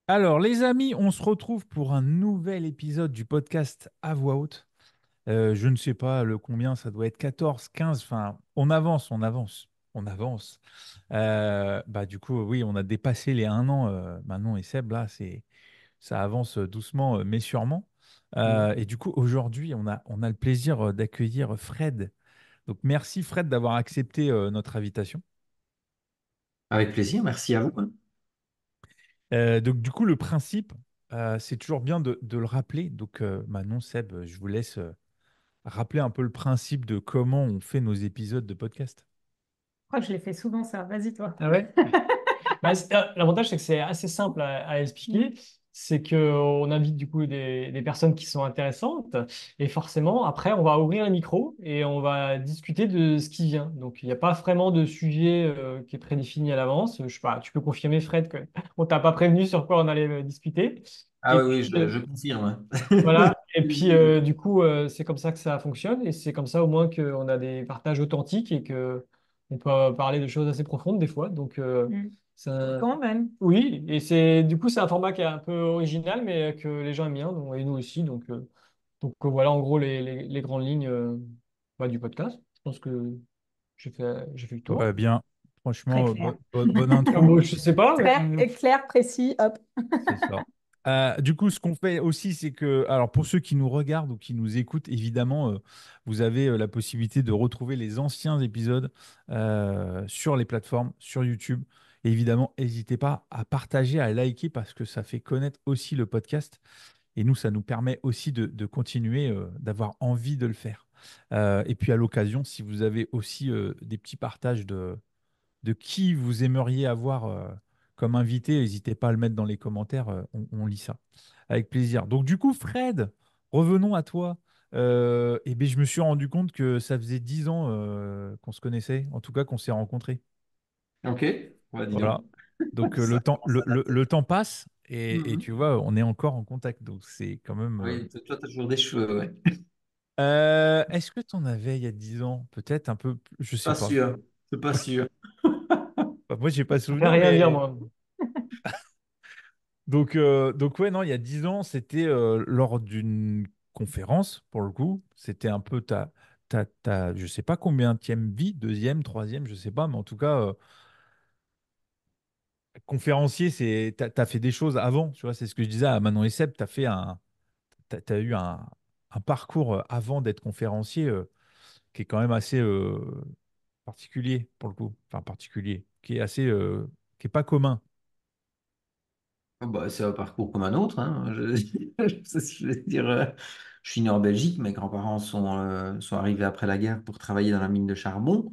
Alors, les amis, on se retrouve pour un nouvel épisode du podcast à voix haute. Je ne sais pas le combien, ça doit être 14, 15, enfin, on avance, on avance, on avance. Du coup, oui, on a dépassé les 1 an, Manon et Seb, là, ça avance doucement, mais sûrement. Mhm. Et du coup, aujourd'hui, on a le plaisir d'accueillir Fred. Donc, merci Fred d'avoir accepté notre invitation. Avec plaisir, merci à vous, hein. Donc, du coup, le principe, c'est toujours bien de le rappeler. Donc, Manon, Seb, je vous laisse rappeler un peu le principe de comment on fait nos épisodes de podcast. Je crois que je l'ai fait souvent ça. Vas-y, toi. Ah ouais? L'avantage, c'est que c'est assez simple à expliquer. C'est qu'on invite du coup des personnes qui sont intéressantes et forcément, après, on va ouvrir le micro et on va discuter de ce qui vient. Donc, il n'y a pas vraiment de sujet qui est prédéfini à l'avance. Je sais pas, tu peux confirmer, Fred, qu'on t'a pas prévenu sur quoi on allait discuter. Ah Et oui, oui, puis, je confirme. voilà. Et puis, du coup, c'est comme ça que ça fonctionne et c'est comme ça au moins qu'on a des partages authentiques et que on peut parler de choses assez profondes des fois. Donc, Mm. ça... Quand même. oui, et c'est du coup c'est un format qui est un peu original, mais que les gens aiment bien, et nous aussi. Donc, voilà en gros les grandes lignes du podcast. Je pense que j'ai fait le Ouais, tour. bien. Très Franchement, clair. bonne Ah intro. bon, je sais pas. Clair, précis, hop. C'est ça. Du coup, ce qu'on fait aussi, c'est que, alors pour ceux qui nous regardent ou qui nous écoutent, évidemment, vous avez la possibilité de retrouver les anciens épisodes sur les plateformes, sur YouTube. Et évidemment, n'hésitez pas à partager, à liker parce que ça fait connaître aussi le podcast. Et nous, ça nous permet aussi de continuer, d'avoir envie de le faire. Et puis à l'occasion, si vous avez aussi des petits partages de qui vous aimeriez avoir comme invité, n'hésitez pas à le mettre dans les commentaires, on lit ça avec plaisir. Donc du coup, Fred, revenons à toi. Et ben, je me suis rendu compte que ça faisait 10 ans qu'on se connaissait, en tout cas qu'on s'est rencontrés. Ok, ouais, dis Voilà. donc. Donc Ça commence à dater. le temps passe et Mhm. tu vois, on est encore en contact. Donc c'est quand même... Oui, toi, tu as toujours des cheveux, ouais. Est-ce que tu en avais il y a 10 ans? Peut-être un peu, je sais Pas pas. sûr, c'est pas sûr. Bah, moi, j'ai pas Ça fait souvenir, rien dire mais moi. donc ouais, non, il y a 10 ans, c'était lors d'une conférence, pour le coup. C'était un peu je sais pas combienième vie, deuxième, troisième, je sais pas, mais en tout cas, conférencier, t'as fait des choses avant, tu vois, c'est ce que je disais à Manon et Seb, t'as eu un parcours avant d'être conférencier qui est quand même assez particulier, pour le coup. Enfin, particulier, qui est assez, qui est pas commun. Ah bah, c'est un parcours comme un autre, hein. Je veux dire, je suis né en Belgique, mes grands-parents sont arrivés après la guerre pour travailler dans la mine de charbon.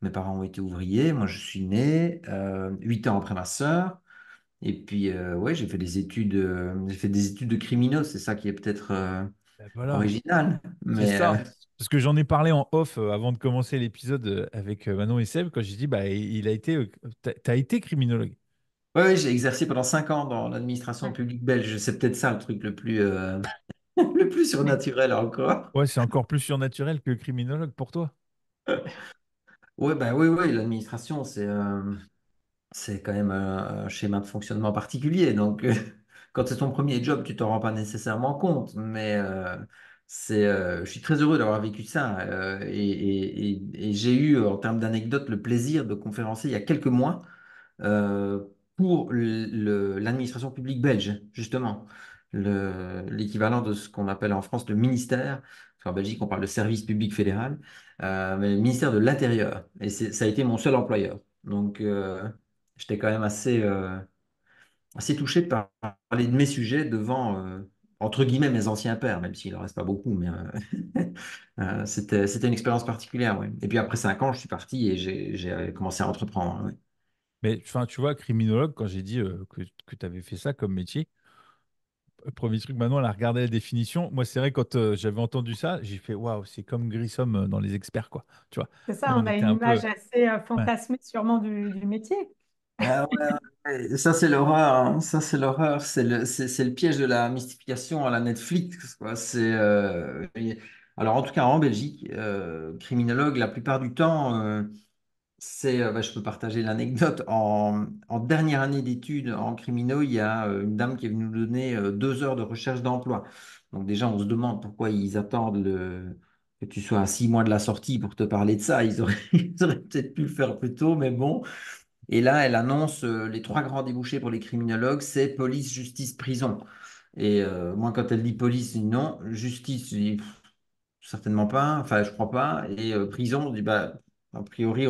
Mes parents ont été ouvriers, moi je suis né 8 ans après ma sœur. Et puis, ouais, j'ai fait des études de criminaux, c'est ça qui est peut-être Ben voilà. original. C'est Mais ça. Parce que j'en ai parlé en off avant de commencer l'épisode avec Manon et Seb, quand j'ai dit, bah, il a été, t'as été criminologue. ouais, ouais, j'ai exercé pendant 5 ans dans l'administration Ouais. publique belge. C'est peut-être ça le truc le plus, le plus surnaturel encore. Ouais, c'est encore plus surnaturel que criminologue pour toi. Ouais, bah oui, oui, l'administration, c'est quand même un schéma de fonctionnement particulier. Donc, quand c'est ton premier job, tu t'en rends pas nécessairement compte. Mais je suis très heureux d'avoir vécu ça. Et j'ai eu, en termes d'anecdotes, le plaisir de conférencer il y a quelques mois pour l'administration publique belge, justement. L'équivalent de ce qu'on appelle en France le ministère. Parce qu'en Belgique, on parle de service public fédéral. Mais le ministère de l'Intérieur. Et ça a été mon seul employeur. Donc, j'étais quand même assez touché par parler de mes sujets devant, entre guillemets, mes anciens pères, même s'il n'en reste pas beaucoup, mais c'était une expérience particulière, ouais. Et puis après 5 ans, je suis parti et j'ai commencé à entreprendre, ouais. Mais enfin, tu vois, criminologue, quand j'ai dit que tu avais fait ça comme métier, premier truc, Manon, elle a regardé la définition. Moi, c'est vrai, quand j'avais entendu ça, j'ai fait waouh, c'est comme Grissom dans Les Experts, quoi. Tu vois, C'est nous, ça, on on a était une un peu. image assez Ouais. fantasmée sûrement du métier. Ah ouais, ouais. Ça, c'est l'horreur, hein. Ça, c'est l'horreur. C'est le piège de la mystification à la Netflix, quoi. Alors, en tout cas, en Belgique, criminologue, la plupart du temps, Je peux partager l'anecdote. En dernière année d'études en criminaux, il y a une dame qui est venue nous donner 2 heures de recherche d'emploi. Donc déjà, on se demande pourquoi ils attendent que tu sois à 6 mois de la sortie pour te parler de ça. Ils auraient peut-être pu le faire plus tôt, mais bon. Et là, elle annonce les trois grands débouchés pour les criminologues, c'est police, justice, prison. Et moi, quand elle dit police, je dis non. Justice, je dis, pff, certainement pas. Enfin, je crois pas. Et prison, je dis bah, a priori,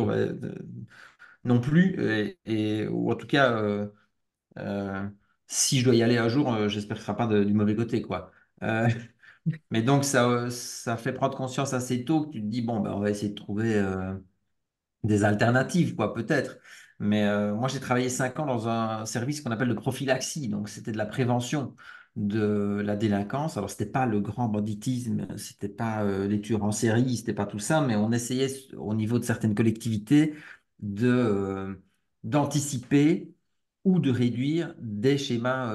non plus. Ou en tout cas, euh, si je dois y aller un jour, j'espère que ce sera pas du mauvais côté, quoi. Euh, mais donc, ça fait prendre conscience assez tôt que tu te dis, bon, ben, on va essayer de trouver des alternatives, quoi, peut-être. Mais moi, j'ai travaillé 5 ans dans un service qu'on appelle de prophylaxie. Donc, c'était de la prévention de la délinquance. Alors, c'était pas le grand banditisme, c'était pas les tueurs en série, c'était pas tout ça, mais on essayait, au niveau de certaines collectivités, d'anticiper ou de réduire des schémas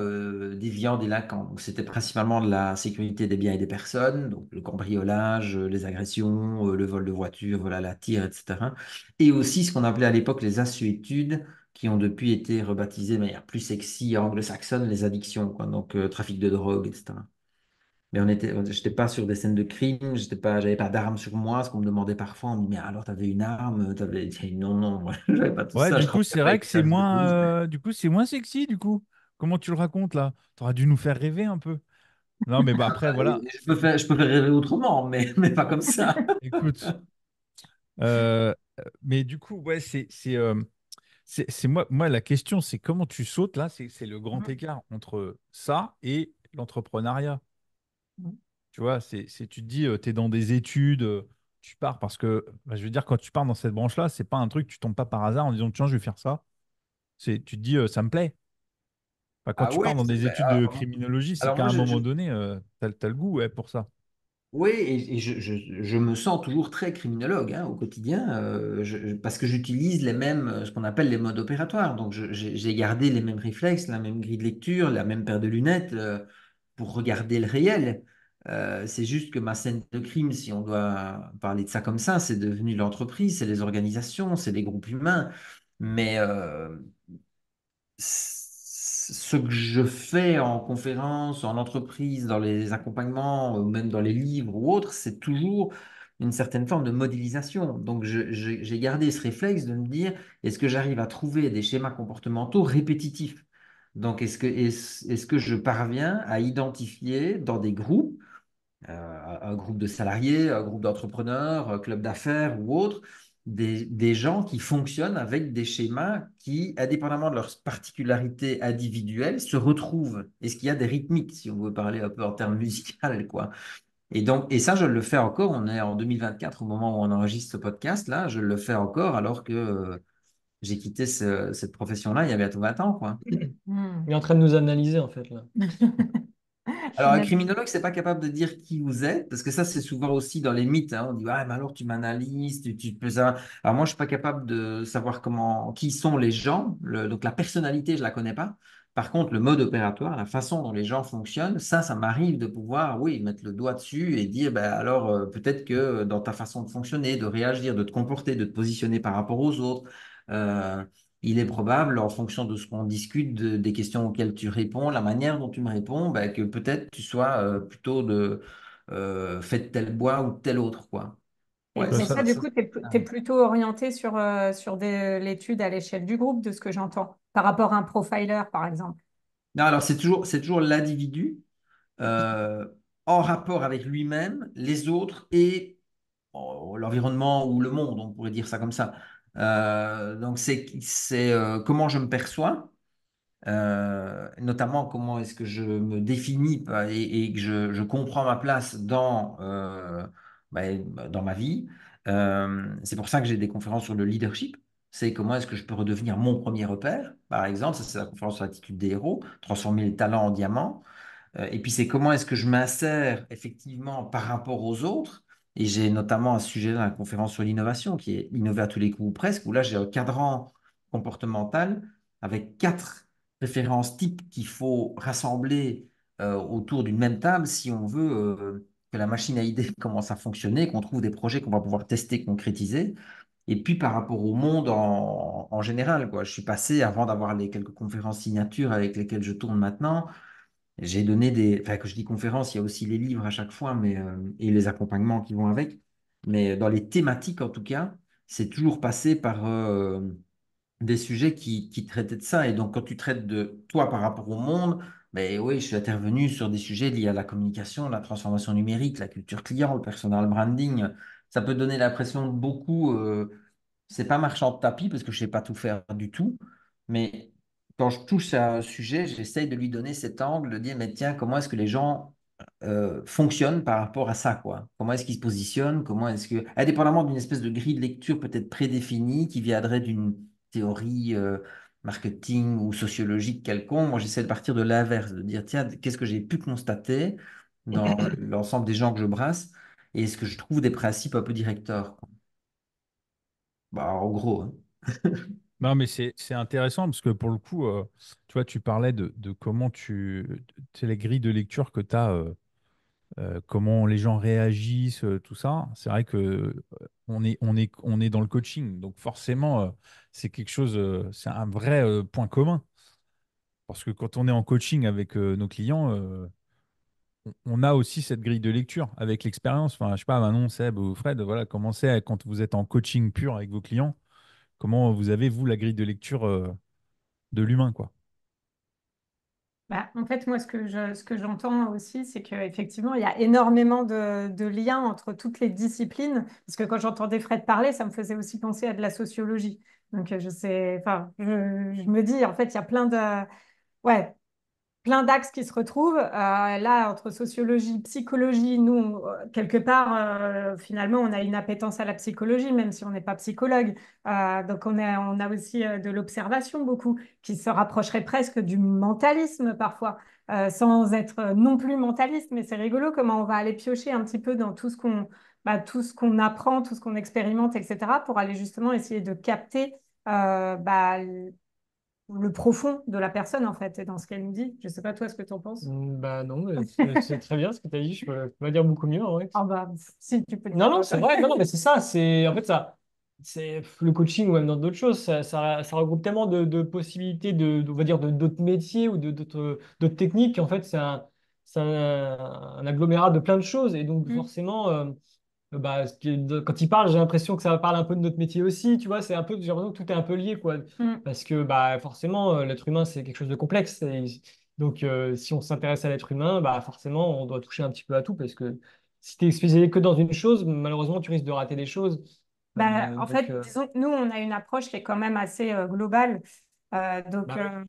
déviants délinquants. Donc, c'était principalement de la sécurité des biens et des personnes, donc le cambriolage, les agressions, le vol de voitures, vol à la tire, etc. Et aussi ce qu'on appelait à l'époque les assuétudes, qui ont depuis été rebaptisées de manière plus sexy anglo-saxonne, les addictions, quoi. Donc trafic de drogue, etc. Mais j'étais pas sur des scènes de crime, j'avais pas d'arme sur moi. Ce qu'on me demandait parfois, on me dit, mais alors t'avais une arme, non, non, moi, j'avais pas tout Ouais, ça. du Je coup, travaillais c'est pas vrai avec que les c'est services de moins, police. du coup, c'est moins sexy, du coup. Comment tu le racontes là? T'aurais dû nous faire rêver un peu. Non, mais bah après, voilà. Je peux faire rêver autrement, mais, mais pas comme ça. Écoute, euh, mais du coup, ouais, moi, la question, c'est comment tu sautes là, c'est le grand Mhm. écart entre ça et l'entrepreneuriat. Mhm. Tu vois, tu te dis, tu es dans des études, tu pars parce que, bah, je veux dire, quand tu pars dans cette branche-là, c'est pas un truc, tu tombes pas par hasard en disant, tiens, je vais faire ça. Tu te dis, ça me plaît. Enfin, quand Ah tu oui, pars dans des études de criminologie, c'est alors qu'à moi, un moment donné, t'as le goût, ouais, pour ça. oui, et je me sens toujours très criminologue hein, au quotidien, parce que j'utilise les mêmes, ce qu'on appelle les modes opératoires. Donc, j'ai gardé les mêmes réflexes, la même grille de lecture, la même paire de lunettes pour regarder le réel. C'est juste que ma scène de crime, si on doit parler de ça comme ça, c'est devenu l'entreprise, c'est les organisations, c'est les groupes humains. Mais ce que je fais en conférence, en entreprise, dans les accompagnements, ou même dans les livres ou autres, c'est toujours une certaine forme de modélisation. Donc, j'ai gardé ce réflexe de me dire, est-ce que j'arrive à trouver des schémas comportementaux répétitifs? Donc, est-ce que je parviens à identifier dans des groupes un groupe de salariés, un groupe d'entrepreneurs, un club d'affaires ou autre, des gens qui fonctionnent avec des schémas qui, indépendamment de leurs particularités individuelles, se retrouvent. Est-ce qu'il y a des rythmiques, si on veut parler un peu en termes musicaux, quoi? Et ça, je le fais encore. On est en 2024 au moment où on enregistre ce podcast-là. Je le fais encore alors que j'ai quitté cette profession-là il y a bientôt 20 ans, quoi. Mhm. Il est en train de nous analyser, en fait, là. Alors, un Finalement. criminologue, c'est pas capable de dire qui vous êtes, parce que ça, c'est souvent aussi dans les mythes, hein. On dit, ah, mais alors tu m'analyses, tu peux ça. Alors, moi, je suis pas capable de savoir qui sont les gens. Donc, la personnalité, je la connais pas. Par contre, le mode opératoire, la façon dont les gens fonctionnent, ça m'arrive de pouvoir, oui, mettre le doigt dessus et dire, ben, alors, peut-être que dans ta façon de fonctionner, de réagir, de te comporter, de te positionner par rapport aux autres, euh, il est probable, en fonction de ce qu'on discute, des questions auxquelles tu réponds, la manière dont tu me réponds, ben, que peut-être tu sois plutôt de fait de tel bois ou de tel autre, quoi. Ouais, Mais toi, du ça, coup, tu es, plutôt orienté sur l'étude à l'échelle du groupe, de ce que j'entends, par rapport à un profiler, par exemple. non, alors c'est toujours l'individu euh, en rapport avec lui-même, les autres et l'environnement ou le monde, on pourrait dire ça comme ça. Donc c'est comment je me perçois. Notamment comment est-ce que je me définis et que je comprends ma place dans ma vie. C'est pour ça que j'ai des conférences sur le leadership. C'est comment est-ce que je peux redevenir mon premier repère, par exemple. Ça, c'est la conférence sur l'attitude des héros, transformer les talents en diamants. Et puis, c'est comment est-ce que je m'insère effectivement par rapport aux autres. Et j'ai notamment un sujet dans la conférence sur l'innovation, qui est innover à tous les coups ou presque, où là, j'ai un cadran comportemental avec 4 références types qu'il faut rassembler autour d'une même table si on veut que la machine à idées commence à fonctionner, qu'on trouve des projets qu'on va pouvoir tester, concrétiser. et puis par rapport au monde en général, quoi. Je suis passé, avant d'avoir les quelques conférences signatures avec lesquelles je tourne maintenant, j'ai donné des... Enfin, quand je dis conférences, il y a aussi les livres à chaque fois, et les accompagnements qui vont avec. Mais dans les thématiques, en tout cas, c'est toujours passé par des sujets qui traitaient de ça. Et donc, quand tu traites de toi par rapport au monde, ben oui, je suis intervenu sur des sujets liés à la communication, la transformation numérique, la culture client, le personal branding. Ça peut donner l'impression de beaucoup, c'est pas marchand de tapis parce que je sais pas tout faire du tout, mais quand je touche à un sujet, j'essaye de lui donner cet angle, de dire, mais tiens, comment est-ce que les gens fonctionnent par rapport à ça, quoi? Comment est-ce qu'ils se positionnent? Comment est-ce que, indépendamment d'une espèce de grille de lecture peut-être prédéfinie qui viendrait d'une théorie marketing ou sociologique quelconque, moi j'essaie de partir de l'inverse, de dire, tiens, qu'est-ce que j'ai pu constater dans l'ensemble des gens que je brasse et est-ce que je trouve des principes un peu directeurs, quoi. Bah, en gros, hein. Non, mais c'est intéressant parce que pour le coup, tu vois, tu parlais de comment c'est les grilles de lecture que tu as, comment les gens réagissent, tout ça. C'est vrai que on est dans le coaching, donc forcément, c'est quelque chose, c'est un vrai point commun. Parce que quand on est en coaching avec nos clients, on a aussi cette grille de lecture avec l'expérience. Enfin, je sais pas, Manon, Seb ou Fred, voilà, comment c'est quand vous êtes en coaching pur avec vos clients, comment vous avez, vous, la grille de lecture de l'humain, quoi. Bah, en fait, moi, ce que j'entends aussi, c'est qu'effectivement, il y a énormément de liens entre toutes les disciplines. Parce que quand j'entendais Fred parler, ça me faisait aussi penser à de la sociologie. Donc, je sais, enfin, je me dis, en fait, il y a ouais, plein d'axes qui se retrouvent. Là, entre sociologie, psychologie, nous, quelque part, finalement, on a une appétence à la psychologie, même si on n'est pas psychologue. Donc, on a aussi de l'observation beaucoup, qui se rapprocherait presque du mentalisme parfois, sans être non plus mentaliste. Mais c'est rigolo comment on va aller piocher un petit peu dans tout ce qu'on apprend, tout ce qu'on expérimente, etc., pour aller justement essayer de capter le profond de la personne, en fait, et dans ce qu'elle nous dit. Je sais pas, toi, ce que tu en penses. Bah non, mais c'est très bien ce que tu as dit, je peux pas dire beaucoup mieux en vrai. Ah bah, si, tu peux Non, dire. non, c'est vrai, non, non, mais c'est ça, c'est en fait ça, c'est le coaching ou même dans d'autres choses, ça regroupe tellement de possibilités on va dire d'autres métiers ou d'autres techniques. En fait, c'est un agglomérat de plein de choses et donc Mm. forcément, bah, quand il parle, j'ai l'impression que ça parle un peu de notre métier aussi, tu vois, j'ai l'impression que tout est un peu lié, quoi, Mm. parce que bah forcément, l'être humain c'est quelque chose de complexe et donc si on s'intéresse à l'être humain, bah forcément on doit toucher un petit peu à tout parce que si tu es spécialisé que dans une chose, malheureusement, tu risques de rater des choses. Bah, en Donc, fait, disons que nous, on a une approche qui est quand même assez globale. Euh, donc, bah oui. euh,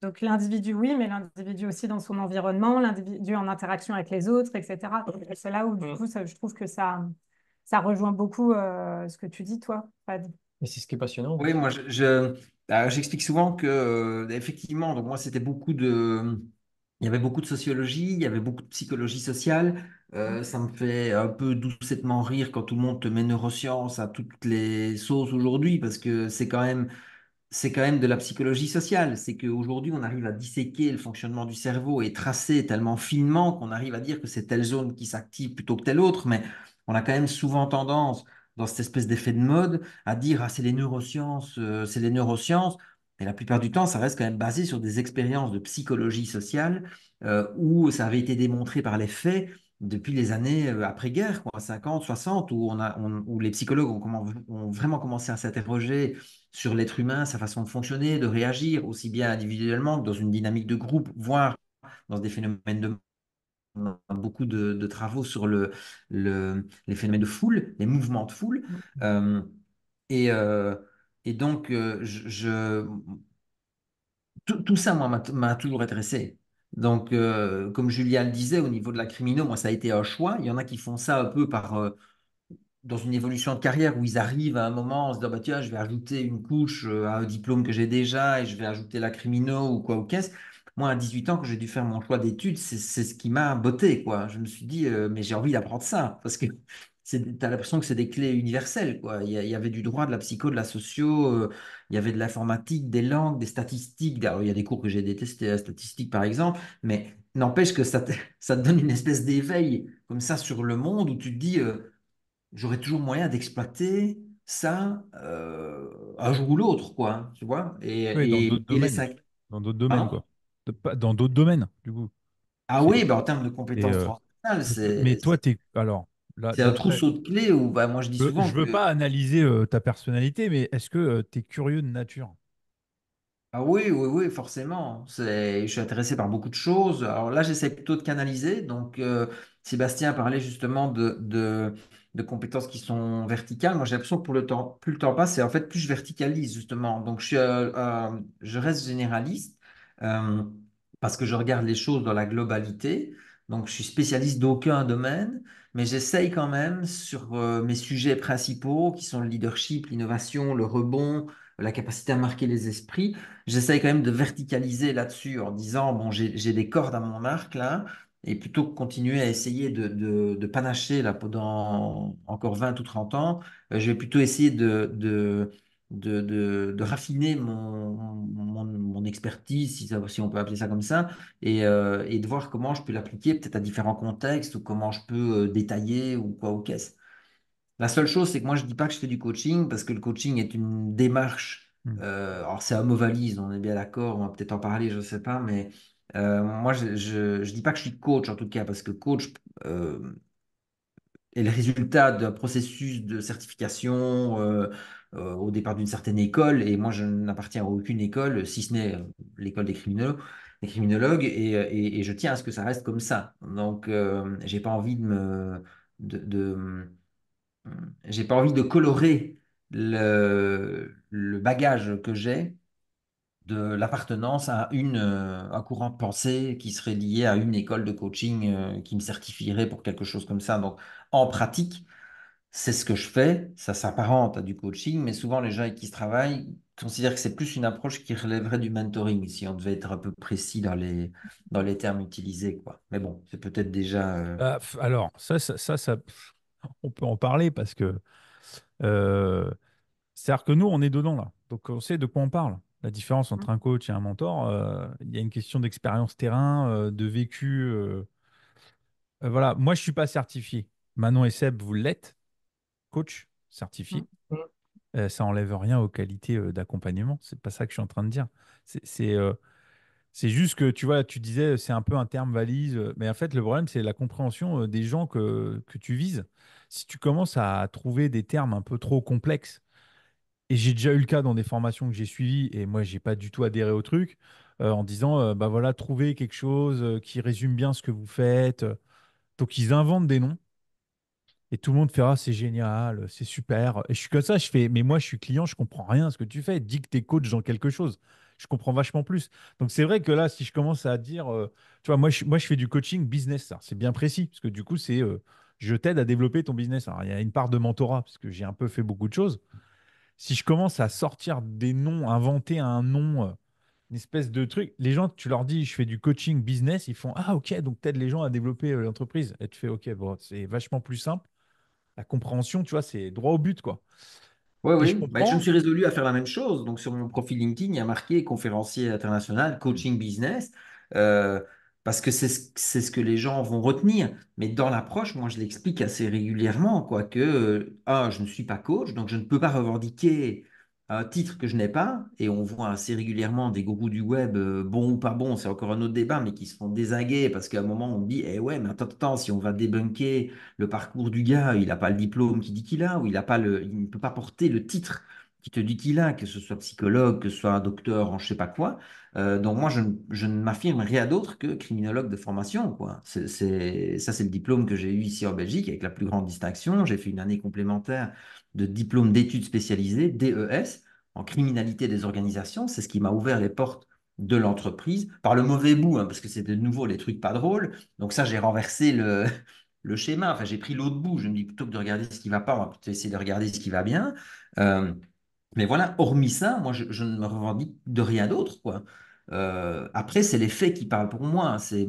donc l'individu, oui, mais l'individu aussi dans son environnement, l'individu en interaction avec les autres, etc. Donc, c'est là où, du Mm. coup, je trouve que ça rejoint beaucoup ce que tu dis, toi, Fred. Et c'est ce qui est passionnant. Oui, moi, j'explique souvent que, effectivement, donc moi, c'était il y avait beaucoup de sociologie, il y avait beaucoup de psychologie sociale. Ça me fait un peu doucettement rire quand tout le monde te met neurosciences à toutes les sauces aujourd'hui, parce que c'est quand même de la psychologie sociale. C'est qu'aujourd'hui, on arrive à disséquer le fonctionnement du cerveau et tracer tellement finement qu'on arrive à dire que c'est telle zone qui s'active plutôt que telle autre. Mais on a quand même souvent tendance, dans cette espèce d'effet de mode, à dire, ah, c'est les neurosciences, c'est les neurosciences. Et la plupart du temps, ça reste quand même basé sur des expériences de psychologie sociale où ça avait été démontré par les faits depuis les années après-guerre, quoi, 50, 60, où les psychologues ont vraiment commencé à s'interroger sur l'être humain, sa façon de fonctionner, de réagir, aussi bien individuellement que dans une dynamique de groupe, voire dans des phénomènes de... On a beaucoup de travaux sur les phénomènes de foule, les mouvements de foule. Euh, et, euh, et donc, tout ça, moi, m'a toujours intéressé. Donc, comme Julien le disait, au niveau de la crimino, moi, ça a été un choix. Il y en a qui font ça un peu dans une évolution de carrière où ils arrivent à un moment en se disant, bah, tiens, je vais ajouter une couche à un diplôme que j'ai déjà et je vais ajouter la crimino ou quoi ou qu'est-ce. Moi, à 18 ans, quand j'ai dû faire mon choix d'études, c'est ce qui m'a botté, quoi. Je me suis dit, mais j'ai envie d'apprendre ça parce que t'as l'impression que c'est des clés universelles, quoi. Il y avait du droit, de la psycho, de la socio, il y avait de l'informatique, des langues, des statistiques. Alors, il y a des cours que j'ai détestés, la statistique, par exemple, mais n'empêche que ça te donne une espèce d'éveil comme ça sur le monde où tu te dis, j'aurai toujours moyen d'exploiter ça un jour ou l'autre, quoi, hein, tu vois. Oui, dans d'autres Et les domaines. cinq. Dans d'autres domaines, Pardon? quoi. Dans d'autres domaines, du coup. Ah C'est, oui, bah, en termes de et, compétences transversales, mais toi, alors, là, c'est un d'après, trousseau de clés où bah, moi je dis souvent je veux que pas analyser ta personnalité, mais est-ce que tu es curieux de nature? ah oui, oui, oui, forcément. Je suis intéressé par beaucoup de choses. Alors là, j'essaie plutôt de canaliser. Donc, Sébastien parlait justement de compétences qui sont verticales. Moi, j'ai l'impression que pour le temps, plus le temps passe, et en fait, plus je verticalise, justement. Donc, je reste généraliste euh, parce que je regarde les choses dans la globalité. Donc, je suis spécialiste d'aucun domaine, mais j'essaye quand même sur mes sujets principaux qui sont le leadership, l'innovation, le rebond, la capacité à marquer les esprits. J'essaye quand même de verticaliser là-dessus en disant, bon, j'ai des cordes à mon arc là, et plutôt que continuer à essayer de panacher là pendant encore 20 ou 30 ans, je vais plutôt essayer de raffiner mon expertise, si on peut appeler ça comme ça, et de voir comment je peux l'appliquer peut-être à différents contextes ou comment je peux détailler ou quoi ou qu'est-ce. La seule chose, c'est que moi, je dis pas que je fais du coaching parce que le coaching est une démarche. Hmm. Alors, c'est un mot valise, on est bien d'accord, on va peut-être en parler, je ne sais pas, mais moi, je dis pas que je suis coach en tout cas parce que coach est le résultat d'un processus de certification au départ d'une certaine école et moi, je n'appartiens à aucune école, si ce n'est l'école des criminologues et je tiens à ce que ça reste comme ça. Donc, j'ai pas envie j'ai pas envie de colorer le bagage que j'ai de l'appartenance à un courant de pensée qui serait lié à une école de coaching qui me certifierait pour quelque chose comme ça. Donc, en pratique, c'est ce que je fais. Ça s'apparente à du coaching, mais souvent les gens avec qui je travaille considèrent que c'est plus une approche qui relèverait du mentoring, si on devait être un peu précis dans les termes utilisés, quoi. Mais bon, c'est peut-être déjà... Alors, on peut en parler parce que euh, c'est-à-dire que nous, on est dedans là. Donc, on sait de quoi on parle. La différence entre un coach et un mentor, il y a une question d'expérience terrain, de vécu. Voilà, moi, je suis pas certifié. Manon et Seb, vous l'êtes, coach certifié. Ça enlève rien aux qualités d'accompagnement. C'est pas ça que je suis en train de dire. C'est c'est, euh, c'est juste que, tu vois, tu disais, c'est un peu un terme valise. Mais en fait, le problème, c'est la compréhension des gens que tu vises. Si tu commences à trouver des termes un peu trop complexes, et j'ai déjà eu le cas dans des formations que j'ai suivies, et moi, j'ai pas du tout adhéré au truc, en disant, bah voilà, trouvez quelque chose qui résume bien ce que vous faites. Donc, ils inventent des noms, et tout le monde fait, ah, c'est génial, c'est super. Et je suis comme ça, je fais, mais moi, je suis client, je comprends rien à ce que tu fais. Dis que tu es coach dans quelque chose. Je comprends vachement plus. Donc, c'est vrai que là, si je commence à dire, tu vois, moi, je fais du coaching business, ça. C'est bien précis, parce que du coup, c'est, je t'aide à développer ton business. Alors, il y a une part de mentorat, parce que j'ai un peu fait beaucoup de choses. Si je commence à sortir des noms, inventer un nom, une espèce de truc, les gens, tu leur dis, je fais du coaching business, ils font, ah, ok, donc t'aides les gens à développer l'entreprise. Et tu fais, ok, bon, c'est vachement plus simple. La compréhension, tu vois, c'est droit au but, quoi. Oui, Et je oui. Ben, je me comprends. suis résolu à faire la même chose. Donc, sur mon profil LinkedIn, il y a marqué conférencier international, Mm. coaching business, euh, parce que c'est ce que les gens vont retenir. Mais dans l'approche, moi, je l'explique assez régulièrement, quoi, que, je ne suis pas coach, donc je ne peux pas revendiquer un titre que je n'ai pas. Et on voit assez régulièrement des gourous du web, bons ou pas bons, c'est encore un autre débat, mais qui se font dézinguer parce qu'à un moment, on me dit, eh ouais, mais attends, attends, si on va débunker le parcours du gars, il n'a pas le diplôme qu'il dit qu'il a, ou il ne peut pas porter le titre qui te dit qu'il a, que ce soit psychologue, que ce soit un docteur en je sais pas quoi. Donc moi, je ne m'affirme rien d'autre que criminologue de formation, quoi. Ça, c'est le diplôme que j'ai eu ici en Belgique avec la plus grande distinction. J'ai fait une année complémentaire de diplôme d'études spécialisées, DES, en criminalité des organisations. C'est ce qui m'a ouvert les portes de l'entreprise, par le mauvais bout, hein, parce que c'était de nouveau les trucs pas drôles. Donc ça, j'ai renversé le schéma. Enfin, j'ai pris l'autre bout. Je me dis plutôt que de regarder ce qui va pas, on va plutôt essayer de regarder ce qui va bien. Euh, mais voilà, hormis ça, moi, je ne me revendique de rien d'autre, quoi. Après, c'est les faits qui parlent pour moi. C'est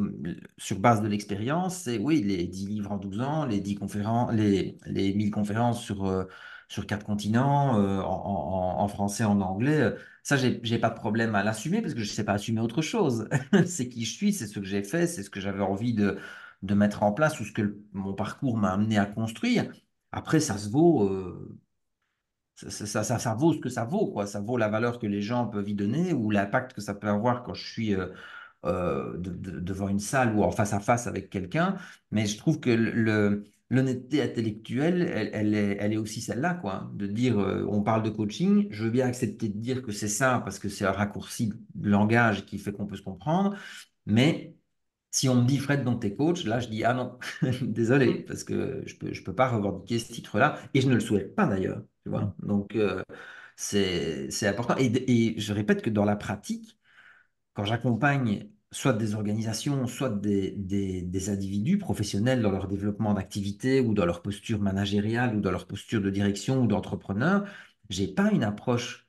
sur base de l'expérience. C'est oui, les 10 livres en 12 ans, les 10 conférences, les 1000 conférences sur 4 continents, en français, en anglais. Ça, j'ai pas de problème à l'assumer parce que je sais pas assumer autre chose. C'est qui je suis, c'est ce que j'ai fait, c'est ce que j'avais envie de mettre en place ou ce que mon parcours m'a amené à construire. Après, ça se vaut. ça vaut ce que ça vaut, quoi. Ça vaut la valeur que les gens peuvent y donner ou l'impact que ça peut avoir quand je suis devant une salle ou en face à face avec quelqu'un. Mais je trouve que l'honnêteté intellectuelle, elle est aussi celle-là, quoi. De dire, on parle de coaching, je veux bien accepter de dire que c'est ça parce que c'est un raccourci de langage qui fait qu'on peut se comprendre. Mais si on me dit Fred, donc t'es coach, là je dis ah non, désolé, Mm. parce que je peux pas revendiquer ce titre-là et je ne le souhaite pas d'ailleurs, tu Mm. vois. Donc c'est important. Et je répète que dans la pratique, quand j'accompagne soit des organisations, soit des individus professionnels dans leur développement d'activité ou dans leur posture managériale ou dans leur posture de direction ou d'entrepreneur, j'ai pas une approche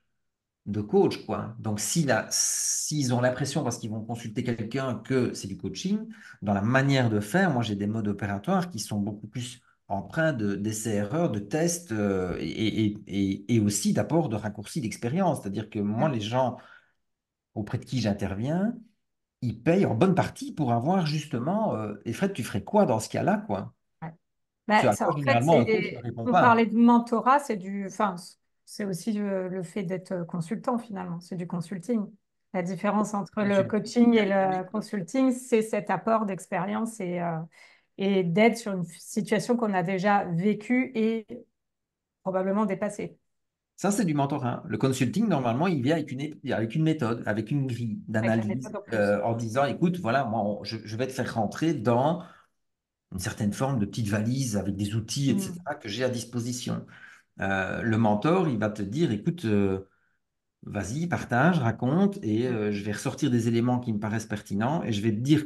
de coach, quoi. Donc, s'ils ont l'impression, parce qu'ils vont consulter quelqu'un, que c'est du coaching, dans la manière de faire, moi, j'ai des modes opératoires qui sont beaucoup plus empreints d'essais-erreurs, de tests et aussi d'apport de raccourcis d'expérience. C'est-à-dire que moi, les gens auprès de qui j'interviens, ils payent en bonne partie pour avoir justement, et Fred, tu ferais quoi dans ce cas-là, quoi? Ouais. Ce Bah, à ça, quoi en fait, généralement un coach ne répond on pas. parlait de mentorat, enfin, c'est aussi le fait d'être consultant finalement, c'est du consulting. La différence entre le Consulting coaching et avec des le méthodes. consulting, c'est cet apport d'expérience et d'aide sur une situation qu'on a déjà vécue et probablement dépassée. Ça, c'est du mentorat. Le consulting, normalement, il vient avec une méthode, avec une grille Avec la d'analyse méthode en plus. en disant, écoute, voilà, moi, je vais te faire rentrer dans une certaine forme de petite valise avec des outils, Mm. etc., que j'ai à disposition. Le mentor, il va te dire, écoute, vas-y, partage, raconte, et Mm. je vais ressortir des éléments qui me paraissent pertinents, et je vais te dire,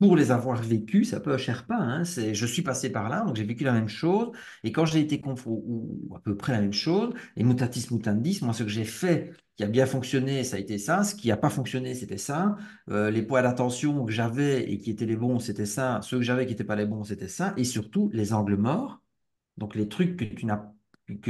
pour les avoir vécus, ça peut un Sherpa, hein, je suis passé par là, donc j'ai vécu la même chose, et quand j'ai été confronté, ou à peu près la même chose, et mutatis mutandis, moi, ce que j'ai fait, qui a bien fonctionné, ça a été ça, ce qui n'a pas fonctionné, c'était ça, les points d'attention que j'avais et qui étaient les bons, c'était ça, ceux que j'avais qui n'étaient pas les bons, c'était ça, et surtout les angles morts, donc les trucs que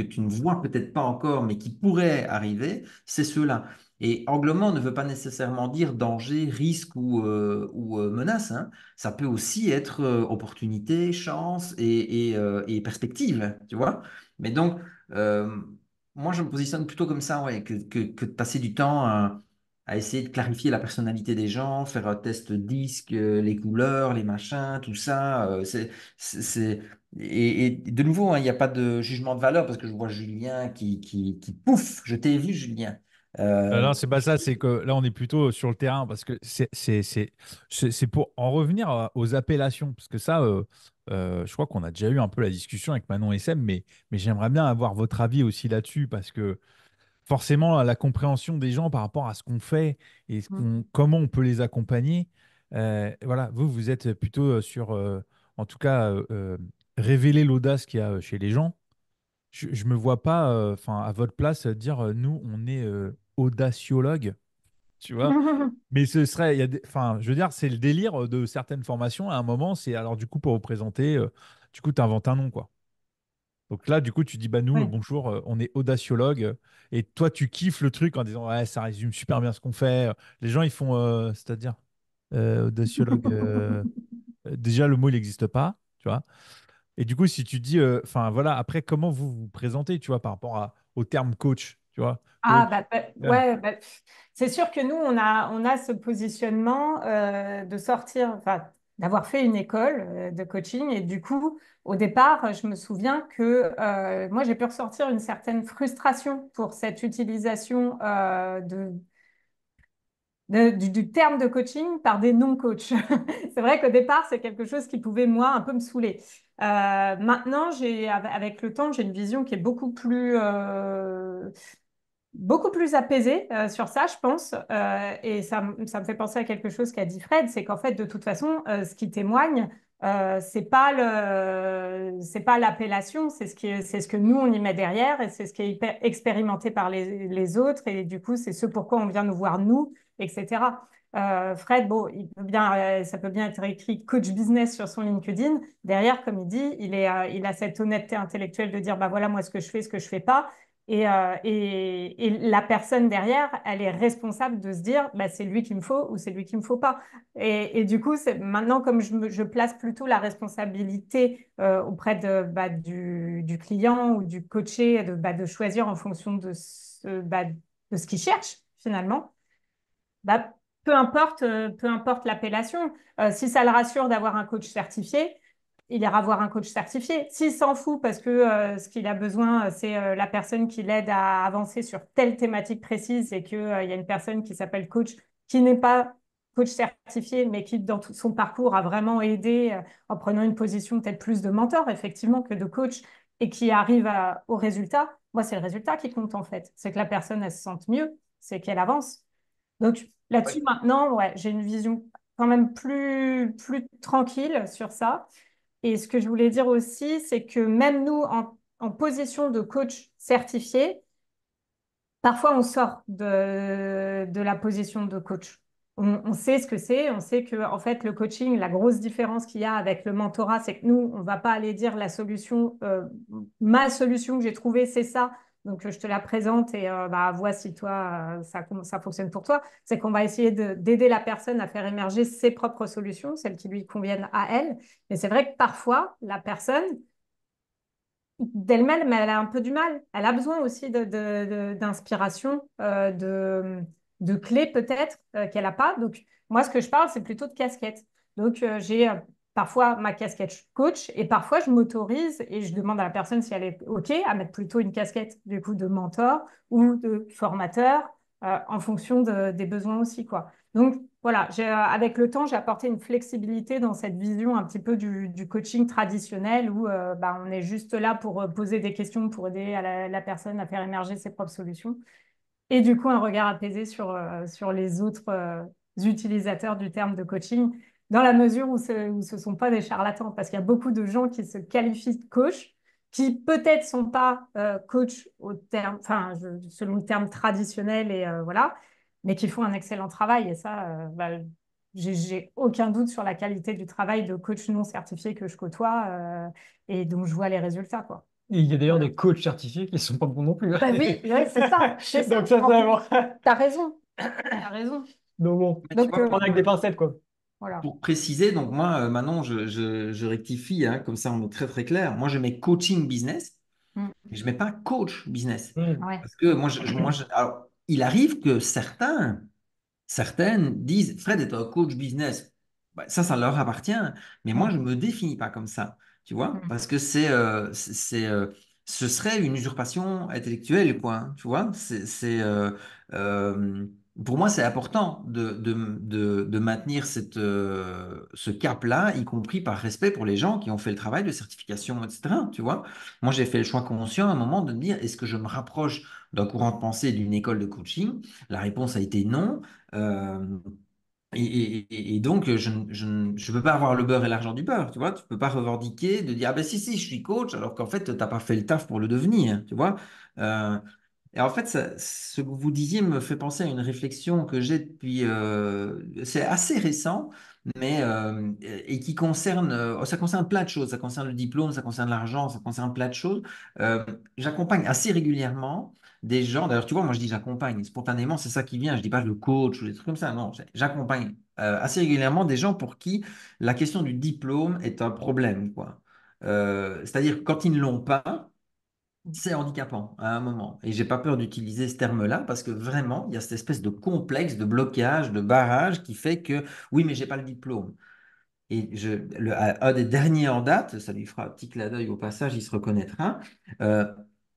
tu ne vois peut-être pas encore, mais qui pourraient arriver, c'est ceux-là. Et anglement ne veut pas nécessairement dire danger, risque ou menace, hein. Ça peut aussi être opportunité, chance et perspective, tu vois. Mais donc, euh, moi, je me positionne plutôt comme ça, ouais, que de passer du temps à essayer de clarifier la personnalité des gens, faire un test disque, les couleurs, les machins, tout ça. C'est, et de nouveau, hein, il n'y a pas de jugement de valeur parce que je vois Julien qui pouf, je t'ai vu, Julien. Non, Euh, c'est pas ça, c'est que là, on est plutôt sur le terrain parce que c'est pour en revenir aux appellations. Parce que ça, je crois qu'on a déjà eu un peu la discussion avec Manon et Sem, mais j'aimerais bien avoir votre avis aussi là-dessus parce que forcément, la compréhension des gens par rapport à ce qu'on fait et Mm. comment on peut les accompagner, voilà, vous êtes plutôt sur, en tout cas, révéler l'audace qu'il y a chez les gens. Je me vois pas, enfin, à votre place, dire nous, on est audaciologue, tu vois. Mais ce serait, enfin, je veux dire, c'est le délire de certaines formations. À un moment, c'est alors du coup pour vous présenter, du coup, tu inventes un nom, quoi. Donc là, du coup, tu dis, bah nous, Oui. bonjour, on est audaciologue. Et toi, tu kiffes le truc en disant, ouais, ça résume super bien ce qu'on fait. Les gens, ils font, c'est-à-dire, audaciologue. Déjà, le mot, il n'existe pas, tu vois. Et du coup, si tu dis, enfin voilà, après, comment vous vous présentez, tu vois, par rapport au terme coach, tu vois, Ah, coach. Ouais. ouais, c'est sûr que nous, on a ce positionnement de sortir, enfin, d'avoir fait une école de coaching. Et du coup, au départ, je me souviens que moi, j'ai pu ressortir une certaine frustration pour cette utilisation du terme de coaching par des non-coachs. C'est vrai qu'au départ, c'est quelque chose qui pouvait, moi, un peu me saouler. Maintenant, avec le temps, j'ai une vision qui est beaucoup plus apaisée sur ça, je pense. Et ça me fait penser à quelque chose qu'a dit Fred, c'est qu'en fait, de toute façon, ce qui témoigne, c'est pas l'appellation, c'est ce que nous, on y met derrière et c'est ce qui est expérimenté par les autres. Et du coup, c'est ce pourquoi on vient nous voir, nous, etc. Fred, bon, ça peut bien être écrit coach business sur son LinkedIn. Derrière, comme il dit, il a cette honnêteté intellectuelle de dire, bah voilà, moi, ce que je fais pas. Et la personne derrière, elle est responsable de se dire, bah, c'est lui qu'il me faut ou c'est lui qu'il me faut pas. Et du coup, maintenant, comme je place plutôt la responsabilité auprès du client ou du coaché, de choisir en fonction de ce qu'il cherche finalement, bah, peu importe l'appellation. Si ça le rassure d'avoir un coach certifié, il ira voir un coach certifié. S'il s'en fout parce que ce qu'il a besoin, c'est la personne qui l'aide à avancer sur telle thématique précise et qu'il y a une personne qui s'appelle coach qui n'est pas coach certifié, mais qui, dans tout son parcours, a vraiment aidé en prenant une position peut-être plus de mentor, effectivement, que de coach et qui arrive au résultat. Moi, c'est le résultat qui compte en fait. C'est que la personne, elle se sente mieux, c'est qu'elle avance. Donc là-dessus, Ouais. maintenant, ouais, j'ai une vision quand même plus tranquille sur ça. Et ce que je voulais dire aussi, c'est que même nous, en position de coach certifié, parfois on sort de la position de coach. On sait ce que c'est, on sait que en fait le coaching, la grosse différence qu'il y a avec le mentorat, c'est que nous, on va pas aller dire la solution, ma solution que j'ai trouvée, c'est ça. Donc je te la présente et vois si toi ça fonctionne pour toi. C'est qu'on va essayer d'aider la personne à faire émerger ses propres solutions, celles qui lui conviennent à elle. Mais c'est vrai que parfois la personne d'elle-même, mais elle a un peu du mal. Elle a besoin aussi d'inspiration, de clés peut-être qu'elle n'a pas. Donc, moi, ce que je parle, c'est plutôt de casquette. Donc, j'ai parfois ma casquette coach et parfois je m'autorise et je demande à la personne si elle est OK à mettre plutôt une casquette du coup de mentor ou de formateur en fonction des besoins aussi, quoi. Donc, voilà, avec le temps, j'ai apporté une flexibilité dans cette vision un petit peu du coaching traditionnel où on est juste là pour poser des questions, pour aider la personne à faire émerger ses propres solutions. Et du coup, un regard apaisé sur les autres utilisateurs du terme de coaching, dans la mesure où ce ne sont pas des charlatans, parce qu'il y a beaucoup de gens qui se qualifient de coach, qui peut-être sont pas coach au terme, enfin, selon le terme traditionnel, et voilà, mais qui font un excellent travail. Et ça, j'ai aucun doute sur la qualité du travail de coach non certifié que je côtoie, et dont je vois les résultats, quoi. Et il y a d'ailleurs Voilà. des coachs certifiés qui ne sont pas bons non plus. Bah oui, ouais, c'est ça, c'est ça. Donc ça, En c'est plus, bon. t'as raison, t'as raison. Donc bon, Mais tu Donc, vois, on a avec des pincettes, quoi. voilà. pour préciser, donc moi, Manon, je rectifie, hein, comme ça on est très très clair. Moi, je mets coaching business, Mm. mais je mets pas coach business. Hmm. Ouais. Parce que alors, il arrive que certaines disent, Fred est un coach business. Bah, ça leur appartient. Mais moi, Mm. je ne me définis pas comme ça. Tu vois? Mm. Parce que ce serait une usurpation intellectuelle, quoi. Hein, tu vois? Euh, pour moi, c'est important de maintenir ce cap-là, y compris par respect pour les gens qui ont fait le travail de certification, etc. Tu vois? Moi, j'ai fait le choix conscient à un moment de me dire, est-ce que je me rapproche d'un courant de pensée d'une école de coaching? La réponse a été non. Euh, et donc, je ne peux pas avoir le beurre et l'argent du beurre, tu vois. Tu peux pas revendiquer de dire, ah ben si, si, je suis coach, alors qu'en fait, tu n'as pas fait le taf pour le devenir, tu vois. Euh, et en fait, ce que vous disiez me fait penser à une réflexion que j'ai depuis, c'est assez récent, mais et qui concerne, ça concerne plein de choses. Ça concerne le diplôme, ça concerne l'argent, ça concerne plein de choses. J'accompagne assez régulièrement des gens. D'ailleurs, tu vois, moi je dis j'accompagne spontanément, c'est ça qui vient. Je dis pas je coach ou des trucs comme ça. Non, j'accompagne assez régulièrement des gens pour qui la question du diplôme est un problème, quoi. C'est-à-dire que quand ils ne l'ont pas, c'est handicapant à un moment. Et j'ai pas peur d'utiliser ce terme-là parce que vraiment, il y a cette espèce de complexe, de blocage, de barrage qui fait que oui, mais j'ai pas le diplôme. Et un des derniers en date, ça lui fera un petit clin d'œil au passage, il se reconnaîtra. euh,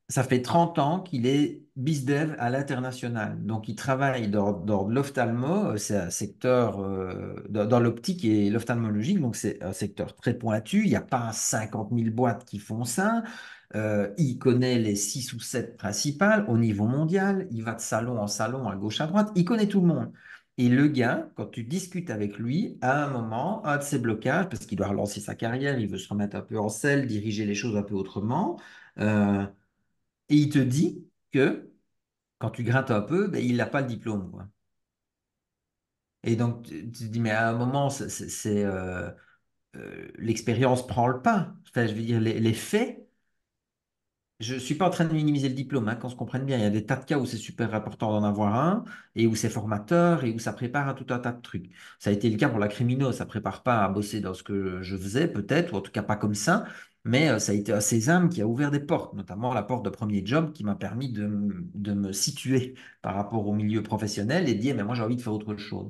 Ça fait 30 ans qu'il est BizDev à l'international. Donc, il travaille dans de l'ophtalmo, c'est un secteur dans l'optique et l'ophtalmologie. Donc, c'est un secteur très pointu. Il n'y a pas 50 000 boîtes qui font ça. Il connaît les 6 ou 7 principales au niveau mondial. Il va de salon en salon, à gauche, à droite. Il connaît tout le monde. Et le gars, quand tu discutes avec lui, à un moment, un de ses blocages, parce qu'il doit relancer sa carrière, il veut se remettre un peu en selle, diriger les choses un peu autrement, euh, et il te dit que quand tu grattes un peu, ben, il n'a pas le diplôme, quoi. Et donc, tu te dis, mais à un moment, l'expérience prend le pas. Enfin, je veux dire, les faits, je suis pas en train de minimiser le diplôme, hein, qu'on se comprenne bien. Il y a des tas de cas où c'est super important d'en avoir un et où c'est formateur et où ça prépare à tout un tas de trucs. Ça a été le cas pour la criminaux. Ça prépare pas à bosser dans ce que je faisais, peut-être, ou en tout cas pas comme ça. Mais ça a été un sésame qui a ouvert des portes, notamment la porte de premier job qui m'a permis de me situer par rapport au milieu professionnel et de dire, mais moi j'ai envie de faire autre chose.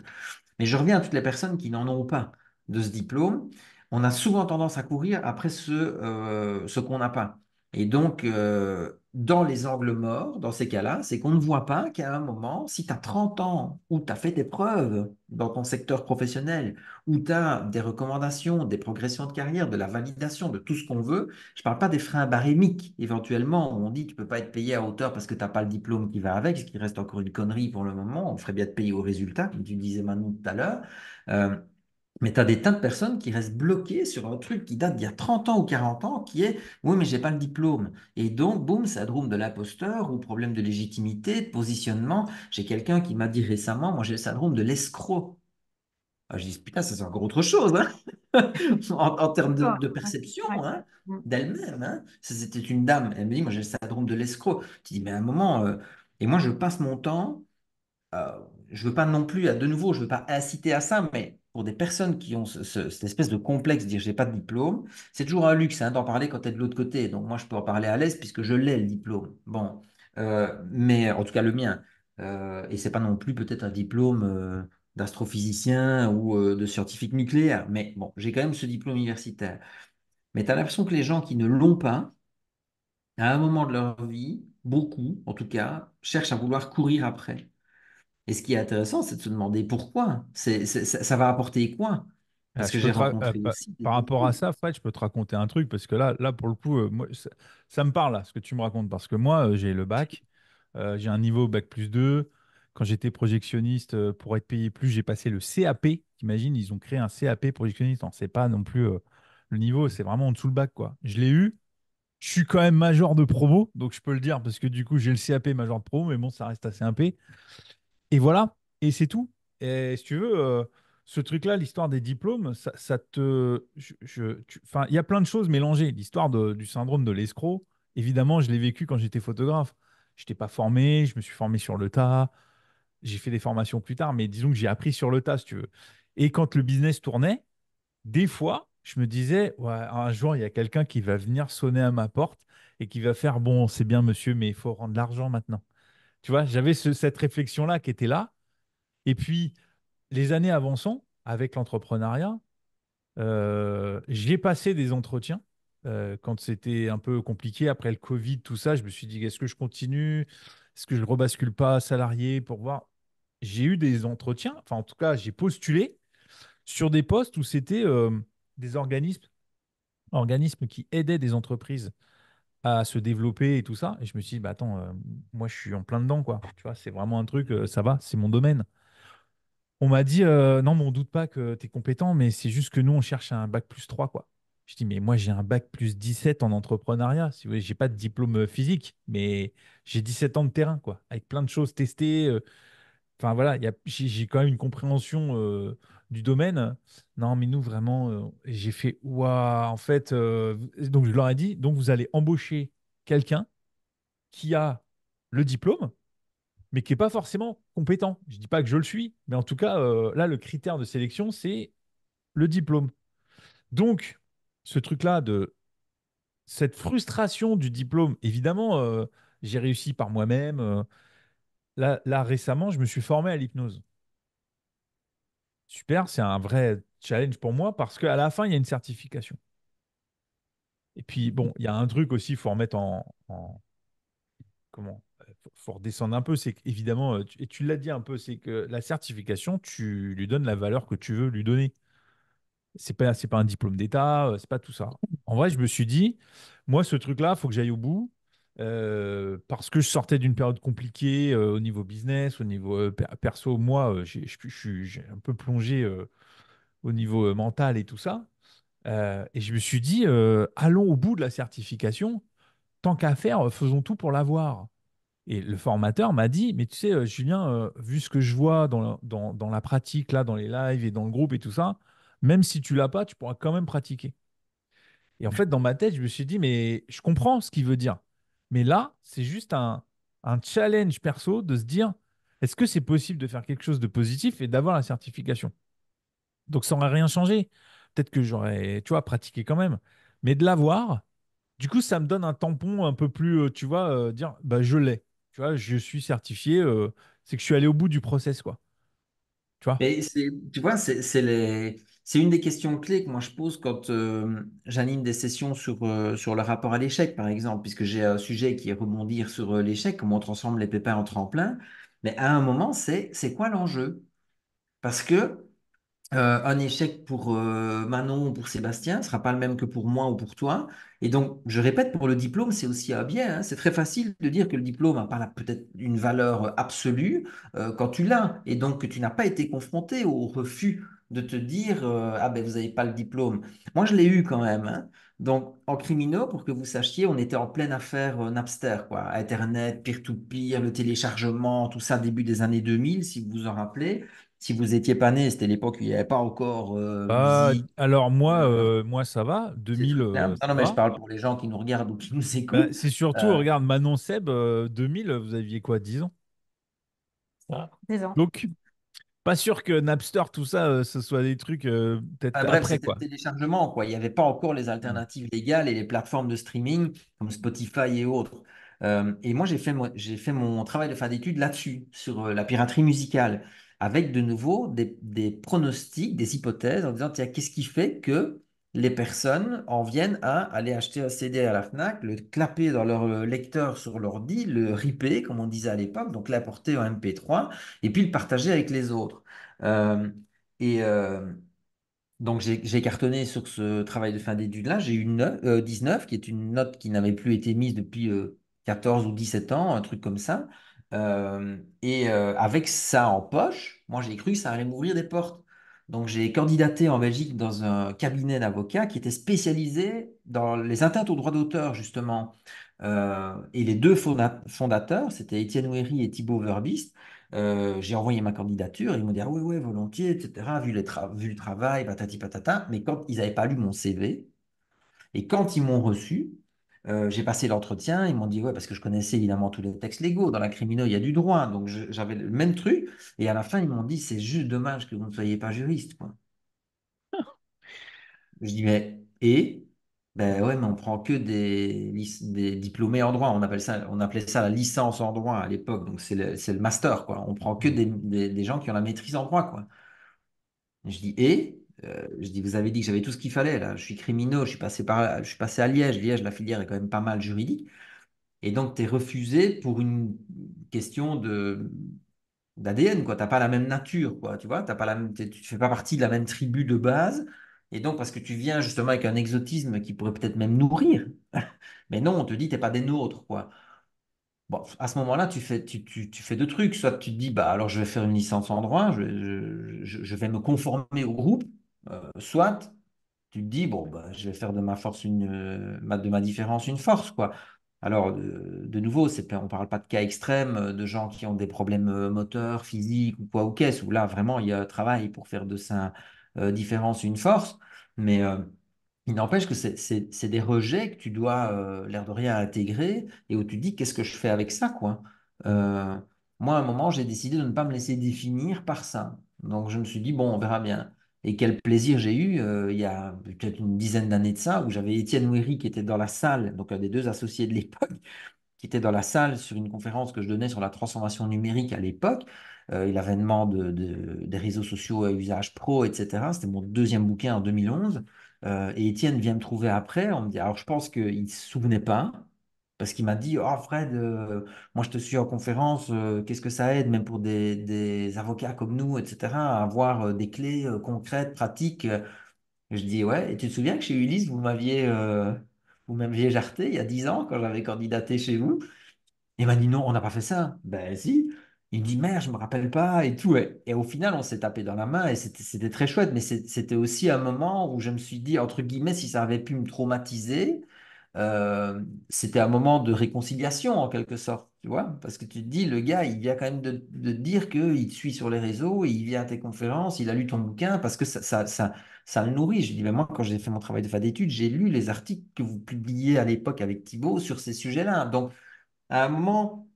Mais je reviens à toutes les personnes qui n'en ont pas de ce diplôme. On a souvent tendance à courir après ce qu'on n'a pas. Et donc, dans les angles morts, dans ces cas-là, c'est qu'on ne voit pas qu'à un moment, si tu as 30 ans, où tu as fait tes preuves dans ton secteur professionnel, où tu as des recommandations, des progressions de carrière, de la validation de tout ce qu'on veut, je ne parle pas des freins barémiques, éventuellement, où on dit que tu ne peux pas être payé à hauteur parce que tu n'as pas le diplôme qui va avec, ce qui reste encore une connerie pour le moment. On ferait bien de payer au résultat, comme tu disais Manon tout à l'heure. Euh, mais tu as des tas de personnes qui restent bloquées sur un truc qui date d'il y a 30 ans ou 40 ans, qui est oui, mais j'ai pas le diplôme. Et donc, boum, syndrome de l'imposteur ou problème de légitimité, de positionnement. J'ai quelqu'un qui m'a dit récemment, moi j'ai le syndrome de l'escroc. Ah, je dis, putain, ça c'est encore autre chose, hein, en termes D'accord. de Ouais. perception, Ouais. hein, Mm. d'elle-même. Hein. Ça, c'était une dame. Elle me dit, moi j'ai le syndrome de l'escroc. Tu dis, mais à un moment, et moi je passe mon temps euh, je veux pas non plus, de nouveau, je veux pas inciter à ça, mais pour des personnes qui ont cette espèce de complexe de dire j'ai pas de diplôme, c'est toujours un luxe hein, d'en parler quand tu es de l'autre côté. Donc moi, je peux en parler à l'aise puisque je l'ai le diplôme. Bon, mais en tout cas le mien. Et c'est pas non plus peut-être un diplôme d'astrophysicien ou de scientifique nucléaire, mais bon, j'ai quand même ce diplôme universitaire. Mais tu as l'impression que les gens qui ne l'ont pas, à un moment de leur vie, beaucoup en tout cas, cherchent à vouloir courir après. Et ce qui est intéressant, c'est de se demander pourquoi. Ça va apporter quoi? Parce que Je peux j'ai te rencontré aussi des par rapport à concours. ça, Fred, je peux te raconter un truc parce que là pour le coup, moi, ça me parle là, ce que tu me racontes parce que moi, j'ai le bac, j'ai un niveau bac plus 2. Quand j'étais projectionniste, pour être payé plus, j'ai passé le CAP. T'imagines, ils ont créé un CAP projectionniste. C'est pas non plus le niveau, c'est vraiment en dessous le bac, quoi. Je l'ai eu. Je suis quand même major de promo, donc je peux le dire parce que du coup, j'ai le CAP major de promo, mais bon, ça reste assez un P. Et voilà, et c'est tout. Et si tu veux, ce truc-là, l'histoire des diplômes, ça te. Enfin, il y a plein de choses mélangées. L'histoire du syndrome de l'escroc, évidemment, je l'ai vécu quand j'étais photographe. Je n'étais pas formé, je me suis formé sur le tas, j'ai fait des formations plus tard, mais disons que j'ai appris sur le tas, si tu veux. Et quand le business tournait, des fois, je me disais, ouais, un jour, il y a quelqu'un qui va venir sonner à ma porte et qui va faire, bon, c'est bien, monsieur, mais il faut rendre l'argent maintenant. Tu vois, j'avais cette réflexion-là qui était là. Et puis, les années avançant avec l'entrepreneuriat, j'ai passé des entretiens quand c'était un peu compliqué après le Covid, tout ça. Je me suis dit, est-ce que je continue? Est-ce que je rebascule pas salarié pour voir? J'ai eu des entretiens, enfin en tout cas, j'ai postulé sur des postes où c'était des organismes qui aidaient des entreprises à se développer et tout ça. Et je me suis dit, bah attends, moi je suis en plein dedans, quoi. Tu vois, c'est vraiment un truc, ça va, c'est mon domaine. On m'a dit, non, mais on doute pas que tu es compétent, mais c'est juste que nous, on cherche un bac plus 3 quoi. Je dis, mais moi, j'ai un bac plus 17 en entrepreneuriat. Si vous voulez, j'ai pas de diplôme physique, mais j'ai 17 ans de terrain, quoi, avec plein de choses testées. Enfin, voilà, j'ai quand même une compréhension du domaine. Non, mais nous, vraiment, j'ai fait, ouah, en fait, donc je leur ai dit, donc vous allez embaucher quelqu'un qui a le diplôme, mais qui n'est pas forcément compétent. Je ne dis pas que je le suis, mais en tout cas, là, le critère de sélection, c'est le diplôme. Donc, ce truc-là, de cette frustration du diplôme, évidemment, j'ai réussi par moi-même. Là, récemment, je me suis formé à l'hypnose. Super, c'est un vrai challenge pour moi parce qu'à la fin, il y a une certification. Et puis, bon, il y a un truc aussi, il faut remettre comment? Faut redescendre un peu. C'est qu'évidemment, et tu l'as dit un peu, c'est que la certification, tu lui donnes la valeur que tu veux lui donner. C'est pas un diplôme d'État, c'est pas tout ça. En vrai, je me suis dit, moi, ce truc-là, il faut que j'aille au bout parce que je sortais d'une période compliquée au niveau business, au niveau perso. Moi, j'ai un peu plongé au niveau mental et tout ça. Et je me suis dit, allons au bout de la certification. Tant qu'à faire, faisons tout pour l'avoir. Et le formateur m'a dit, mais tu sais, Julien, vu ce que je vois dans la pratique, là, dans les lives et dans le groupe et tout ça, même si tu l'as pas, tu pourras quand même pratiquer. Et en fait, dans ma tête, je me suis dit, mais je comprends ce qu'il veut dire. Mais là, c'est juste un challenge perso de se dire, est-ce que c'est possible de faire quelque chose de positif et d'avoir la certification? Donc ça n'aurait rien changé. Peut-être que j'aurais, tu vois, pratiqué quand même. Mais de l'avoir, du coup, ça me donne un tampon un peu plus, tu vois, dire, bah, je l'ai. Tu vois, je suis certifié, c'est que je suis allé au bout du process, quoi. Tu vois? Mais tu vois, c'est une des questions clés que moi je pose quand j'anime des sessions sur le rapport à l'échec, par exemple, puisque j'ai un sujet qui est rebondir sur l'échec, comment on transforme les pépins en tremplin. Mais à un moment, c'est quoi l'enjeu? Parce que un échec pour Manon ou pour Sébastien ne sera pas le même que pour moi ou pour toi. Et donc, je répète, pour le diplôme, c'est aussi un biais, hein. C'est très facile de dire que le diplôme n'a pas peut-être une valeur absolue quand tu l'as. Et donc, que tu n'as pas été confronté au refus de te dire ah ben, vous n'avez pas le diplôme. Moi, je l'ai eu quand même, hein. Donc, en criminaux, pour que vous sachiez, on était en pleine affaire Napster, quoi. Internet, peer-to-peer, le téléchargement, tout ça, début des années 2000, si vous vous en rappelez. Si vous étiez pas né, c'était l'époque où il n'y avait pas encore musique, Alors moi, euh, moi ça va, ces 2000 trucs-là. Non, non, ça mais je va. parle pour les gens qui nous regardent ou qui nous Bah, écoutent. c'est surtout, Euh, regarde, Manon Seb, 2000, vous aviez quoi, 10 ans? Ça. Des ans. Donc, pas sûr que Napster, tout ça, ce soit des trucs peut-être Bref, après, c'était le quoi. téléchargement, quoi. Il n'y avait pas encore les Hmm. alternatives légales et les plateformes de streaming comme Spotify et autres. Et moi, j'ai fait mon travail de fin d'études là-dessus, sur la piraterie musicale, avec de nouveau des pronostics, des hypothèses, en disant, tiens, qu'est-ce qui fait que les personnes en viennent à aller acheter un CD à la FNAC, le clapper dans leur lecteur sur l'ordi, le ripper, comme on disait à l'époque, donc l'apporter en MP3, et puis le partager avec les autres. Euh, et, donc, j'ai cartonné sur ce travail de fin d'études-là. J'ai eu 19, qui est une note qui n'avait plus été mise depuis 14 ou 17 ans, un truc comme ça. Avec ça en poche, moi, j'ai cru que ça allait m'ouvrir des portes. Donc, j'ai candidaté en Belgique dans un cabinet d'avocats qui était spécialisé dans les atteintes aux droits d'auteur, justement. Et les deux fondateurs, c'était Étienne Ouéry et Thibaut Verbist. J'ai envoyé ma candidature, ils m'ont dit ah oui, oui, volontiers, etc., vu le travail, patati patata. Mais quand ils n'avaient pas lu mon CV, et quand ils m'ont reçu, j'ai passé l'entretien, ils m'ont dit ouais, parce que je connaissais évidemment tous les textes légaux, dans la criminaux, il y a du droit, donc j'avais le même truc, et à la fin, ils m'ont dit c'est juste dommage que vous ne soyez pas juriste, quoi. Je dis mais, et? Ben ouais, mais on prend que des diplômés en droit. On appelait ça la licence en droit à l'époque. Donc c'est le master, quoi. On prend que des gens qui ont la maîtrise en droit, quoi. Et je dis, et? Je dis, vous avez dit que j'avais tout ce qu'il fallait, là. Je suis criminel, je suis passé à Liège. Liège, la filière est quand même pas mal juridique. Et donc, tu es refusé pour une question d'ADN, quoi. T'as pas la même nature, quoi. Tu vois, t'as pas tu fais pas partie de la même tribu de base. Et donc, parce que tu viens justement avec un exotisme qui pourrait peut-être même nourrir. Mais non, on te dit, t'es pas des nôtres, quoi. Bon, à ce moment-là, tu fais deux trucs. Soit tu te dis, bah, alors je vais faire une licence en droit, je vais me conformer au groupe. Soit tu te dis, bon, bah, je vais faire de ma force de ma différence une force, quoi. Alors, de nouveau, on ne parle pas de cas extrêmes, de gens qui ont des problèmes moteurs, physiques ou quoi ou qu'est-ce, où là, vraiment, il y a un travail pour faire de sa différence une force. Mais il n'empêche que c'est des rejets que tu dois, l'air de rien, intégrer et où tu te dis, qu'est-ce que je fais avec ça, quoi? Euh, Moi, à un moment, j'ai décidé de ne pas me laisser définir par ça. Donc, je me suis dit, bon, on verra bien. Et quel plaisir j'ai eu il y a peut-être une dizaine d'années de ça, où j'avais Étienne Ouéry qui était dans la salle, donc un des deux associés de l'époque, qui était dans la salle sur une conférence que je donnais sur la transformation numérique à l'époque, et l'avènement des réseaux sociaux à usage pro, etc. C'était mon deuxième bouquin en 2011. Et Étienne vient me trouver après. On me dit, alors je pense qu'il ne se souvenait pas, parce qu'il m'a dit, oh Fred, moi je te suis en conférence, qu'est-ce que ça aide, même pour des avocats comme nous, etc., à avoir des clés concrètes, pratiques. Je dis, ouais, et tu te souviens que chez Ulysse, vous m'aviez jarté il y a 10 ans quand j'avais candidaté chez vous? Il m'a dit non, on n'a pas fait ça. Ben si. Il me dit merde, je me rappelle pas et tout. Ouais. Et au final, on s'est tapé dans la main et c'était très chouette. Mais c'était aussi un moment où je me suis dit, entre guillemets, si ça avait pu me traumatiser, c'était un moment de réconciliation en quelque sorte, tu vois, parce que tu te dis, le gars, il vient quand même de te dire qu'il te suit sur les réseaux, il vient à tes conférences, il a lu ton bouquin, parce que ça le nourrit. Je dis, mais moi, quand j'ai fait mon travail de fin d'études, j'ai lu les articles que vous publiiez à l'époque avec Thibaut sur ces sujets-là. Donc, à un moment,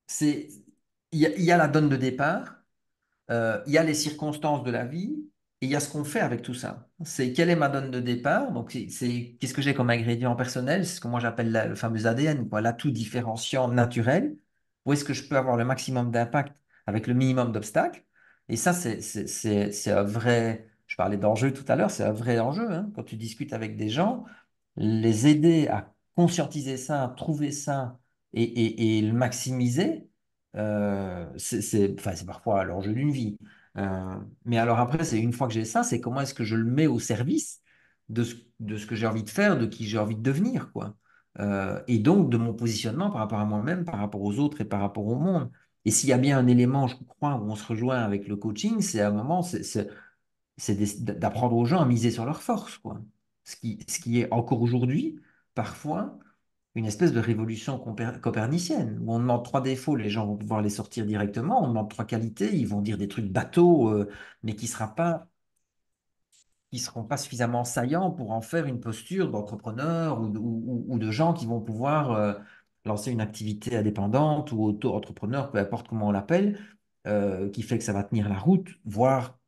c'est, il y a la donne de départ, il y a les circonstances de la vie et il y a ce qu'on fait avec tout ça. C'est quelle est ma donne de départ? Donc, qu'est-ce que j'ai comme ingrédient personnel? C'est ce que moi j'appelle le fameux ADN, quoi, l'atout différenciant naturel. Où est-ce que je peux avoir le maximum d'impact avec le minimum d'obstacles? Et ça, c'est un vrai. Je parlais d'enjeu tout à l'heure, c'est un vrai enjeu, hein. Quand tu discutes avec des gens, les aider à conscientiser ça, trouver ça et le maximiser, enfin, c'est parfois l'enjeu d'une vie. Mais alors après, c'est une fois que j'ai ça, c'est comment est-ce que je le mets au service de ce que j'ai envie de faire, de qui j'ai envie de devenir, quoi. Et donc de mon positionnement par rapport à moi-même, par rapport aux autres et par rapport au monde. Et s'il y a bien un élément, je crois, où on se rejoint avec le coaching, c'est à un moment, d'apprendre aux gens à miser sur leurs forces, quoi. Ce qui est encore aujourd'hui, parfois, une espèce de révolution copernicienne, où on demande trois défauts, les gens vont pouvoir les sortir directement, on demande trois qualités, ils vont dire des trucs bateaux, mais qui seront pas suffisamment saillants pour en faire une posture d'entrepreneur ou de gens qui vont pouvoir lancer une activité indépendante ou auto-entrepreneur, peu importe comment on l'appelle, qui fait que ça va tenir la route, voire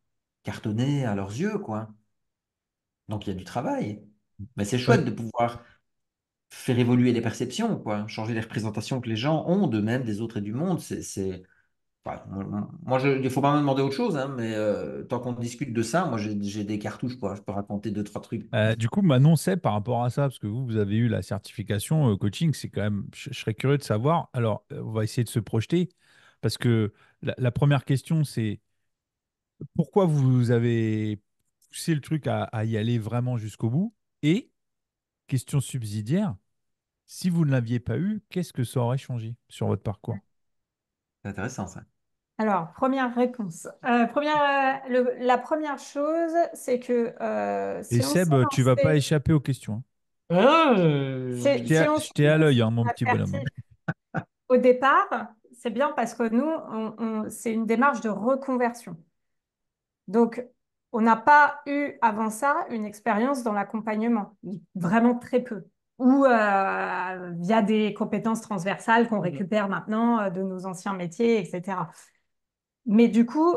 cartonner à leurs yeux, quoi. Donc il y a du travail. Mais c'est Ouais. chouette de pouvoir faire évoluer les perceptions, quoi, changer les représentations que les gens ont d'eux-mêmes, des autres et du monde. Enfin, il ne faut pas me demander autre chose, hein, mais tant qu'on discute de ça, moi j'ai des cartouches, quoi. Je peux raconter deux, trois trucs. Du coup, Manon sait par rapport à ça, parce que vous avez eu la certification coaching, c'est quand même, je serais curieux de savoir. Alors, on va essayer de se projeter, parce que la première question, c'est pourquoi vous avez poussé le truc à y aller vraiment jusqu'au bout? Et, question subsidiaire, si vous ne l'aviez pas eu, qu'est-ce que ça aurait changé sur votre parcours? C'est intéressant, ça. Alors, première réponse. La première chose, c'est que Et si on s'est Seb, tu vas pas lancé, échapper aux questions, hein. Ah, si on s'est Je t'ai à l'œil, lancé hein, mon dans petit bonhomme, hein. l'assertif au départ, c'est bien parce que nous, c'est une démarche de reconversion. Donc, on n'a pas eu avant ça une expérience dans l'accompagnement, vraiment très peu, ou via des compétences transversales qu'on récupère maintenant de nos anciens métiers, etc. Mais du coup,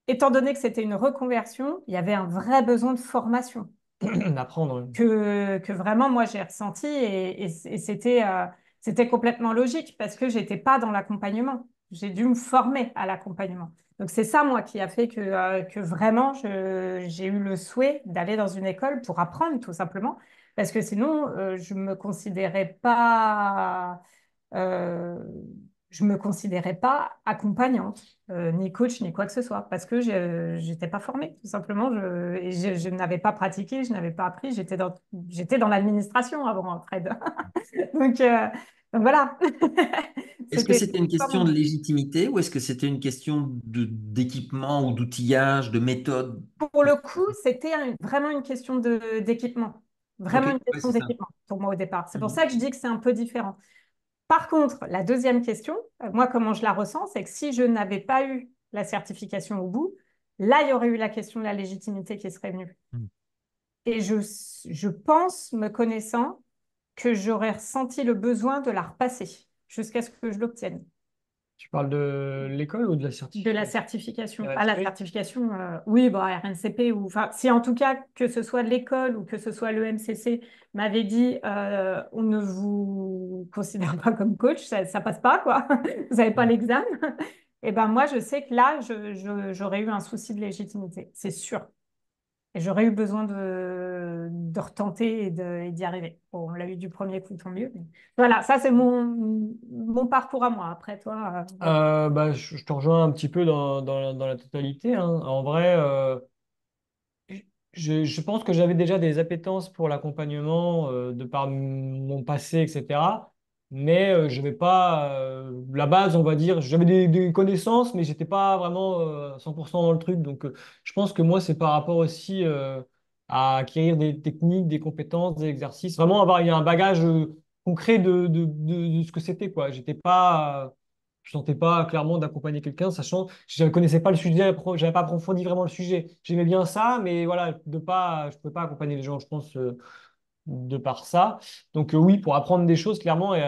étant donné que c'était une reconversion, il y avait un vrai besoin de formation d'apprendre. que vraiment moi j'ai ressenti et c'était complètement logique parce que j'étais pas dans l'accompagnement. J'ai dû me former à l'accompagnement. Donc c'est ça moi qui a fait que vraiment j'ai eu le souhait d'aller dans une école pour apprendre tout simplement parce que sinon je me considérais pas euh, je me considérais pas accompagnante, ni coach, ni quoi que ce soit, parce que je n'étais pas formée, tout simplement. Je n'avais pas pratiqué, je n'avais pas appris. J'étais dans l'administration avant, Fred. Donc, euh, donc voilà. Est-ce que c'était C'était une pas question de mon- légitimité ou est-ce que c'était une question d'équipement ou d'outillage, de méthode? Pour le coup, c'était vraiment une question d'équipement. Ok, Vraiment une ouais, question c'est ça. d'équipement pour moi au départ. C'est pour Mhm. ça que je dis que c'est un peu différent. Par contre, la deuxième question, moi, comment je la ressens, c'est que si je n'avais pas eu la certification au bout, là, il y aurait eu la question de la légitimité qui serait venue. Hmm. Et je pense, me connaissant, que j'aurais ressenti le besoin de la repasser jusqu'à ce que je l'obtienne. Tu parles de l'école ou de la De la certification? certification. Ah, la RNCP. certification, oui, bah, RNCP, ou enfin, si en tout cas, que ce soit l'école ou que ce soit l'EMCC m'avait dit on ne vous considère pas comme coach, ça passe pas, quoi. Vous n'avez pas l'examen. Et ben moi, je sais que là, j'aurais eu un souci de légitimité, c'est sûr. Et j'aurais eu besoin de retenter et d'y arriver. Bon, on l'a eu du premier coup, tant mieux. Mais voilà, ça, c'est mon parcours à moi. Après, toi, voilà. Bah, je te rejoins un petit peu dans la totalité, hein. En vrai, je pense que j'avais déjà des appétences pour l'accompagnement de par mon passé, etc. Mais je vais pas la base, on va dire, j'avais des connaissances, mais j'étais pas vraiment 100% dans le truc. Donc, je pense que moi, c'est par rapport aussi à acquérir des techniques, des compétences, des exercices, vraiment avoir un bagage concret de ce que c'était, quoi. Je sentais pas clairement d'accompagner quelqu'un, sachant que je ne connaissais pas le sujet, j'avais pas approfondi vraiment le sujet. J'aimais bien ça, mais voilà, je pouvais pas accompagner les gens, je pense, de par ça. Donc oui, pour apprendre des choses clairement et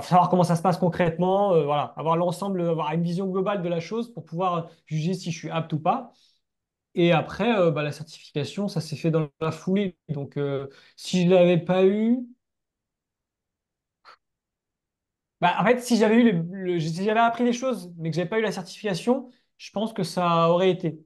savoir comment ça se passe concrètement, voilà, avoir l'ensemble, avoir une vision globale de la chose pour pouvoir juger si je suis apte ou pas. Et après, la certification, ça s'est fait dans la foulée. Donc, si je l'avais pas eu, en fait, si j'avais eu si j'avais appris des choses, mais que j'avais pas eu la certification, je pense que ça aurait été.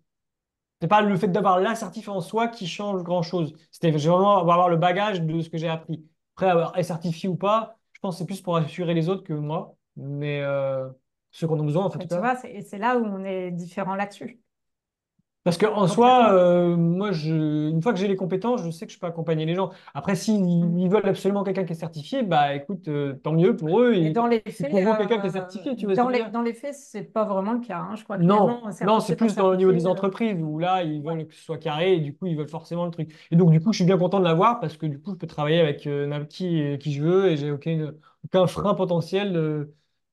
C'est pas le fait d'avoir la certif en soi qui change grand-chose. C'était j'ai vraiment avoir le bagage de ce que j'ai appris. Après, avoir être certifié ou pas, je pense que c'est plus pour assurer les autres que moi. Mais ceux qui en ont besoin, en fait, en Et tout tu cas. vois, c'est là où on est différent là-dessus, Parce qu'en soi, complètement. moi, une fois que j'ai les compétences, je sais que je peux accompagner les gens. Après, s'ils Mm. ils veulent absolument quelqu'un qui est certifié, bah écoute, tant mieux pour eux. Et dans les Ils faits, trouveront quelqu'un qui est certifié, tu vois ce que je veux dire? dans les faits, c'est pas vraiment le cas, hein. Je crois que les Non, gens non, c'est certifiés pour plus dans le niveau certifier. des entreprises où là, ils Ouais. veulent que ce soit carré et du coup, ils veulent forcément le truc. Et donc, du coup, je suis bien content de l'avoir parce que du coup, je peux travailler avec qui je veux et j'ai aucun frein potentiel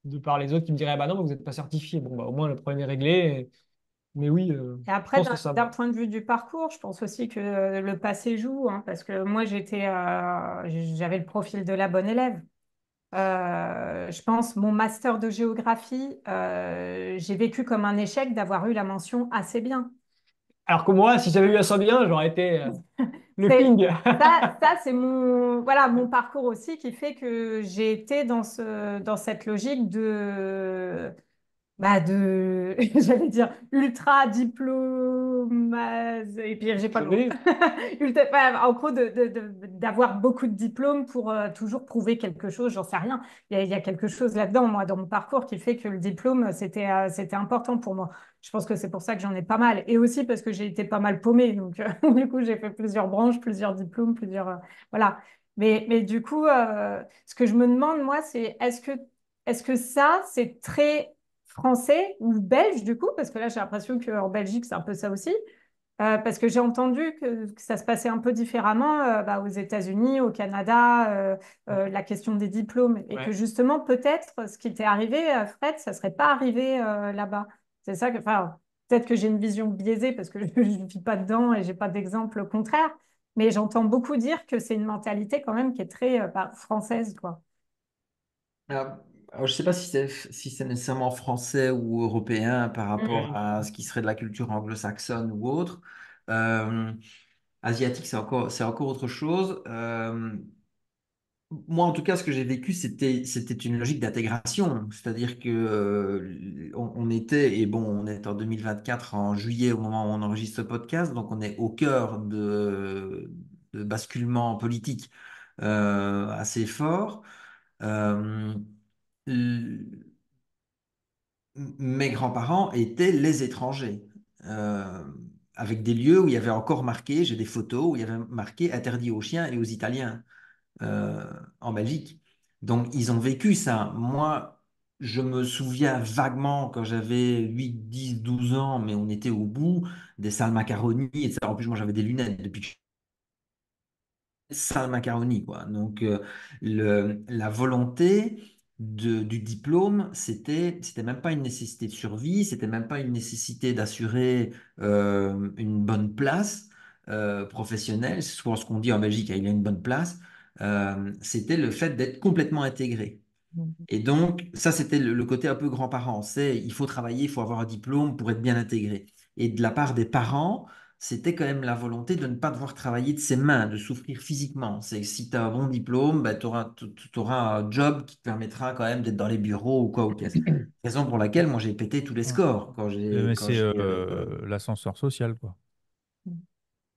de par les autres qui me diraient, bah non, mais vous n'êtes pas certifié. Bon, bah au moins, le problème est réglé. Mais oui, Et je après, pense que ça d'un va. point de vue du parcours, je pense aussi que le passé joue, hein, parce que moi, j'avais le profil de la bonne élève. Je pense mon master de géographie, j'ai vécu comme un échec d'avoir eu la mention assez bien. Alors que moi, si j'avais eu un 100 bien, j'aurais été le C'est king. c'est mon parcours aussi qui fait que j'ai été dans cette logique j'allais dire ultra diplôme, et puis j'ai pas le mot. Désolé. En gros, d'avoir beaucoup de diplômes pour toujours prouver quelque chose, j'en sais rien. Il y a quelque chose là-dedans, moi, dans mon parcours, qui fait que le diplôme, c'était important pour moi. Je pense que c'est pour ça que j'en ai pas mal. Et aussi parce que j'ai été pas mal paumée. Donc, du coup, j'ai fait plusieurs branches, plusieurs diplômes, voilà. Mais du coup, ce que je me demande, moi, c'est est-ce que ça, c'est très français ou belge, du coup, parce que là, j'ai l'impression qu'en Belgique, c'est un peu ça aussi. Parce que j'ai entendu que ça se passait un peu différemment aux États-Unis, au Canada, la question des diplômes, et que Ouais. justement, peut-être, ce qui t'est arrivé, Fred, ça ne serait pas arrivé là-bas. C'est ça que, enfin, peut-être que j'ai une vision biaisée parce que je ne vis pas dedans et j'ai pas d'exemple contraire, mais j'entends beaucoup dire que c'est une mentalité quand même qui est très française, quoi. Alors, je ne sais pas si c'est nécessairement français ou européen par rapport Ouais. à ce qui serait de la culture anglo-saxonne ou autre. Euh, Asiatique, c'est encore autre chose. Moi, en tout cas, ce que j'ai vécu, c'était une logique d'intégration. C'est-à-dire que on était, et bon, on est en 2024, en juillet, au moment où on enregistre ce podcast, donc on est au cœur de basculement politique assez fort. Euh, l- Mes grands-parents étaient les étrangers, euh, avec des lieux où il y avait encore marqué, j'ai des photos où il y avait marqué interdit aux chiens et aux Italiens euh, en Belgique. Donc, ils ont vécu ça. Moi, je me souviens vaguement quand j'avais 8, 10, 12 ans, mais on était au bout des salles macaroni, etc. En plus, moi, j'avais des lunettes depuis que sale macaroni, quoi. Donc, la volonté du diplôme, c'était même pas une nécessité de survie, c'était même pas une nécessité d'assurer une bonne place professionnelle. C'est souvent ce qu'on dit en Belgique, il y a une bonne place. C'était le fait d'être complètement intégré. Et donc, ça, c'était le côté un peu grand-parent. C'est, il faut travailler, il faut avoir un diplôme pour être bien intégré. Et de la part des parents, c'était quand même la volonté de ne pas devoir travailler de ses mains, de souffrir physiquement. C'est que si tu as un bon diplôme, ben, tu auras un job qui te permettra quand même d'être dans les bureaux ou quoi ou qu'est-ce. Raison pour laquelle moi j'ai pété tous les Ouais. scores Mais quand c'est j'ai l'ascenseur social, quoi.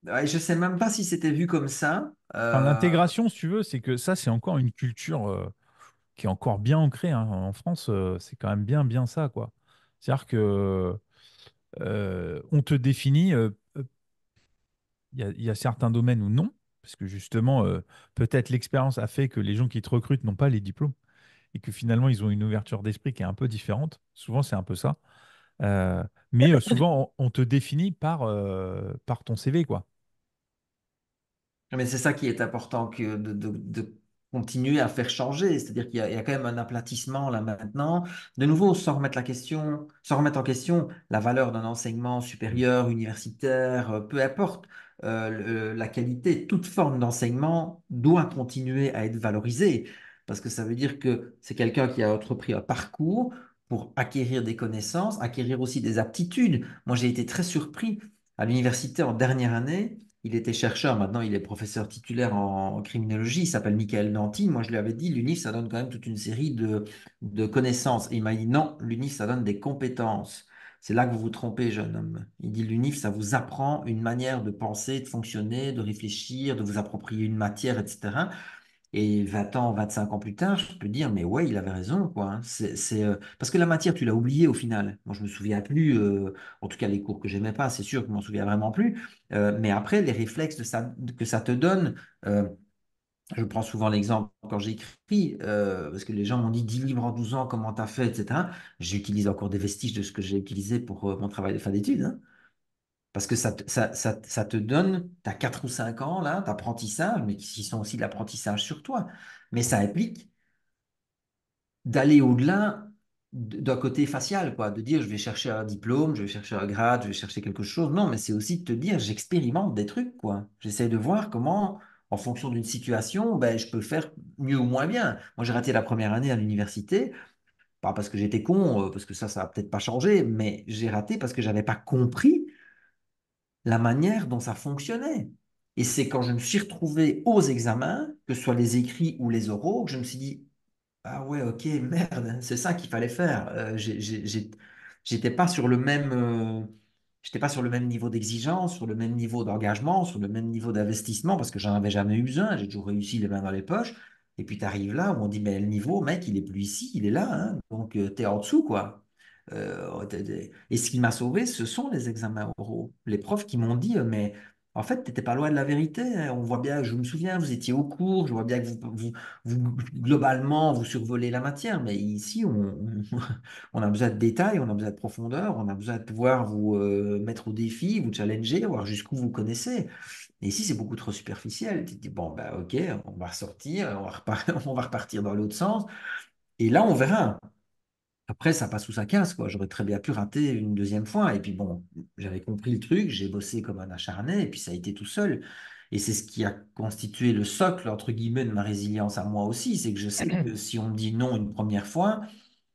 ouais, je sais même pas si c'était vu comme ça. Enfin, l'intégration, si tu veux, c'est que ça, c'est encore une culture qui est encore bien ancrée, hein. En France, c'est quand même bien, bien ça, quoi. C'est-à-dire que on te définit, il y a certains domaines où non, parce que justement, peut-être l'expérience a fait que les gens qui te recrutent n'ont pas les diplômes et que finalement, ils ont une ouverture d'esprit qui est un peu différente. Souvent, c'est un peu ça. Mais souvent, on te définit par ton CV, quoi. Mais c'est ça qui est important que de continuer à faire changer. C'est-à-dire qu'il y a quand même un aplatissement là maintenant. De nouveau, sans remettre en question la valeur d'un enseignement supérieur, universitaire, peu importe. La qualité, toute forme d'enseignement doit continuer à être valorisée. Parce que ça veut dire que c'est quelqu'un qui a entrepris un parcours pour acquérir des connaissances, acquérir aussi des aptitudes. Moi, j'ai été très surpris à l'université en dernière année. Il était chercheur, maintenant il est professeur titulaire en criminologie, il s'appelle Michael Danti. Moi je lui avais dit, l'UNIF, ça donne quand même toute une série de connaissances. Et il m'a dit, non, l'UNIF, ça donne des compétences. C'est là que vous vous trompez, jeune homme. Il dit, l'UNIF, ça vous apprend une manière de penser, de fonctionner, de réfléchir, de vous approprier une matière, etc. Et 20 ans, 25 ans plus tard, je peux dire, mais ouais, il avait raison, quoi. Hein. Parce que la matière, tu l'as oubliée au final. Moi, je me souviens plus, en tout cas, les cours que j'aimais pas, c'est sûr que je m'en souviens vraiment plus. Mais après, les réflexes que ça te donne, euh, je prends souvent l'exemple quand j'écris, parce que les gens m'ont dit 10 livres en 12 ans, comment t'as fait, etc. J'utilise encore des vestiges de ce que j'ai utilisé pour mon travail de fin d'études. Hein. Parce que ça te donne, tu as 4 ou 5 ans là d'apprentissage, mais qui sont aussi de l'apprentissage sur toi. Mais ça implique d'aller au-delà d'un côté facial, quoi, de dire je vais chercher un diplôme, je vais chercher un grade, je vais chercher quelque chose. Non, mais c'est aussi de te dire j'expérimente des trucs, quoi. J'essaie de voir comment, en fonction d'une situation, ben, je peux faire mieux ou moins bien. Moi, j'ai raté la première année à l'université, pas parce que j'étais con, parce que ça a peut-être pas changé, mais j'ai raté parce que j'avais pas compris la manière dont ça fonctionnait. Et c'est quand je me suis retrouvé aux examens, que ce soit les écrits ou les oraux, que je me suis dit, ah ouais, ok, merde, c'est ça qu'il fallait faire. J'étais pas sur le même, j'étais pas sur le même niveau d'exigence, sur le même niveau d'engagement, sur le même niveau d'investissement, parce que j'en avais jamais eu besoin, j'ai toujours réussi les mains dans les poches. Et puis tu arrives là où on dit, mais le niveau, mec, il est plus ici, il est là, hein. Donc tu es en dessous, quoi. Et ce qui m'a sauvé, ce sont les examens oraux. Les profs qui m'ont dit, mais en fait, tu n'étais pas loin de la vérité. Hein. On voit bien, je me souviens, vous étiez au cours, je vois bien que globalement, vous survolez la matière, mais ici, on a besoin de détails, on a besoin de profondeur, on a besoin de pouvoir vous mettre au défi, vous challenger, voir jusqu'où vous connaissez. Et ici, c'est beaucoup trop superficiel. Tu te dis, bon, bah, ok, on va ressortir, on va repartir dans l'autre sens. Et là, on verra. Après, ça passe ou ça casse, quoi. J'aurais très bien pu rater une deuxième fois. Et puis bon, j'avais compris le truc, j'ai bossé comme un acharné, et puis ça a été tout seul. Et c'est ce qui a constitué le socle, entre guillemets, de ma résilience à moi aussi. C'est que je sais que si on me dit non une première fois,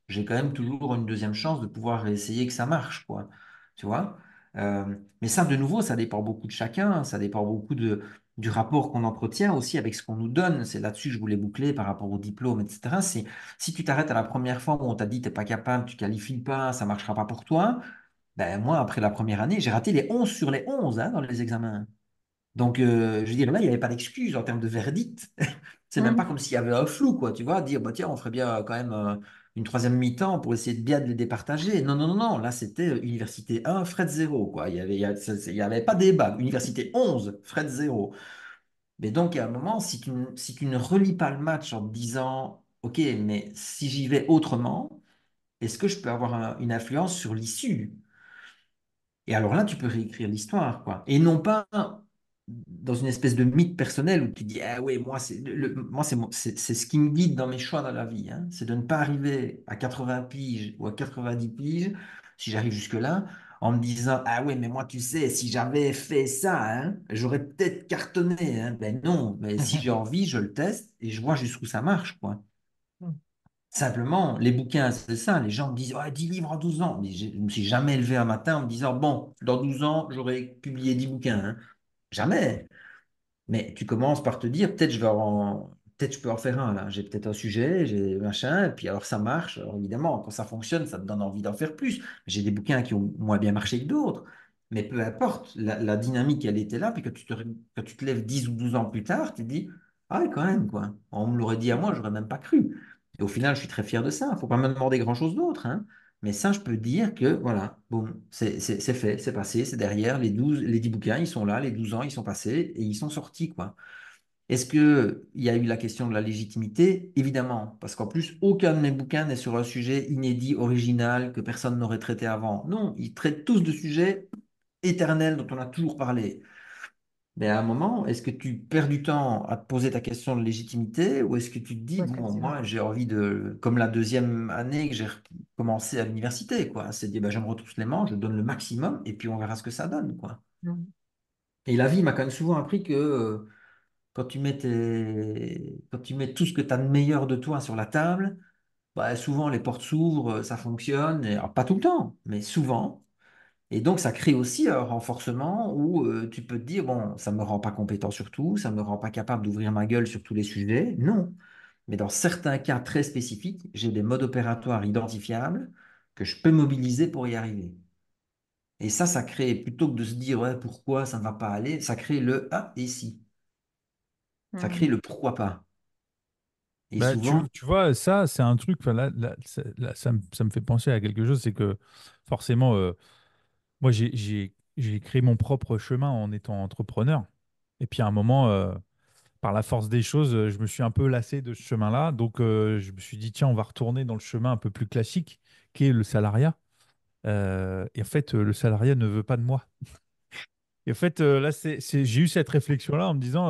j'ai quand même toujours une deuxième chance de pouvoir essayer que ça marche, quoi. Tu vois? Mais ça, de nouveau, ça dépend beaucoup de chacun, ça dépend beaucoup du rapport qu'on entretient aussi avec ce qu'on nous donne. C'est là-dessus que je voulais boucler par rapport au diplôme, etc. C'est, si tu t'arrêtes à la première fois où on t'a dit t'es pas capable, tu qualifies pas, ça marchera pas pour toi, ben moi, après la première année, j'ai raté les 11 sur les 11 hein, dans les examens. Donc, je veux dire, là, il n'y avait pas d'excuse en termes de verdict. C'est même pas Mm. comme s'il y avait un flou, quoi. Tu vois, dire, bah, tiens, on ferait bien quand même une troisième mi-temps pour essayer de bien de les départager. Non, non, non, non. Là, c'était Université 1, Fred 0, quoi. Il y avait pas de débat. Université 11, Fred 0. Mais donc, à un moment, si tu ne relis pas le match en te disant, OK, mais si j'y vais autrement, est-ce que je peux avoir une influence sur l'issue? Et alors là, tu peux réécrire l'histoire, quoi. Et non pas dans une espèce de mythe personnel où tu dis, ah oui, moi, moi c'est ce qui me guide dans mes choix dans la vie. Hein. C'est de ne pas arriver à 80 piges ou à 90 piges, si j'arrive jusque-là, en me disant, ah oui, mais moi, tu sais, si j'avais fait ça, hein, j'aurais peut-être cartonné. Hein. Ben non, mais si j'ai envie, je le teste et je vois jusqu'où ça marche, quoi. Simplement, les bouquins, c'est ça. Les gens me disent, ouais, 10 livres en 12 ans. Mais je ne me suis jamais levé un matin en me disant, bon, dans 12 ans, j'aurai publié 10 bouquins. Hein. Jamais. Mais tu commences par te dire, peut-être je peux en faire un là. J'ai peut-être un sujet, j'ai machin, et puis alors ça marche. Alors évidemment, quand ça fonctionne, ça te donne envie d'en faire plus. J'ai des bouquins qui ont moins bien marché que d'autres. Mais peu importe, la dynamique, elle était là, puis quand tu te lèves 10 ou 12 ans plus tard, tu te dis, ah ouais, quand même, quoi. On me l'aurait dit à moi, j'aurais même pas cru. Et au final, je suis très fier de ça. Faut pas me demander grand-chose d'autre, hein. Mais ça, je peux dire que, voilà, bon, c'est fait, c'est passé, c'est derrière. Les 10 bouquins, ils sont là, les 12 ans, ils sont passés et ils sont sortis, quoi. Est-ce qu'il y a eu la question de la légitimité? Évidemment, parce qu'en plus, aucun de mes bouquins n'est sur un sujet inédit, original, que personne n'aurait traité avant. Non, ils traitent tous de sujets éternels dont on a toujours parlé. Mais à un moment, est-ce que tu perds du temps à te poser ta question de légitimité ou est-ce que tu te dis, Où est-ce que bon, tu vas? moi, j'ai envie de, comme la deuxième année que j'ai commencé à l'université, quoi. C'est dire, ben, je me retrousse les manches, je donne le maximum et puis on verra ce que ça donne, quoi. Mm. Et la vie m'a quand même souvent appris que quand tu mets tout ce que tu as de meilleur de toi sur la table, bah, souvent les portes s'ouvrent, ça fonctionne, et, alors, pas tout le temps, mais souvent. Et donc, ça crée aussi un renforcement où tu peux te dire, bon, ça ne me rend pas compétent sur tout, ça ne me rend pas capable d'ouvrir ma gueule sur tous les sujets. Non. Mais dans certains cas très spécifiques, j'ai des modes opératoires identifiables que je peux mobiliser pour y arriver. Et ça crée, plutôt que de se dire, ouais, pourquoi ça ne va pas aller, ça crée le ah et si. Ça crée Mm. le pourquoi pas. Et Bah, souvent, tu vois, ça, c'est un truc, enfin, là, ça me fait penser à quelque chose, c'est que forcément, moi, j'ai créé mon propre chemin en étant entrepreneur. Et puis à un moment, par la force des choses, je me suis un peu lassé de ce chemin-là. Donc, je me suis dit, tiens, on va retourner dans le chemin un peu plus classique, qui est le salariat. Et en fait, le salariat ne veut pas de moi. Et en fait, là, j'ai eu cette réflexion-là en me disant,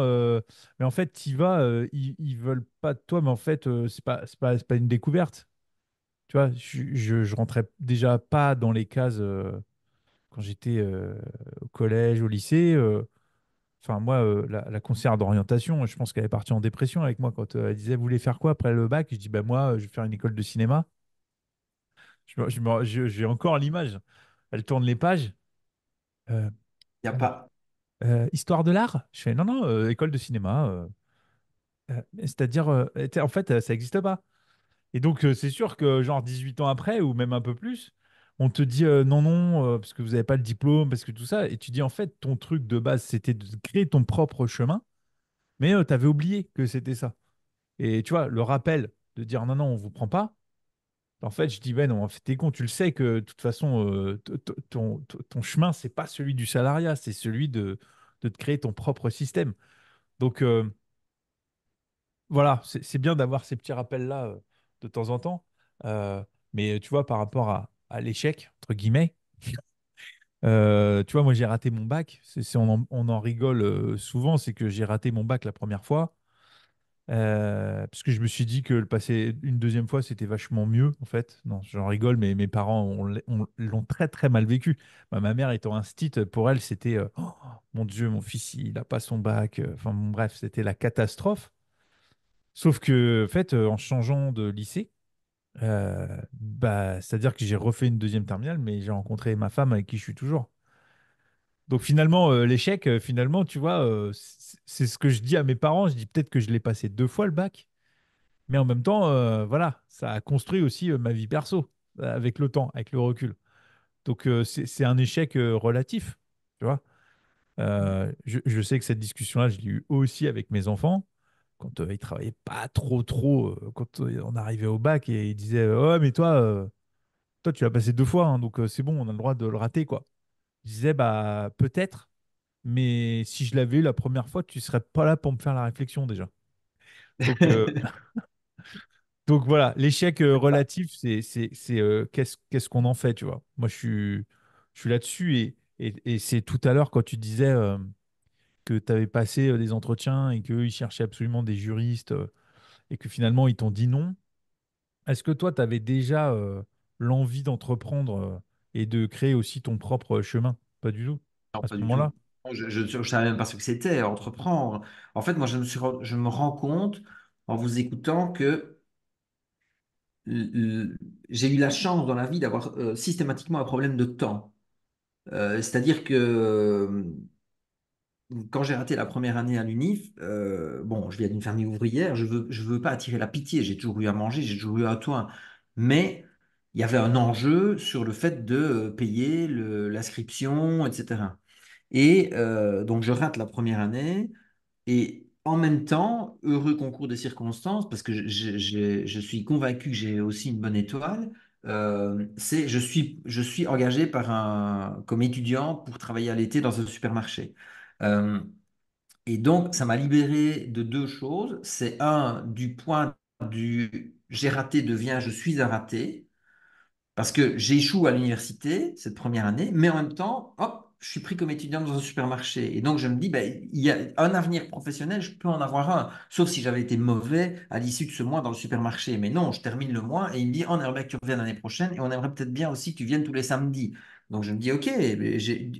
mais en fait, t'y vas, ils veulent pas de toi, mais en fait, c'est pas une découverte. Tu vois, je rentrais déjà pas dans les cases quand j'étais au collège, au lycée. Enfin, moi, la conseillère d'orientation, je pense qu'elle est partie en dépression avec moi quand elle disait, vous voulez faire quoi après le bac? Je dis, ben moi, je vais faire une école de cinéma. J'ai encore l'image. Elle tourne les pages. Euh, il n'y a alors, pas. histoire de l'art? Je fais, non, non, école de cinéma. C'est-à-dire, en fait, ça n'existe pas. Et donc, c'est sûr que, genre, 18 ans après, ou même un peu plus, on te dit non, non, parce que vous n'avez pas le diplôme, parce que tout ça. Et tu dis, en fait, ton truc de base, c'était de créer ton propre chemin, mais tu avais oublié que c'était ça. Et tu vois, le rappel de dire non, non, on vous prend pas. En fait, je dis, ben non, en fait, t'es con, tu le sais que de toute façon, ton chemin, c'est pas celui du salariat, c'est celui de te créer ton propre système. Donc, voilà, c'est bien d'avoir ces petits rappels-là de temps en temps. Euh, mais tu vois, par rapport à l'échec, entre guillemets, tu vois, moi j'ai raté mon bac. On en rigole souvent, c'est que j'ai raté mon bac la première fois. Parce que je me suis dit que le passer une deuxième fois, c'était vachement mieux, en fait. Non, j'en rigole, mais mes parents l'ont très, très mal vécu. Bah, ma mère étant instite, pour elle, c'était oh, mon Dieu, mon fils, il n'a pas son bac. Enfin, bon, bref, c'était la catastrophe. Sauf que, en fait, en changeant de lycée, bah, c'est-à-dire que j'ai refait une deuxième terminale, mais j'ai rencontré ma femme avec qui je suis toujours. Donc finalement, l'échec, finalement, tu vois, c'est ce que je dis à mes parents. Je dis peut-être que je l'ai passé deux fois le bac, mais en même temps, voilà, ça a construit aussi ma vie perso avec le temps, avec le recul. Donc c'est un échec relatif, tu vois. Je sais que cette discussion-là, je l'ai eue aussi avec mes enfants quand ils travaillaient pas trop, quand on arrivait au bac et ils disaient ouais, mais toi, tu l'as passé deux fois, hein, donc c'est bon, on a le droit de le rater, quoi. Je disais, bah, peut-être, mais si je l'avais eu la première fois, tu serais pas là pour me faire la réflexion déjà. Donc, donc voilà, l'échec relatif, qu'est-ce qu'on en fait, tu vois. Moi, je suis là-dessus et c'est tout à l'heure quand tu disais que tu avais passé des entretiens et qu'eux, ils cherchaient absolument des juristes et que finalement, ils t'ont dit non. Est-ce que toi, tu avais déjà l'envie d'entreprendre et de créer aussi ton propre chemin? Pas du tout, Non, à ce pas du moment-là. tout. Je savais même pas ce que c'était, entreprendre. En fait, moi, je me rends compte en vous écoutant que j'ai eu la chance dans la vie d'avoir systématiquement un problème de temps. C'est-à-dire que quand j'ai raté la première année à l'UNIF, bon, je viens d'une famille ouvrière, je veux pas attirer la pitié, j'ai toujours eu à manger, j'ai toujours eu à toit, mais il y avait un enjeu sur le fait de payer l'inscription, etc. Et donc je rate la première année, et en même temps, heureux concours des circonstances, parce que je suis convaincu que j'ai aussi une bonne étoile, je suis engagé comme étudiant pour travailler à l'été dans un supermarché. Euh, et donc, ça m'a libéré de deux choses. C'est un, du point du j'ai raté devient je suis à rater, parce que j'échoue à l'université cette première année, mais en même temps, hop, je suis pris comme étudiant dans un supermarché. Et donc, je me dis, ben, il y a un avenir professionnel, je peux en avoir un. Sauf si j'avais été mauvais à l'issue de ce mois dans le supermarché. Mais non, je termine le mois et il me dit, on aimerait que tu reviennes l'année prochaine et on aimerait peut-être bien aussi que tu viennes tous les samedis. Donc, je me dis, OK, mais j'ai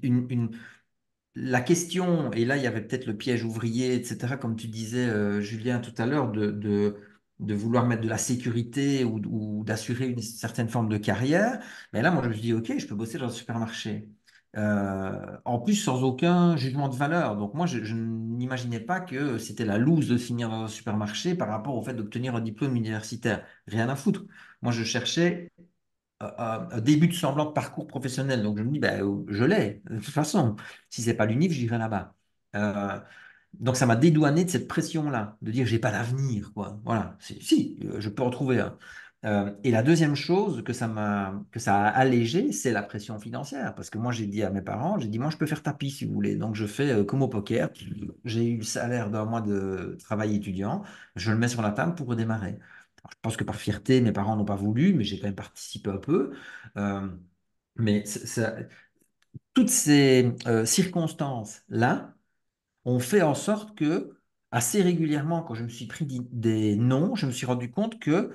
la question, et là, il y avait peut-être le piège ouvrier, etc., comme tu disais, Julien, tout à l'heure, de vouloir mettre de la sécurité ou d'assurer une certaine forme de carrière. Mais là, moi, je me suis dit, OK, je peux bosser dans un supermarché. En plus, sans aucun jugement de valeur. Donc, moi, je n'imaginais pas que c'était la loose de finir dans un supermarché par rapport au fait d'obtenir un diplôme universitaire. Rien à foutre. Moi, je cherchais un début de semblant de parcours professionnel. Donc je me dis, ben, je l'ai. De toute façon, si c'est pas l'UNIF, j'irai là-bas. Euh, donc ça m'a dédouané de cette pression-là, de dire j'ai pas d'avenir, quoi. Voilà, si, je peux en trouver un. Et la deuxième chose que ça a allégé, c'est la pression financière. Parce que moi, j'ai dit à mes parents, j'ai dit, moi, je peux faire tapis si vous voulez. Donc, je fais comme au poker. J'ai eu le salaire d'un mois de travail étudiant. Je le mets sur la table pour redémarrer. Alors, je pense que par fierté, mes parents n'ont pas voulu, mais j'ai quand même participé un peu. Euh, mais toutes ces circonstances-là, ont fait en sorte que, assez régulièrement, quand je me suis pris des noms, je me suis rendu compte que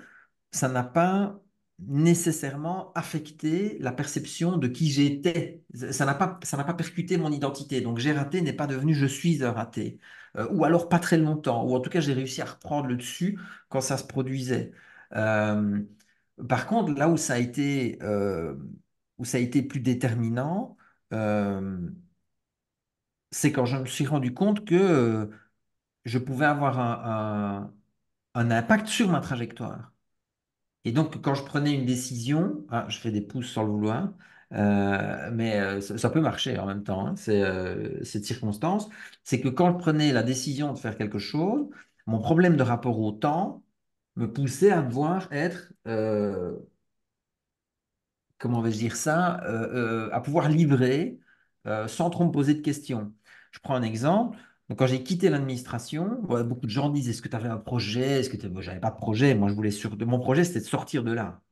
ça n'a pas nécessairement affecté la perception de qui j'étais. Ça n'a pas percuté mon identité. Donc, j'ai raté n'est pas devenu je suis un raté. Ou alors pas très longtemps. Ou en tout cas, j'ai réussi à reprendre le dessus quand ça se produisait. Euh, Par contre, là où ça a été plus déterminant, euh, c'est quand je me suis rendu compte que je pouvais avoir un impact sur ma trajectoire. Et donc, quand je prenais une décision, je fais des pouces sans le vouloir, mais ça peut marcher en même temps, hein, c'est cette circonstance, c'est que quand je prenais la décision de faire quelque chose, mon problème de rapport au temps me poussait à devoir être comment vais-je dire ça, à pouvoir livrer sans trop me poser de questions. Je prends un exemple. Donc, quand j'ai quitté l'administration, beaucoup de gens disent, est-ce que tu avais un projet? Est-ce que moi, j'avais pas de projet. Moi, je voulais mon projet, c'était de sortir de là.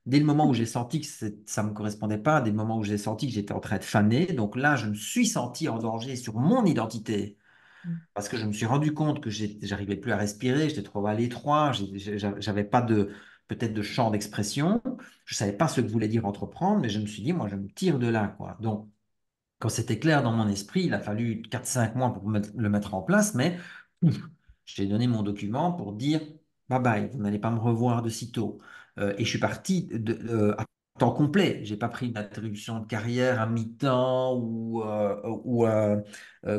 Dès le moment où j'ai senti que ça ne me correspondait pas, dès le moment où j'ai senti que j'étais en train de faner, donc là, je me suis senti en danger sur mon identité parce que je me suis rendu compte que j'arrivais plus à respirer, j'étais trop à l'étroit, j'avais pas peut-être de champ d'expression, je savais pas ce que voulait dire entreprendre, mais je me suis dit, moi, je me tire de là, quoi. Donc, quand c'était clair dans mon esprit, il a fallu 4 5 mois pour le mettre en place, mais ouf, j'ai donné mon document pour dire, bye bye, vous n'allez pas me revoir de sitôt. Et je suis parti à temps complet. J'ai pas pris d'interruption de carrière à mi-temps ou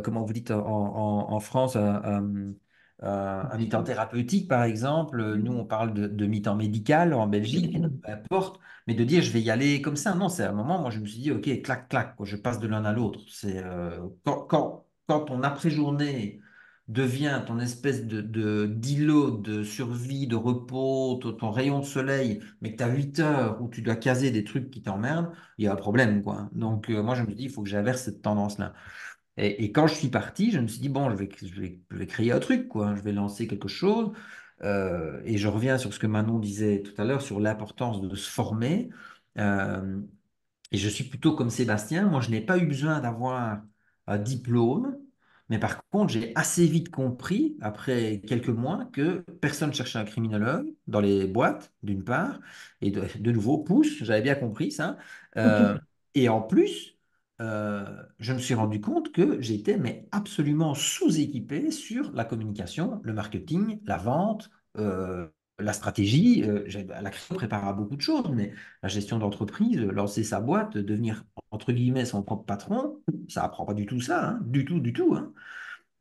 comment vous dites en France, un mi-temps thérapeutique, par exemple. Nous, on parle de mi-temps médical en Belgique, peu importe. Mais de dire, je vais y aller comme ça, non, c'est à un moment, moi, je me suis dit, OK, clac, clac, quoi, je passe de l'un à l'autre. C'est quand ton après-journée devient ton espèce d'îlot de survie, de repos, ton rayon de soleil, mais que tu as 8 heures où tu dois caser des trucs qui t'emmerdent, il y a un problème, quoi. Donc, moi, je me dis, il faut que j'inverse cette tendance-là. Et quand je suis parti, je me suis dit, bon, je vais créer un truc, quoi. Je vais lancer quelque chose. Et je reviens sur ce que Manon disait tout à l'heure, sur l'importance de se former. Euh, et je suis plutôt comme Sébastien. Moi, je n'ai pas eu besoin d'avoir un diplôme. Mais par contre, j'ai assez vite compris, après quelques mois, que personne cherchait un criminologue dans les boîtes, d'une part. Et de nouveau, pouce, j'avais bien compris ça. Euh, et en plus, je me suis rendu compte que j'étais mais absolument sous-équipé sur la communication, le marketing, la vente, la stratégie. La création prépare à beaucoup de choses, mais la gestion d'entreprise, lancer sa boîte, devenir entre guillemets son propre patron, ça apprend pas du tout ça, hein, du tout, du tout, hein.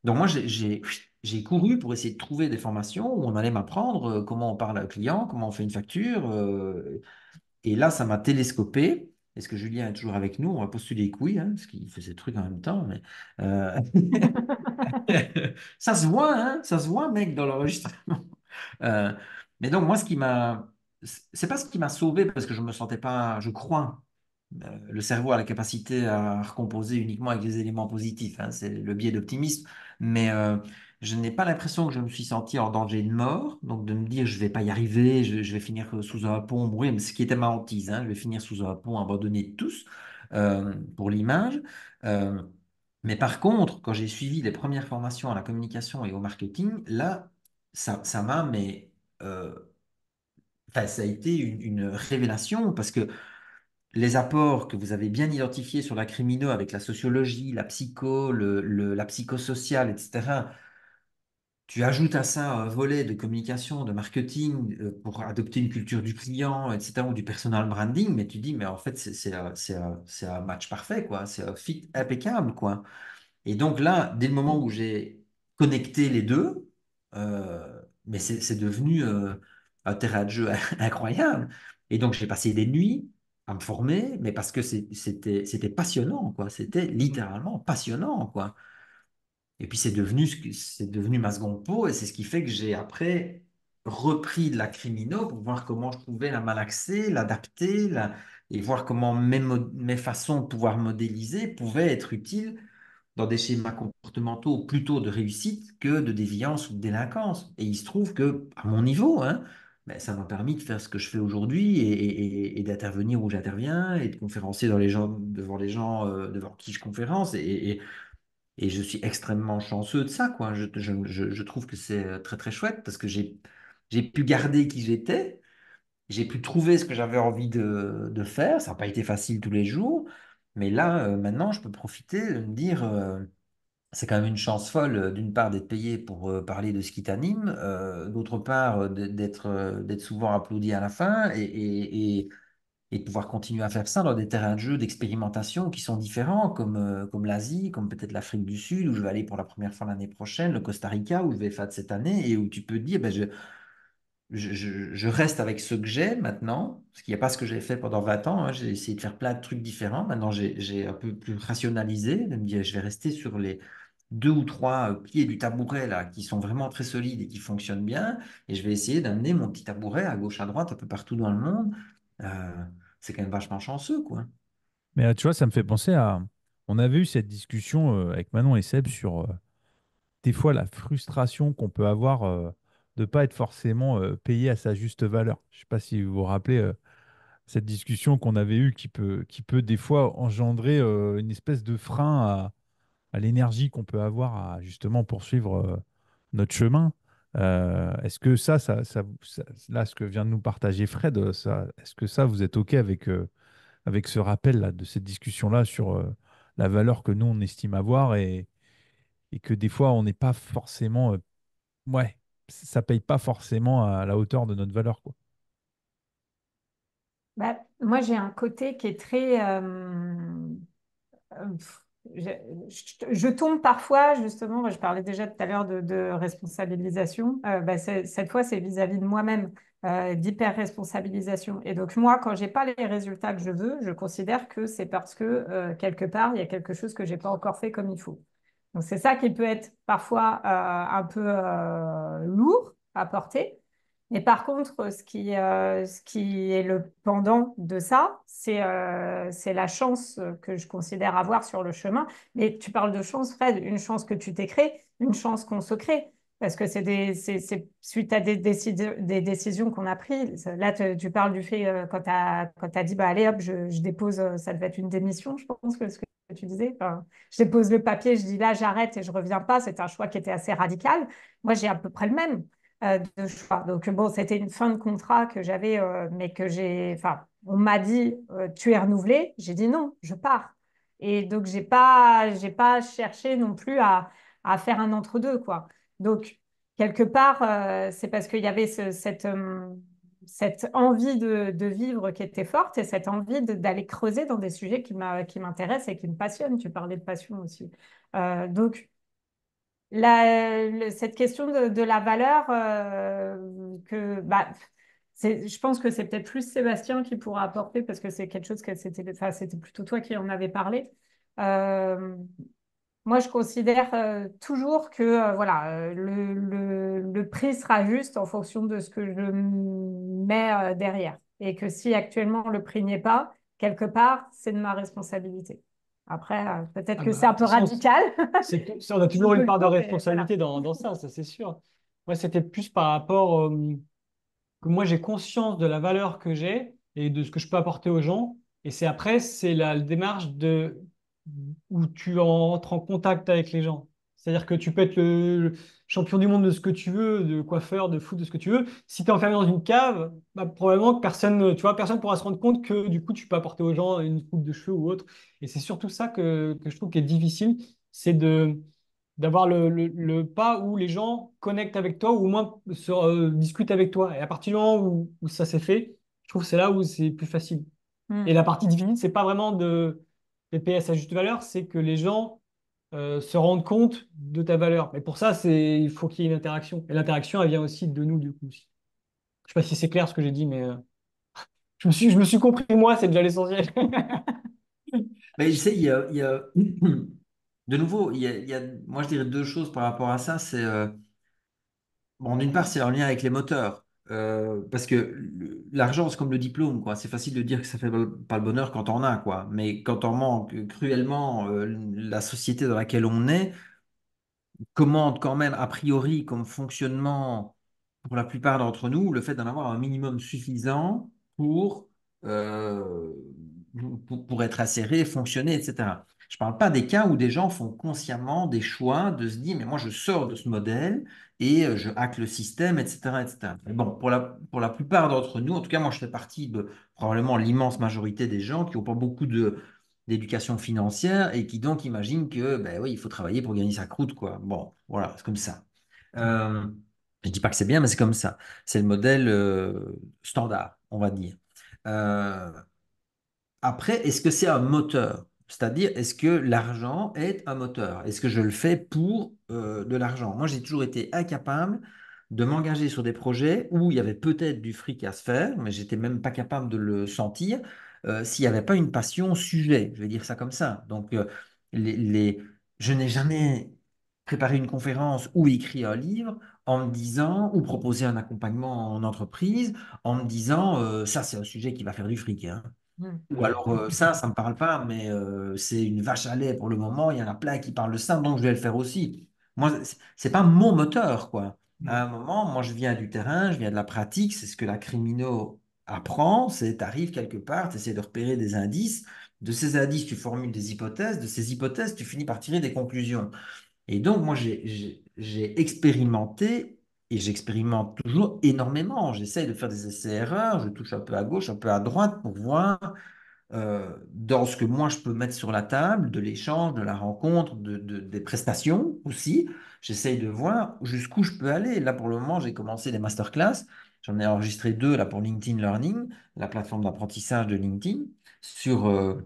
Donc moi, j'ai couru pour essayer de trouver des formations où on allait m'apprendre comment on parle à un client, comment on fait une facture. Et là, ça m'a télescopé. Est-ce que Julien est toujours avec nous? On va postuler les couilles, hein, parce qu'il fait ses trucs en même temps. Mais euh, ça se voit, hein, ça se voit, mec, dans l'enregistrement. Euh, mais donc, moi, c'est pas ce qui m'a sauvé parce que je me sentais pas, je crois, le cerveau a la capacité à recomposer uniquement avec des éléments positifs, hein, c'est le biais d'optimisme. Mais je n'ai pas l'impression que je me suis senti en danger de mort, donc de me dire je vais pas y arriver, je vais finir sous un pont, mourir, mais ce qui était ma hantise, hein, je vais finir sous un pont abandonné de tous. pour l'image. Euh, mais par contre, quand j'ai suivi les premières formations à la communication et au marketing, là, ça m'a, mais enfin, ça a été une révélation parce que les apports que vous avez bien identifiés sur la crimino avec la sociologie, la psycho, la psychosociale, etc., tu ajoutes à ça un volet de communication, de marketing pour adopter une culture du client, etc., ou du personal branding, mais tu dis, mais en fait, c'est un match parfait, quoi. C'est un fit impeccable, quoi. Et donc là, dès le moment où j'ai connecté les deux, mais c'est devenu un terrain de jeu incroyable. Et donc j'ai passé des nuits à me former, mais parce que c'était passionnant, quoi. C'était littéralement passionnant, quoi. Et puis c'est devenu ma seconde peau, et c'est ce qui fait que j'ai après repris de la crimino pour voir comment je pouvais la malaxer, l'adapter, et voir comment mes façons de pouvoir modéliser pouvaient être utiles dans des schémas comportementaux plutôt de réussite que de déviance ou de délinquance. Et il se trouve que, à mon niveau, hein, ben, ça m'a permis de faire ce que je fais aujourd'hui et d'intervenir où j'interviens et de conférencer devant les gens devant qui je conférence. Et je suis extrêmement chanceux de ça, quoi. Je trouve que c'est très, très chouette parce que j'ai pu garder qui j'étais, j'ai pu trouver ce que j'avais envie de faire. Ça n'a pas été facile tous les jours. Mais là, maintenant, je peux profiter de me dire, c'est quand même une chance folle, d'une part, d'être payé pour parler de ce qui t'anime, d'autre part, d'être souvent applaudi à la fin et de pouvoir continuer à faire ça dans des terrains de jeu, d'expérimentation qui sont différents, comme l'Asie, comme peut-être l'Afrique du Sud, où je vais aller pour la première fois l'année prochaine, le Costa Rica, où je vais faire cette année, et où tu peux te dire, ben, je reste avec ce que j'ai maintenant, parce qu'il n'y a pas ce que j'ai fait pendant 20 ans, hein. J'ai essayé de faire plein de trucs différents. Maintenant, j'ai un peu plus rationalisé, de me dire, je vais rester sur les deux ou trois pieds du tabouret là, qui sont vraiment très solides et qui fonctionnent bien, et je vais essayer d'amener mon petit tabouret à gauche, à droite, un peu partout dans le monde. Euh, c'est quand même vachement chanceux, quoi. Mais tu vois, ça me fait penser à. On avait eu cette discussion avec Manon et Seb sur des fois la frustration qu'on peut avoir de ne pas être forcément payé à sa juste valeur. Je ne sais pas si vous vous rappelez cette discussion qu'on avait eue qui peut des fois engendrer une espèce de frein à l'énergie qu'on peut avoir à justement poursuivre notre chemin. Est-ce que là, ce que vient de nous partager Fred, est-ce que ça, vous êtes OK avec ce rappel-là, de cette discussion-là sur la valeur que nous, on estime avoir et que des fois, on n'est pas forcément. Ouais, ça paye pas forcément à la hauteur de notre valeur, quoi. Bah, moi, j'ai un côté qui est très, pff, je, je tombe parfois, justement, je parlais déjà tout à l'heure de responsabilisation. Bah, cette fois, c'est vis-à-vis de moi-même, d'hyper-responsabilisation. Et donc, moi, quand j'ai pas les résultats que je veux, je considère que c'est parce que, quelque part, il y a quelque chose que j'ai pas encore fait comme il faut. Donc, c'est ça qui peut être parfois un peu lourd à porter. Mais par contre, ce qui est le pendant de ça, c'est la chance que je considère avoir sur le chemin. Mais tu parles de chance, Fred, une chance que tu t'es créée, une chance qu'on se crée. Parce que c'est suite à des décisions qu'on a prises. Là, tu parles du fait, quand tu as dit, bah, allez, hop, je dépose, ça devait être une démission, je pense que ce que tu disais. Enfin, je dépose le papier, je dis là, j'arrête et je reviens pas. C'est un choix qui était assez radical. Moi, j'ai à peu près le même de choix. Donc, bon, c'était une fin de contrat que j'avais, mais que enfin, on m'a dit, tu es renouvelé. J'ai dit non, je pars. Et donc, j'ai pas cherché non plus à faire un entre-deux, quoi. Donc, quelque part, c'est parce qu'il y avait cette envie de vivre qui était forte et cette envie d'aller creuser dans des sujets qui m'intéressent et qui me passionnent. Tu parlais de passion aussi. Donc, cette question de la valeur, bah, je pense que c'est peut-être plus Sébastien qui pourra apporter parce que c'est quelque chose enfin, c'était plutôt toi qui en avais parlé. Euh, Moi, je considère toujours que voilà, le prix sera juste en fonction de ce que je mets derrière. Et que si actuellement le prix n'y est pas, quelque part, c'est de ma responsabilité. Après, peut-être Ah que bah, c'est de un toute peu façon, radical. on a Un toujours peu une part de lourd, mais voilà. responsabilité dans ça c'est sûr. Moi, c'était plus par rapport que moi, j'ai conscience de la valeur que j'ai et de ce que je peux apporter aux gens. Et c'est après, c'est la démarche où tu entres en contact avec les gens. C'est-à-dire que tu peux être le champion du monde de ce que tu veux, de coiffeur, de foot, de ce que tu veux. Si tu es enfermé dans une cave, bah, probablement que personne, tu vois, personne pourra se rendre compte que du coup, tu peux apporter aux gens une coupe de cheveux ou autre. Et c'est surtout ça que je trouve qui est difficile, c'est d'avoir le pas où les gens connectent avec toi ou au moins discutent avec toi. Et à partir du moment où ça s'est fait, je trouve que c'est là où c'est plus facile. Et Mm. la partie difficile, c'est pas vraiment des PS à juste valeur, c'est que les gens se rendent compte de ta valeur. Mais pour ça, il faut qu'il y ait une interaction. Et l'interaction, elle vient aussi de nous, du coup. Je sais pas si c'est clair ce que j'ai dit, mais je me suis compris, moi, c'est déjà l'essentiel. Mais tu sais, de nouveau, moi je dirais deux choses par rapport à ça. C'est bon, d'une part, c'est en lien avec les moteurs. Parce que l'argent, c'est comme le diplôme, quoi. C'est facile de dire que ça fait pas le bonheur quand on a, quoi. Mais quand on manque cruellement, la société dans laquelle on est commande quand même, a priori, comme fonctionnement pour la plupart d'entre nous, le fait d'en avoir un minimum suffisant pour, euh, pour être acéré, fonctionner, etc. Je ne parle pas des cas où des gens font consciemment des choix de se dire, mais moi je sors de ce modèle et je hack le système, etc., etc. Mais bon, pour la plupart d'entre nous, en tout cas moi je fais partie de probablement l'immense majorité des gens qui n'ont pas beaucoup d'éducation financière et qui donc imaginent que, ben oui, il faut travailler pour gagner sa croûte, quoi. Bon, voilà, c'est comme ça. Euh, je dis pas que c'est bien, mais c'est comme ça. C'est le modèle standard, on va dire. Euh, Après, est-ce que c'est un moteur? C'est-à-dire, est-ce que l'argent est un moteur? Est-ce que je le fais pour de l'argent? Moi, j'ai toujours été incapable de m'engager sur des projets où il y avait peut-être du fric à se faire, mais j'étais même pas capable de le sentir s'il n'y avait pas une passion au sujet. Je vais dire ça comme ça. Donc, les, les- je n'ai jamais préparé une conférence ou écrit un livre en me disant, ou proposé un accompagnement en entreprise en me disant, ça, c'est un sujet qui va faire du fric, hein. Mm. Ou alors ça me parle pas, mais c'est une vache à lait pour le moment. Il y en a plein qui parlent de ça, donc je vais le faire aussi. Moi, c'est pas mon moteur, quoi. À un moment, moi, je viens du terrain, je viens de la pratique. C'est ce que la crimino apprend. C'est t'arrives quelque part, tu essaies de repérer des indices. De ces indices, tu formules des hypothèses. De ces hypothèses, tu finis par tirer des conclusions. Et donc, moi, j'ai expérimenté et j'expérimente toujours énormément. J'essaye de faire des essais-erreurs. Je touche un peu à gauche, un peu à droite pour voir dans ce que moi je peux mettre sur la table, de l'échange, de la rencontre, des prestations aussi. J'essaye de voir jusqu'où je peux aller. Là, pour le moment, j'ai commencé des masterclass. J'en ai enregistré deux là pour LinkedIn Learning, la plateforme d'apprentissage de LinkedIn, sur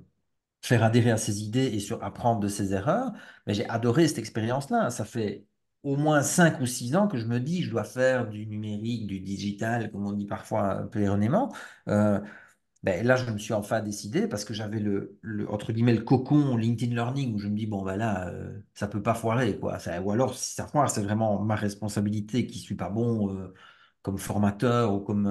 faire adhérer à ses idées et sur apprendre de ses erreurs. Mais j'ai adoré cette expérience-là. Ça fait au moins 5 ou 6 ans que je me dis, je dois faire du numérique, du digital, comme on dit parfois un peu erronément. Euh, ben, là, je me suis enfin décidé parce que j'avais entre guillemets, le cocon LinkedIn Learning où je me dis, bon, ben là, ça peut pas foirer, quoi. Ou alors, si ça foire, c'est vraiment ma responsabilité qui suis pas bon comme formateur ou comme,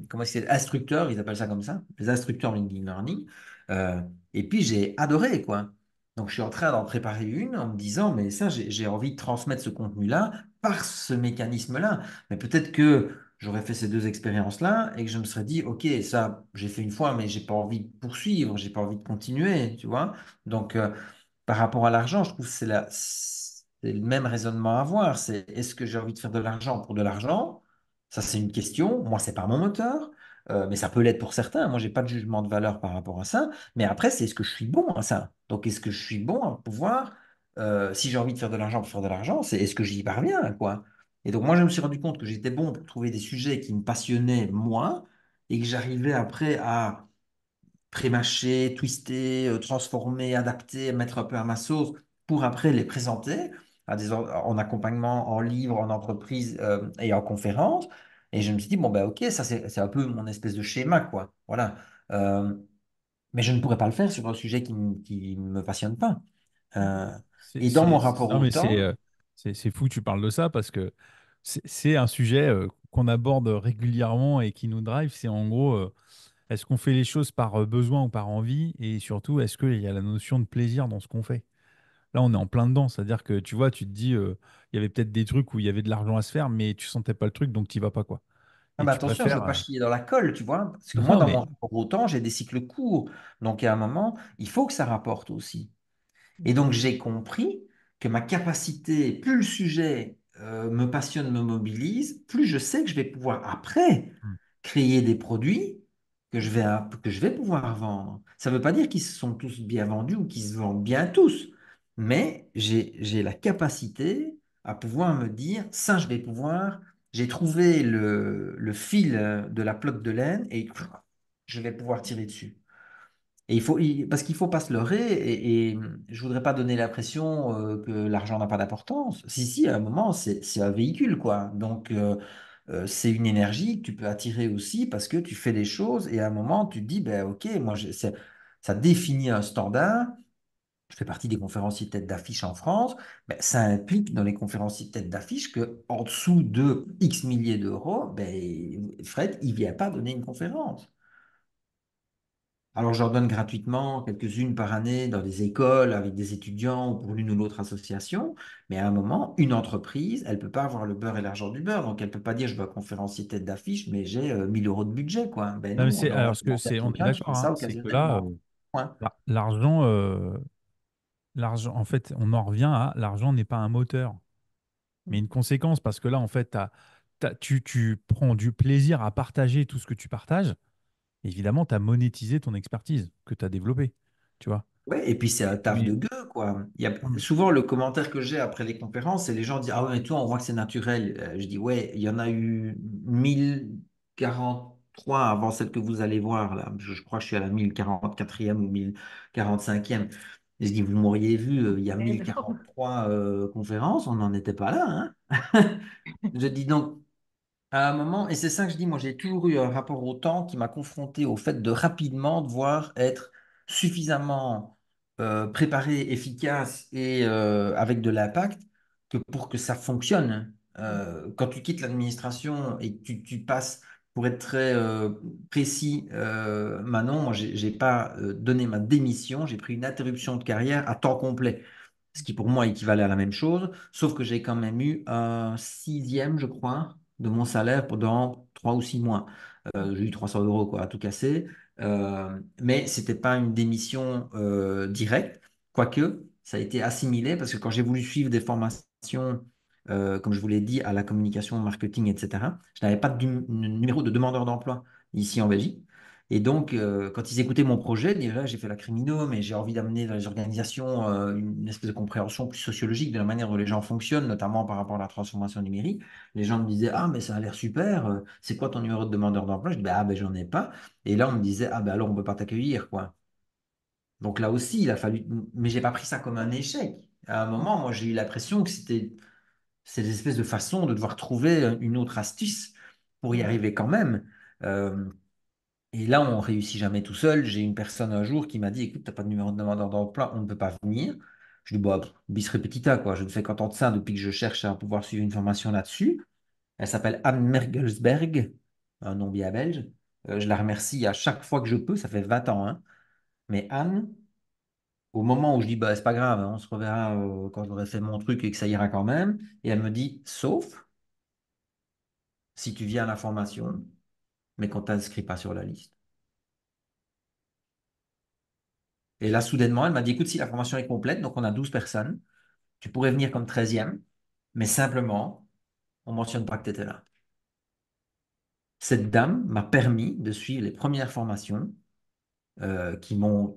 comment est-ce que c'est, instructeur, ils appellent ça comme ça, les instructeurs LinkedIn Learning. Euh, et puis, j'ai adoré, quoi. Donc, je suis en train d'en préparer une en me disant, mais ça, j'ai envie de transmettre ce contenu-là par ce mécanisme-là. Mais peut-être que j'aurais fait ces deux expériences-là et que je me serais dit, OK, ça, j'ai fait une fois, mais j'ai pas envie de poursuivre, j'ai pas envie de continuer, tu vois. Donc, par rapport à l'argent, je trouve que c'est le même raisonnement à avoir. C'est est-ce que j'ai envie de faire de l'argent pour de l'argent? Ça, c'est une question. Moi, c'est pas mon moteur, mais ça peut l'être pour certains. Moi, j'ai pas de jugement de valeur par rapport à ça. Mais après, c'est est-ce que je suis bon à ça? Donc, est-ce que je suis bon à pouvoir, si j'ai envie de faire de l'argent pour faire de l'argent, c'est est-ce que j'y parviens, quoi? Et donc, moi, je me suis rendu compte que j'étais bon pour trouver des sujets qui me passionnaient, moi, et que j'arrivais après à pré-mâcher, twister, transformer, adapter, mettre un peu à ma sauce pour après les présenter en accompagnement, en livre, en entreprise et en conférence. Et je me suis dit, bon, ben, ok, ça, c'est un peu mon espèce de schéma, quoi. Voilà. Euh, mais je ne pourrais pas le faire sur un sujet qui ne me passionne pas. Euh, et dans mon rapport Non, au mais temps, c'est fou que tu parles de ça parce que c'est un sujet qu'on aborde régulièrement et qui nous drive. C'est en gros, est-ce qu'on fait les choses par besoin ou par envie? Et surtout, est-ce qu'il y a la notion de plaisir dans ce qu'on fait? Là, on est en plein dedans. C'est-à-dire que tu vois, tu te dis, il y avait peut-être des trucs où il y avait de l'argent à se faire, mais tu sentais pas le truc, donc tu vas pas, quoi. Ah et bah tu attention, je préfères. veux pas chier dans la colle, tu vois. Parce que moi, Non, dans mon mais rapport au temps, j'ai des cycles courts. Donc, à un moment, il faut que ça rapporte aussi. Et donc, j'ai compris que ma capacité, plus le sujet me passionne, me mobilise, plus je sais que je vais pouvoir après hmm. créer des produits que je vais pouvoir vendre. Ça ne veut pas dire qu'ils se sont tous bien vendus ou qu'ils se vendent bien tous, mais j'ai la capacité à pouvoir me dire, ça, je vais pouvoir, j'ai trouvé le fil de la pelote de laine et je vais pouvoir tirer dessus. Et parce qu'il faut pas se leurrer, et je voudrais pas donner l'impression que l'argent n'a pas d'importance. Si, si, à un moment, c'est un véhicule, quoi. Donc, c'est une énergie que tu peux attirer aussi parce que tu fais des choses et à un moment, tu te dis, ben, OK, moi, ça définit un standard. Je fais partie des conférenciers tête d'affiche en France. Ben, ça implique dans les conférenciers tête d'affiche que en dessous de X milliers d'euros, ben, Fred, il vient pas donner une conférence. Alors, j'en donne gratuitement quelques-unes par année dans des écoles avec des étudiants ou pour l'une ou l'autre association. Mais à un moment, une entreprise, elle ne peut pas avoir le beurre et l'argent du beurre. Donc, elle ne peut pas dire je veux un conférencier tête d'affiche, mais j'ai 1000 euros de budget, quoi. Ben non, mais non, on c'est envoie alors un ce que volontaire c'est, qui on est vient, qui fait d'accord, ça hein, c'est que là, occasionnellement. Point. l'argent, l'argent, en fait, on en revient à l'argent n'est pas un moteur, mais une conséquence, parce que là, en fait, tu prends du plaisir à partager tout ce que tu partages. Évidemment, tu as monétisé ton expertise que tu as développée, tu vois. Ouais, et puis c'est un taf Mais de gueux, quoi. hum, Souvent, le commentaire que j'ai après les conférences, c'est les gens disent, ah ouais, mais toi, on voit que c'est naturel. Je dis, ouais, il y en a eu 1043 avant celle que vous allez voir, là. Je crois que je suis à la 1044e ou 1045e. Et je dis, vous m'auriez vu, il y a C'est énorme. 1043 conférences, on n'en était pas là, hein. Je dis donc, à un moment, et c'est ça que je dis, moi j'ai toujours eu un rapport au temps qui m'a confronté au fait de rapidement devoir être suffisamment préparé, efficace et avec de l'impact que pour que ça fonctionne. Quand tu quittes l'administration et que tu passes, pour être très précis, Manon, moi j'ai pas donné ma démission, j'ai pris une interruption de carrière à temps complet. Ce qui pour moi équivalait à la même chose, sauf que j'ai quand même eu un sixième, je crois, de mon salaire pendant 3 ou 6 mois. J'ai eu 300 euros quoi, à tout casser. Mais c'était pas une démission directe, quoique ça a été assimilé parce que quand j'ai voulu suivre des formations, comme je vous l'ai dit, à la communication, au marketing, etc., je n'avais pas de numéro de demandeur d'emploi ici en Belgique. Et donc, quand ils écoutaient mon projet, déjà, j'ai fait la criminaux, mais j'ai envie d'amener dans les organisations une espèce de compréhension plus sociologique de la manière dont les gens fonctionnent, notamment par rapport à la transformation numérique. Les gens me disaient, ah, mais ça a l'air super, c'est quoi ton numéro de demandeur d'emploi? Je dis, bah, ah, ben, j'en ai pas. Et là, on me disait, ah, ben, alors on ne peut pas t'accueillir, quoi. Donc là aussi, il a fallu, mais j'ai pas pris ça comme un échec. À un moment, moi, j'ai eu l'impression que c'est des espèces de façons de devoir trouver une autre astuce pour y arriver quand même. Euh, et là, on réussit jamais tout seul. J'ai une personne un jour qui m'a dit, écoute, t'as pas de numéro de demandeur d'emploi, on ne peut pas venir. Je dis, bah, bis repetita, quoi. Je ne fais qu'entendre ça depuis que je cherche à pouvoir suivre une formation là-dessus. Elle s'appelle Anne Mergelsberg, un nom bien belge. Je la remercie à chaque fois que je peux, ça fait 20 ans, hein. Mais Anne, au moment où je dis, bah, c'est pas grave, hein, on se reverra quand j'aurai fait mon truc et que ça ira quand même. Et elle me dit, sauf si tu viens à la formation, mais qu'on t'inscrit pas sur la liste. Et là, soudainement, elle m'a dit, écoute, si la formation est complète, donc on a 12 personnes, tu pourrais venir comme 13e, mais simplement, on mentionne pas que tu étais là. Cette dame m'a permis de suivre les premières formations qui m'ont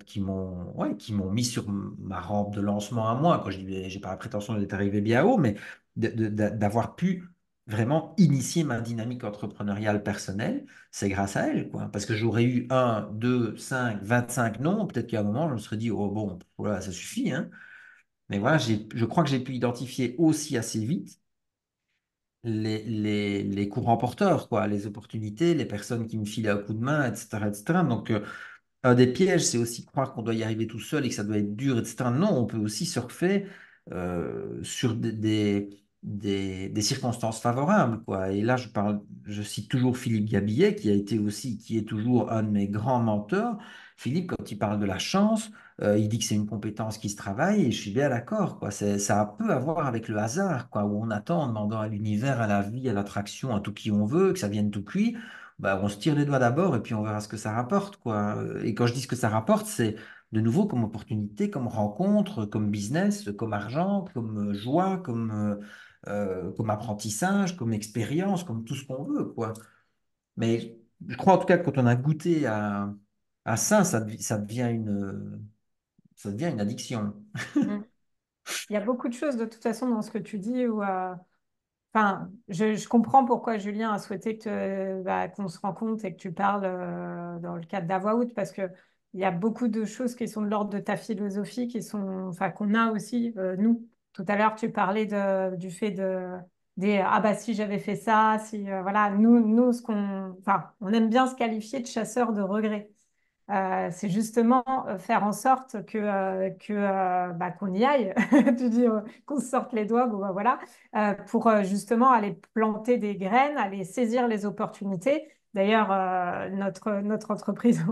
mis sur ma rampe de lancement à moi. Quand je dis, j'ai pas la prétention d'être arrivé bien haut, mais d'avoir pu vraiment initier ma dynamique entrepreneuriale personnelle, c'est grâce à elle, quoi. Parce que j'aurais eu 1, 2, 5, 25 non, peut-être qu'à un moment, je me serais dit, oh bon, voilà, ça suffit, hein. Mais voilà, je crois que j'ai pu identifier aussi assez vite les courants porteurs, quoi, les opportunités, les personnes qui me filaient un coup de main, etc., etc. Donc, un des pièges, c'est aussi croire qu'on doit y arriver tout seul et que ça doit être dur, etc. Non, on peut aussi surfer sur des circonstances favorables, quoi. Et là, je cite toujours Philippe Gabillet, qui est toujours un de mes grands mentors. Philippe, quand il parle de la chance, il dit que c'est une compétence qui se travaille, et je suis bien d'accord, quoi. Ça a peu à voir avec le hasard, quoi, où on attend en demandant à l'univers, à la vie, à l'attraction, à tout qui on veut, que ça vienne tout cuit. Bah, on se tire les doigts d'abord et puis on verra ce que ça rapporte, quoi. Et quand je dis ce que ça rapporte, c'est de nouveau comme opportunité, comme rencontre, comme business, comme argent, comme joie, comme apprentissage, comme expérience, comme tout ce qu'on veut, quoi. Mais je crois en tout cas que quand on a goûté à ça, ça devient une addiction. Mm. Il y a beaucoup de choses de toute façon dans ce que tu dis où, enfin, je comprends pourquoi Julien a souhaité bah, qu'on se rencontre et que tu parles dans le cadre d'Avoua Out, parce que il y a beaucoup de choses qui sont de l'ordre de ta philosophie, enfin, qu'on a aussi, nous. Tout à l'heure, tu parlais du fait ah bah si j'avais fait ça, si, voilà, nous, enfin, on aime bien se qualifier de chasseurs de regrets. C'est justement faire en sorte bah, qu'on y aille, tu dis qu'on se sorte les doigts, bon, bah, voilà, pour justement aller planter des graines, aller saisir les opportunités. D'ailleurs, notre entreprise,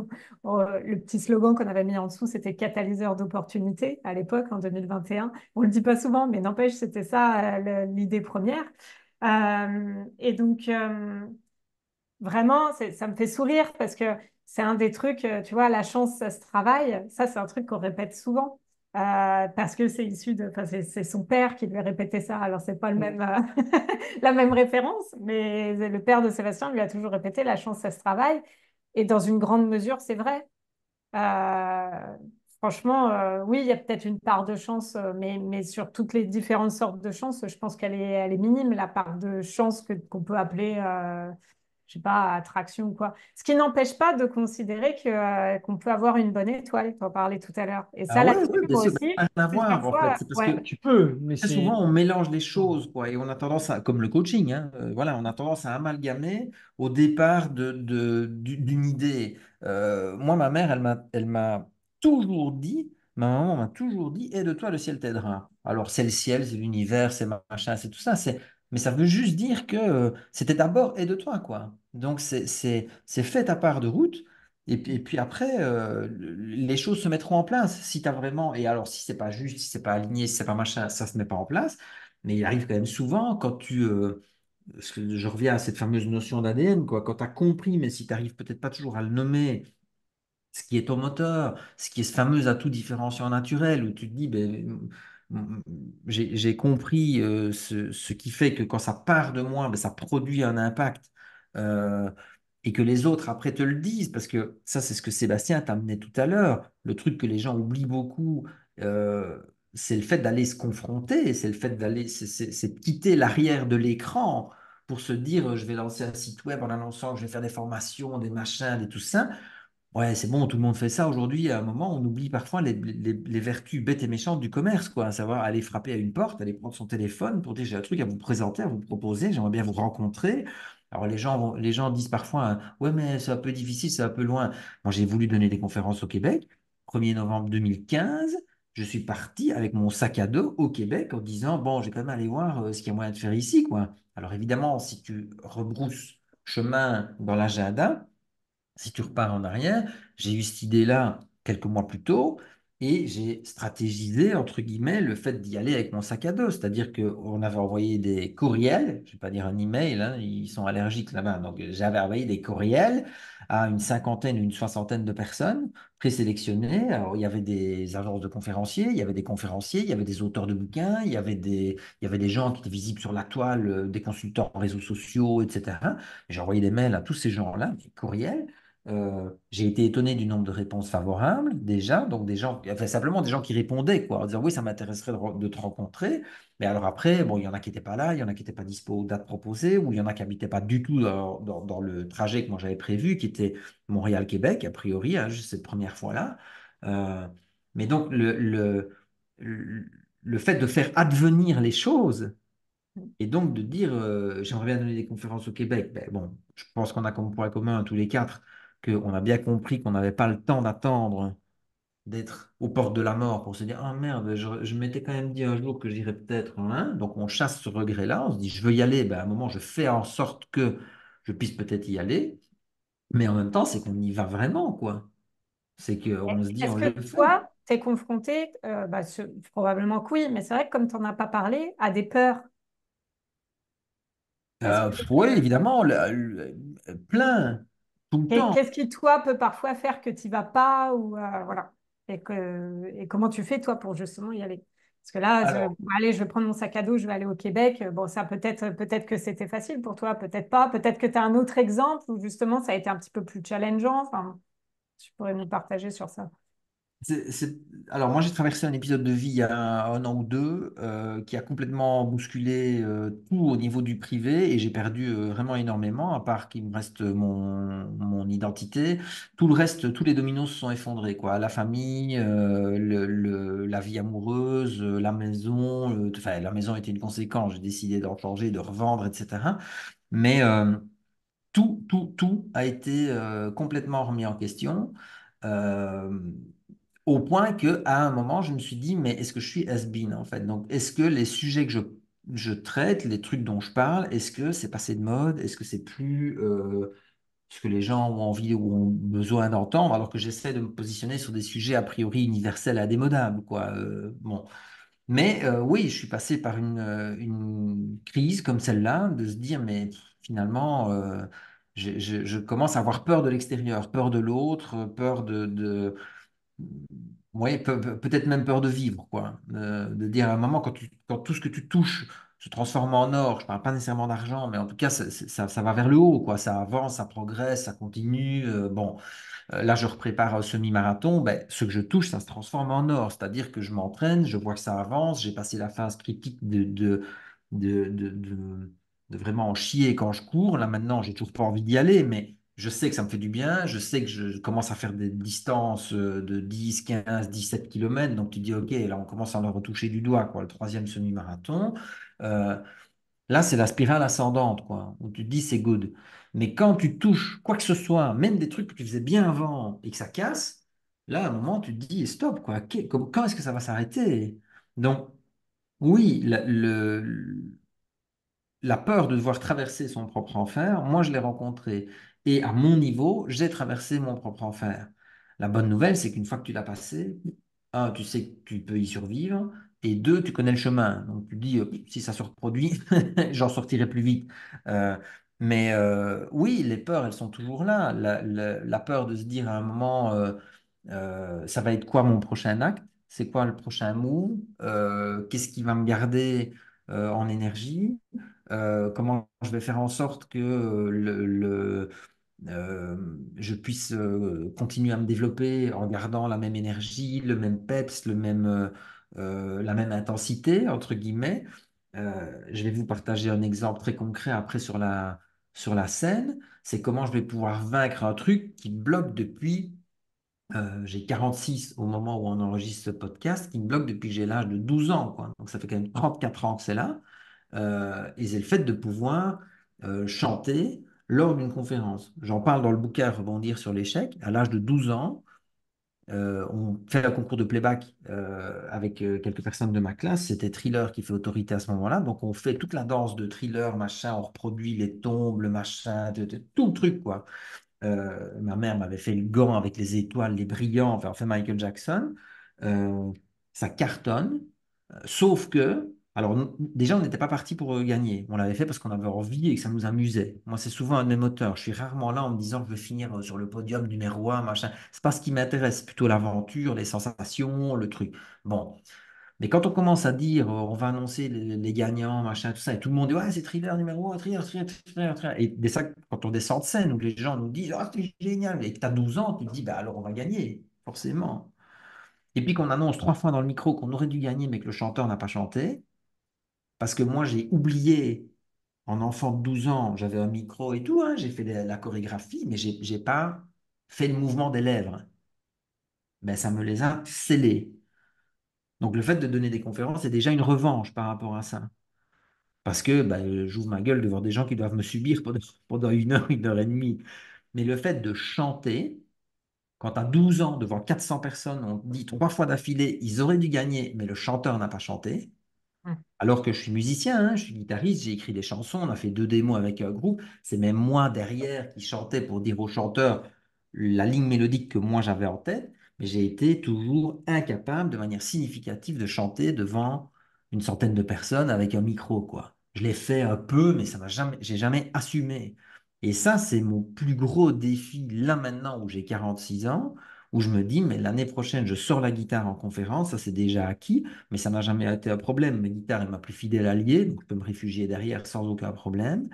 le petit slogan qu'on avait mis en dessous, c'était catalyseur d'opportunités à l'époque, en 2021. On ne le dit pas souvent, mais n'empêche, c'était ça l'idée première. Et donc, vraiment, ça me fait sourire parce que c'est un des trucs, tu vois, la chance, ça se travaille. Ça, c'est un truc qu'on répète souvent parce que c'est issu enfin, c'est son père qui lui a répété ça. Alors, c'est pas le même, la même référence, mais le père de Sébastien lui a toujours répété, la chance, ça se travaille. Et dans une grande mesure, c'est vrai. Euh, Franchement, oui, il y a peut-être une part de chance, mais sur toutes les différentes sortes de chance, je pense elle est minime, la part de chance qu'on peut appeler, je sais pas, attraction ou quoi. Ce qui n'empêche pas de considérer qu'on peut avoir une bonne étoile, tu en parlais tout à l'heure. Et ça, Ah ouais, là-dessus, ouais, bien moi sûr, ben, aussi, ça n'a rien à voir en fait. parfois, C'est parce ouais. que Tu peux, mais très c'est... souvent, on mélange les choses, quoi, et on a tendance à, comme le coaching, hein, voilà, on a tendance à amalgamer au départ d'une idée. Moi, ma mère, elle m'a toujours dit, ma maman m'a toujours dit, aide-toi, le ciel t'aidera. Alors, c'est le ciel, c'est l'univers, c'est machin, c'est tout ça, mais ça veut juste dire que c'était d'abord aide-toi, quoi. Donc, c'est fait ta part de route. Et puis après, les choses se mettront en place. Si tu as vraiment, et alors si c'est pas juste, si c'est pas aligné, si c'est pas machin, ça se met pas en place. Mais il arrive quand même souvent quand parce que je reviens à cette fameuse notion d'ADN, quoi, quand tu as compris, mais si tu arrives peut-être pas toujours à le nommer, ce qui est ton moteur, ce qui est ce fameux atout différenciant naturel, où tu te dis, ben, j'ai compris ce qui fait que quand ça part de moi, ben, ça produit un impact. Euh, et que les autres après te le disent, parce que ça, c'est ce que Sébastien t'amenait tout à l'heure. Le truc que les gens oublient beaucoup, euh, c'est le fait d'aller se confronter, c'est le fait d'aller, c'est de quitter l'arrière de l'écran pour se dire, je vais lancer un site web en annonçant que je vais faire des formations, des machins, des tout ça. Ouais, c'est bon, tout le monde fait ça aujourd'hui. À un moment, on oublie parfois les vertus bêtes et méchantes du commerce, quoi. À savoir aller frapper à une porte, aller prendre son téléphone pour dire j'ai un truc à vous présenter, à vous proposer, j'aimerais bien vous rencontrer. Alors les gens disent parfois ouais, mais c'est un peu difficile, c'est un peu loin. Moi, j'ai voulu donner des conférences au Québec. 1er novembre 2015, je suis parti avec mon sac à dos au Québec en disant bon, je vais quand même aller voir ce qu'il y a moyen de faire ici, quoi. Alors évidemment, si tu rebrousses chemin dans l'agenda, si tu repars en arrière, j'ai eu cette idée-là quelques mois plus tôt et j'ai stratégisé, entre guillemets, le fait d'y aller avec mon sac à dos. C'est-à-dire qu'on avait envoyé des courriels, je ne vais pas dire un email, hein, ils sont allergiques là-bas. Donc j'avais envoyé des courriels à une cinquantaine, une soixantaine de personnes présélectionnées. Alors il y avait des agences de conférenciers, il y avait des conférenciers, il y avait des auteurs de bouquins, il y avait des gens qui étaient visibles sur la toile, des consultants en réseaux sociaux, etc. J'ai envoyé des mails à tous ces gens-là, des courriels. J'ai été étonné du nombre de réponses favorables déjà, donc des gens, enfin, simplement des gens qui répondaient, quoi, en disant oui, ça m'intéresserait de te rencontrer. Mais alors après, bon, il y en a qui n'étaient pas là, il y en a qui n'étaient pas dispo aux dates proposées, ou il y en a qui n'habitaient pas du tout dans le trajet que moi j'avais prévu, qui était Montréal-Québec, a priori, hein, juste cette première fois-là. Euh, mais donc le, le fait de faire advenir les choses, et donc de dire, j'aimerais bien donner des conférences au Québec. Ben, bon, je pense qu'on a comme point commun tous les quatre qu'on a bien compris qu'on n'avait pas le temps d'attendre d'être aux portes de la mort pour se dire, ah merde, je m'étais quand même dit un jour que j'irais peut-être, hein. Donc on chasse ce regret-là, on se dit, je veux y aller, ben, à un moment, je fais en sorte que je puisse peut-être y aller, mais en même temps, c'est qu'on y va vraiment, quoi. C'est qu'on se dit, Est-ce on que le fait. toi, tu es confronté, probablement que oui, mais c'est vrai que comme tu n'en as pas parlé, à des peurs. Est-ce que Oui, évidemment, plein, tout le temps. qu'est-ce qui, toi, peut parfois faire que tu n'y vas pas ou voilà. Et comment tu fais, toi, pour justement y aller? Parce que là, Alors, bon, allez, je vais prendre mon sac à dos, je vais aller au Québec. Bon, ça peut-être que c'était facile pour toi, peut-être pas. Peut-être que tu as un autre exemple où justement ça a été un petit peu plus challengeant. Enfin, tu pourrais nous partager sur ça. C'est- c'est- Alors moi j'ai traversé un épisode de vie il y a un an ou deux qui a complètement bousculé tout au niveau du privé et j'ai perdu vraiment énormément, à part qu'il me reste mon identité. Tout le reste, tous les dominos se sont effondrés, quoi. La famille, la vie amoureuse, la maison, enfin la maison était une conséquence, j'ai décidé d'en changer, de revendre, etc. Mais tout a été complètement remis en question. Euh, Au point que à un moment, je me suis dit, mais est-ce que je suis has-been en fait? Donc, est-ce que les sujets que je traite, les trucs dont je parle, est-ce que c'est passé de mode? Est-ce que c'est plus ce que les gens ont envie ou ont besoin d'entendre, alors que j'essaie de me positionner sur des sujets a priori universels et indémodables, quoi. Bon. Mais oui, je suis passé par une crise comme celle-là, de se dire, mais finalement, je commence à avoir peur de l'extérieur, peur de l'autre, peur ouais, peut-être même peur de vivre, quoi. De dire à un moment, quand tout ce que tu touches se transforme en or, je parle pas nécessairement d'argent, mais en tout cas, ça va vers le haut, quoi. Ça avance, ça progresse, ça continue. Bon, là, je reprépare un semi-marathon. Ben, ce que je touche, ça se transforme en or. C'est-à-dire que je m'entraîne, je vois que ça avance. J'ai passé la phase critique de, de, de- de vraiment en chier quand je cours. Là, maintenant, j'ai toujours pas envie d'y aller, mais je sais que ça me fait du bien. Je sais que je commence à faire des distances de 10, 15, 17 kilomètres. Donc, tu dis, OK, là, on commence à le retoucher du doigt, quoi, le troisième semi-marathon. Euh, Là, c'est la spirale ascendante, quoi, où tu te dis c'est good. Mais quand tu touches quoi que ce soit, même des trucs que tu faisais bien avant et que ça casse, là, à un moment, tu te dis stop, quoi. Quand est-ce que ça va s'arrêter? Donc, oui, la peur de devoir traverser son propre enfer, moi, je l'ai rencontré. Et à mon niveau, j'ai traversé mon propre enfer. La bonne nouvelle, c'est qu'une fois que tu l'as passé, un, tu sais que tu peux y survivre, et deux, tu connais le chemin. Donc, tu te dis, si ça se reproduit, j'en sortirai plus vite. Euh, mais oui, les peurs, elles sont toujours là. La peur de se dire à un moment, ça va être quoi mon prochain acte? C'est quoi le prochain move? Qu'est-ce qui va me garder en énergie? Comment je vais faire en sorte que je puisse continuer à me développer en gardant la même énergie, le même peps, la même intensité, entre guillemets. Je vais vous partager un exemple très concret après sur la scène. C'est comment je vais pouvoir vaincre un truc qui me bloque depuis, j'ai 46 au moment où on enregistre ce podcast, qui me bloque depuis que j'ai l'âge de 12 ans, quoi. Donc ça fait quand même 34 ans que c'est là. Et c'est le fait de pouvoir chanter lors d'une conférence. J'en parle dans le bouquin Rebondir sur l'échec. À l'âge de 12 ans, on fait un concours de playback avec quelques personnes de ma classe. C'était Thriller qui fait autorité à ce moment-là. Donc on fait toute la danse de Thriller, machin, on reproduit les tombes, le machin, tout le truc, quoi. Ma mère m'avait fait le gant avec les étoiles, les brillants, enfin, on fait Michael Jackson. Euh, Ça cartonne. Sauf que, alors déjà, on n'était pas parti pour gagner. On l'avait fait parce qu'on avait envie et que ça nous amusait. Moi, c'est souvent un de mes moteurs. Je suis rarement là en me disant que je veux finir sur le podium numéro un, machin. C'est pas ce qui m'intéresse, c'est plutôt l'aventure, les sensations, le truc. Bon. Mais quand on commence à dire, on va annoncer les gagnants, machin, tout ça, et tout le monde dit, ouais, c'est Thriller numéro un, Thriller, Thriller, Thriller, Thriller. Et dès ça, quand on descend de scène, où les gens nous disent, ah, c'est génial, et que tu as 12 ans, tu te dis, bah alors on va gagner, forcément. Et puis qu'on annonce 3 fois dans le micro qu'on aurait dû gagner, mais que le chanteur n'a pas chanté, parce que moi, j'ai oublié, en enfant de 12 ans, j'avais un micro et tout, hein, j'ai fait la chorégraphie, mais j'ai pas fait le mouvement des lèvres. Ben, ça me les a scellés. Donc le fait de donner des conférences, c'est déjà une revanche par rapport à ça. Parce que bah, j'ouvre ma gueule devant des gens qui doivent me subir pendant 1 heure et demie. Mais le fait de chanter, quand tu as 12 ans devant 400 personnes, on te dit 3 fois d'affilée, ils auraient dû gagner, mais le chanteur n'a pas chanté. Alors que je suis musicien, hein, je suis guitariste, j'ai écrit des chansons, on a fait 2 démos avec un groupe. C'est même moi derrière qui chantais pour dire au chanteur la ligne mélodique que moi j'avais en tête. Mais j'ai été toujours incapable de manière significative de chanter devant une centaine de personnes avec un micro, quoi. Je l'ai fait un peu, mais ça m'a jamais, j'ai jamais assumé. Et ça, c'est mon plus gros défi là maintenant où j'ai 46 ans, où je me dis, mais l'année prochaine, je sors la guitare en conférence, ça c'est déjà acquis mais ça n'a jamais été un problème. Ma guitare est ma plus fidèle alliée, donc je peux me réfugier derrière sans aucun problème.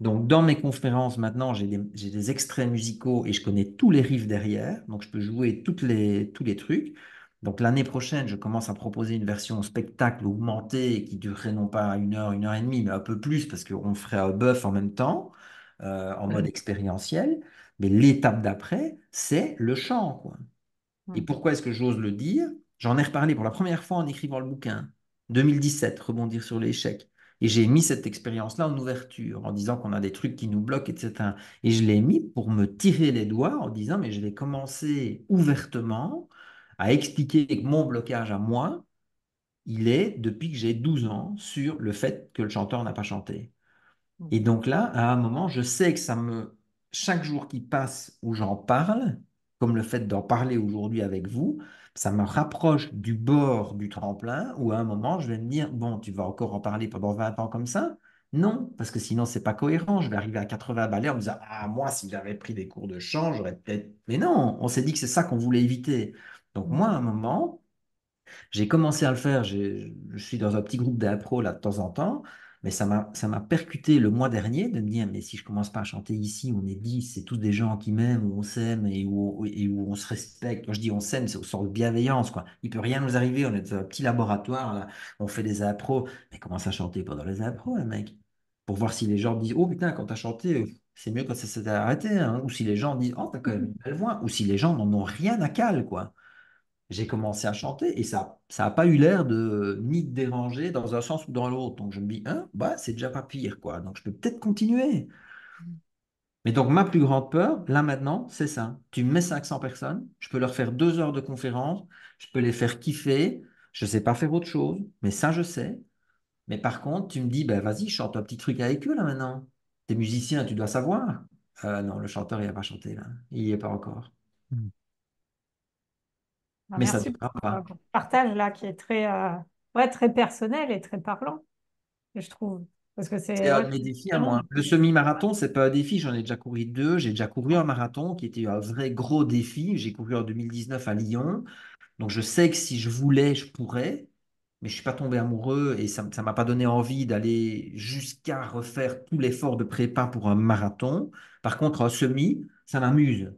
Donc, dans mes conférences, maintenant, j'ai des extraits musicaux et je connais tous les riffs derrière, donc je peux jouer tous les trucs. Donc, l'année prochaine, je commence à proposer une version spectacle augmentée qui durerait non pas 1 heure, 1 heure et demie, mais un peu plus parce qu'on ferait un buff en même temps, en mode expérientiel. Mais l'étape d'après, c'est le chant, quoi. Et pourquoi est-ce que j'ose le dire? J'en ai reparlé pour la première fois en écrivant le bouquin. 2017, rebondir sur l'échec. Et j'ai mis cette expérience-là en ouverture, en disant qu'on a des trucs qui nous bloquent, etc. Et je l'ai mis pour me tirer les doigts en disant, mais je vais commencer ouvertement à expliquer que mon blocage à moi, il est depuis que j'ai 12 ans sur le fait que le chanteur n'a pas chanté. Et donc là, à un moment, je sais que chaque jour qui passe où j'en parle, comme le fait d'en parler aujourd'hui avec vous, ça me rapproche du bord du tremplin où à un moment, je vais me dire, bon, tu vas encore en parler pendant 20 ans comme ça? Non, parce que sinon, c'est pas cohérent. Je vais arriver à 80 balais en me disant, ah, moi, si j'avais pris des cours de chant, j'aurais peut-être. Mais non, on s'est dit que c'est ça qu'on voulait éviter. Donc, moi, à un moment, j'ai commencé à le faire. Je suis dans un petit groupe d'impro là de temps en temps, mais ça m'a percuté le mois dernier de me dire, mais si je commence pas à chanter ici, on est 10, c'est tous des gens qui m'aiment, où on s'aime et où on se respecte. Quand je dis on s'aime, c'est au sens de bienveillance, quoi. Il peut rien nous arriver, on est dans un petit laboratoire, là, on fait des impros, mais commence à chanter pendant les impros, hein, mec, pour voir si les gens disent, oh putain, quand t'as chanté, c'est mieux quand ça s'est arrêté, hein. Ou si les gens disent, oh, t'as quand même une belle voix, ou si les gens n'en ont rien à cale, quoi. J'ai commencé à chanter et ça a pas eu l'air de ni de déranger dans un sens ou dans l'autre. Donc je me dis, hein, bah, c'est déjà pas pire, quoi. Donc je peux peut-être continuer. Mais donc ma plus grande peur, là maintenant, c'est ça. Tu me mets 500 personnes, je peux leur faire 2 heures de conférence, je peux les faire kiffer, je sais pas faire autre chose, mais ça je sais. Mais par contre, tu me dis, bah, vas-y, chante un petit truc avec eux là maintenant. T'es musicien, tu dois savoir. Non, le chanteur, il n'a pas chanté là. Il n'y est pas encore. Hmm. Bah, Mais ça ne merci durera pour pas. ton partage là qui est très, ouais, très personnel et très parlant, je trouve. Parce que C'est c'est un ouais, de mes défis à vraiment. moi. Le semi-marathon, c'est pas un défi. J'en ai déjà couru 2. J'ai déjà couru un marathon qui était un vrai gros défi. J'ai couru en 2019 à Lyon. Donc je sais que si je voulais, je pourrais. Mais je suis pas tombé amoureux et ça m'a pas donné envie d'aller jusqu'à refaire tout l'effort de prépa pour un marathon. Par contre, un semi, ça m'amuse.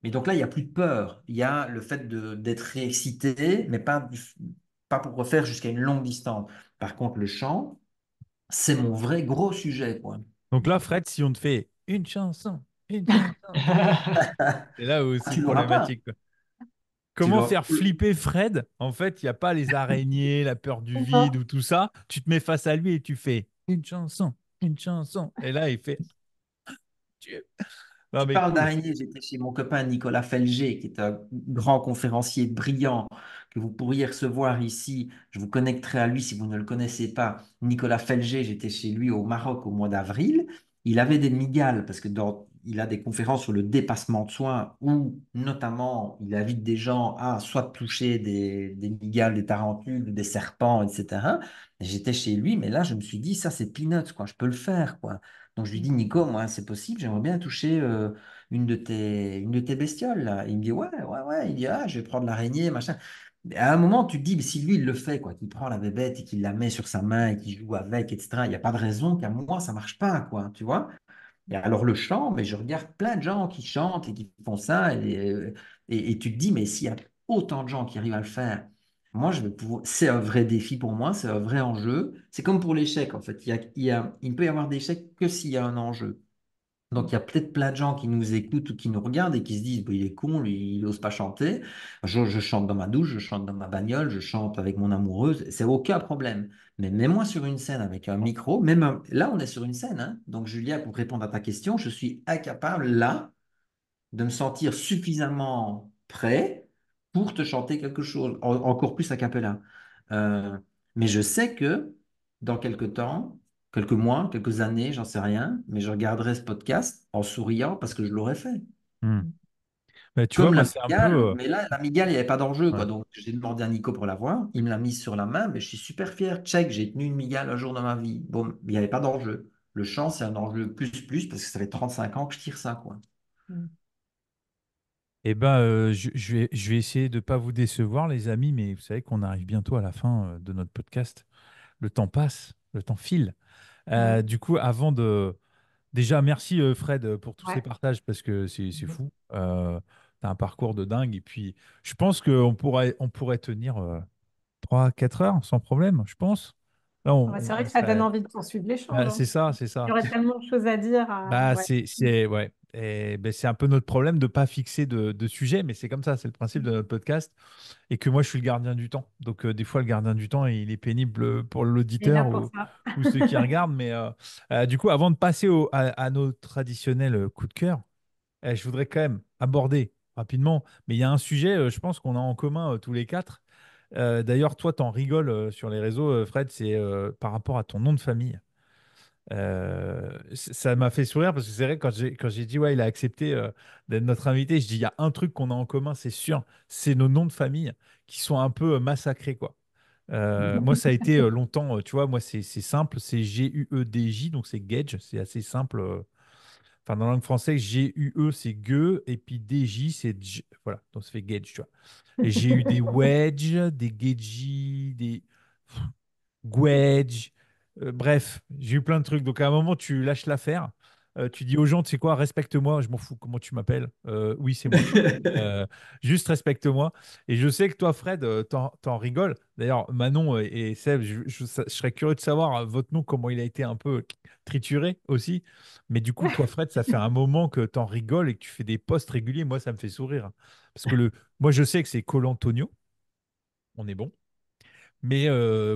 Mais donc là, il n'y a plus de peur. Il y a le fait d'être réexcité, mais pas pour refaire jusqu'à une longue distance. Par contre, le chant, c'est mon vrai gros sujet, quoi. Donc là, Fred, si on te fait une chanson, c'est là où c'est Tu l'auras pas. problématique, quoi. Tu Comment l'auras. faire flipper Fred? En fait, il n'y a pas les araignées, la peur du vide ou tout ça. Tu te mets face à lui et tu fais une chanson, une chanson. Et là, il fait Dieu. Non, Tu mais parles cool. d'araignée. J'étais chez mon copain Nicolas Felger, qui est un grand conférencier brillant que vous pourriez recevoir ici. Je vous connecterai à lui si vous ne le connaissez pas. Nicolas Felger, j'étais chez lui au Maroc au mois d'avril. Il avait des migales parce que il a des conférences sur le dépassement de soi où notamment il invite des gens à soit toucher des migales, des tarentules, des serpents, etc. Et j'étais chez lui, mais là je me suis dit ça c'est peanuts quoi, je peux le faire quoi. Donc je lui dis, Nico, moi, c'est possible, j'aimerais bien toucher une de tes bestioles, là. Il me dit, ouais, ouais, ouais. Il dit, ah, je vais prendre l'araignée, machin. Mais à un moment, tu te dis, mais si lui, il le fait, quoi, qu'il prend la bébête et qu'il la met sur sa main et qu'il joue avec, etc., il n'y a pas de raison qu'à moi, ça marche pas, quoi, tu vois. Et alors le chant, mais je regarde plein de gens qui chantent et qui font ça, et tu te dis, mais s'il y a autant de gens qui arrivent à le faire, moi, je vais pouvoir. C'est un vrai défi pour moi, c'est un vrai enjeu. C'est comme pour l'échec, en fait. Il ne peut y avoir d'échec que s'il y a un enjeu. Donc, il y a peut-être plein de gens qui nous écoutent ou qui nous regardent et qui se disent, bah, il est con, lui, il n'ose pas chanter. Je chante dans ma douche, je chante dans ma bagnole, je chante avec mon amoureuse, c'est aucun problème. Mais mets-moi sur une scène avec un micro, là, on est sur une scène, hein. Donc, Julia, pour répondre à ta question, je suis incapable, là, de me sentir suffisamment prêt pour te chanter quelque chose, encore plus a cappella. Euh, mais je sais que dans quelques temps, quelques mois, quelques années, j'en sais rien, mais je regarderai ce podcast en souriant parce que je l'aurais fait. Hmm. Mais tu vois, Comme moi, la c'est un migale, peu. mais là, la migale, il n'y avait pas d'enjeu, quoi. Ouais. Donc, j'ai demandé à Nico pour l'avoir. Il me l'a mise sur la main, mais je suis super fier. Check, j'ai tenu une migale un jour dans ma vie. Bon, il n'y avait pas d'enjeu. Le chant, c'est un enjeu plus, parce que ça fait 35 ans que je tire ça, quoi. Mm. Eh ben, je vais essayer de ne pas vous décevoir, les amis, mais vous savez qu'on arrive bientôt à la fin de notre podcast. Le temps passe, le temps file. Ouais. Du coup, avant de... Déjà, merci Fred pour tous ces Ouais. partages parce que c'est Mhm. fou. Tu as un parcours de dingue. Et puis, je pense qu'on pourrait tenir 3-4 heures sans problème, je pense. Là, Ouais, c'est vrai on que ça donne serait... envie de poursuivre l'échange, Bah, hein. c'est ça, c'est Il y ça. aurait tellement de choses à dire. Bah, Ouais. ouais. Et ben, c'est un peu notre problème de ne pas fixer de sujet, mais c'est comme ça, c'est le principe de notre podcast. Et que moi, je suis le gardien du temps. Donc, des fois, le gardien du temps, il est pénible pour Il est là l'auditeur pour ou, ça. ou ceux qui regardent. Mais du coup, avant de passer à nos traditionnels coups de cœur, je voudrais quand même aborder rapidement. Mais il y a un sujet, je pense qu'on a en commun tous les quatre. D'ailleurs, toi, t'en rigoles sur les réseaux, Fred, c'est par rapport à ton nom de famille. Ça m'a fait sourire parce que c'est vrai, quand j'ai dit, ouais, il a accepté d'être notre invité, je dis, il y a un truc qu'on a en commun, c'est sûr, c'est nos noms de famille qui sont un peu massacrés, quoi. Moi, ça a été longtemps, tu vois, moi, c'est simple, c'est G-U-E-D-J, donc c'est Gage, c'est assez simple. Enfin, dans la langue française, G-U-E, c'est gueux, et puis D-J, c'est voilà, donc ça fait Gage, tu vois. Et j'ai eu des wedge, des Geji, des Gwedge. Bref, j'ai eu plein de trucs. Donc à un moment, tu lâches l'affaire. Tu dis aux gens, tu sais quoi, respecte-moi, je m'en fous comment tu m'appelles. Oui, c'est moi. Euh, Juste respecte-moi. Et je sais que toi, Fred, t'en rigoles. D'ailleurs, Manon et Seb, je serais curieux de savoir votre nom, comment il a été un peu trituré aussi. Mais du coup, toi, Fred, ça fait un moment que t'en rigoles et que tu fais des posts réguliers. Moi, ça me fait sourire. Parce que moi, je sais que c'est Colantonio. On est bon. Mais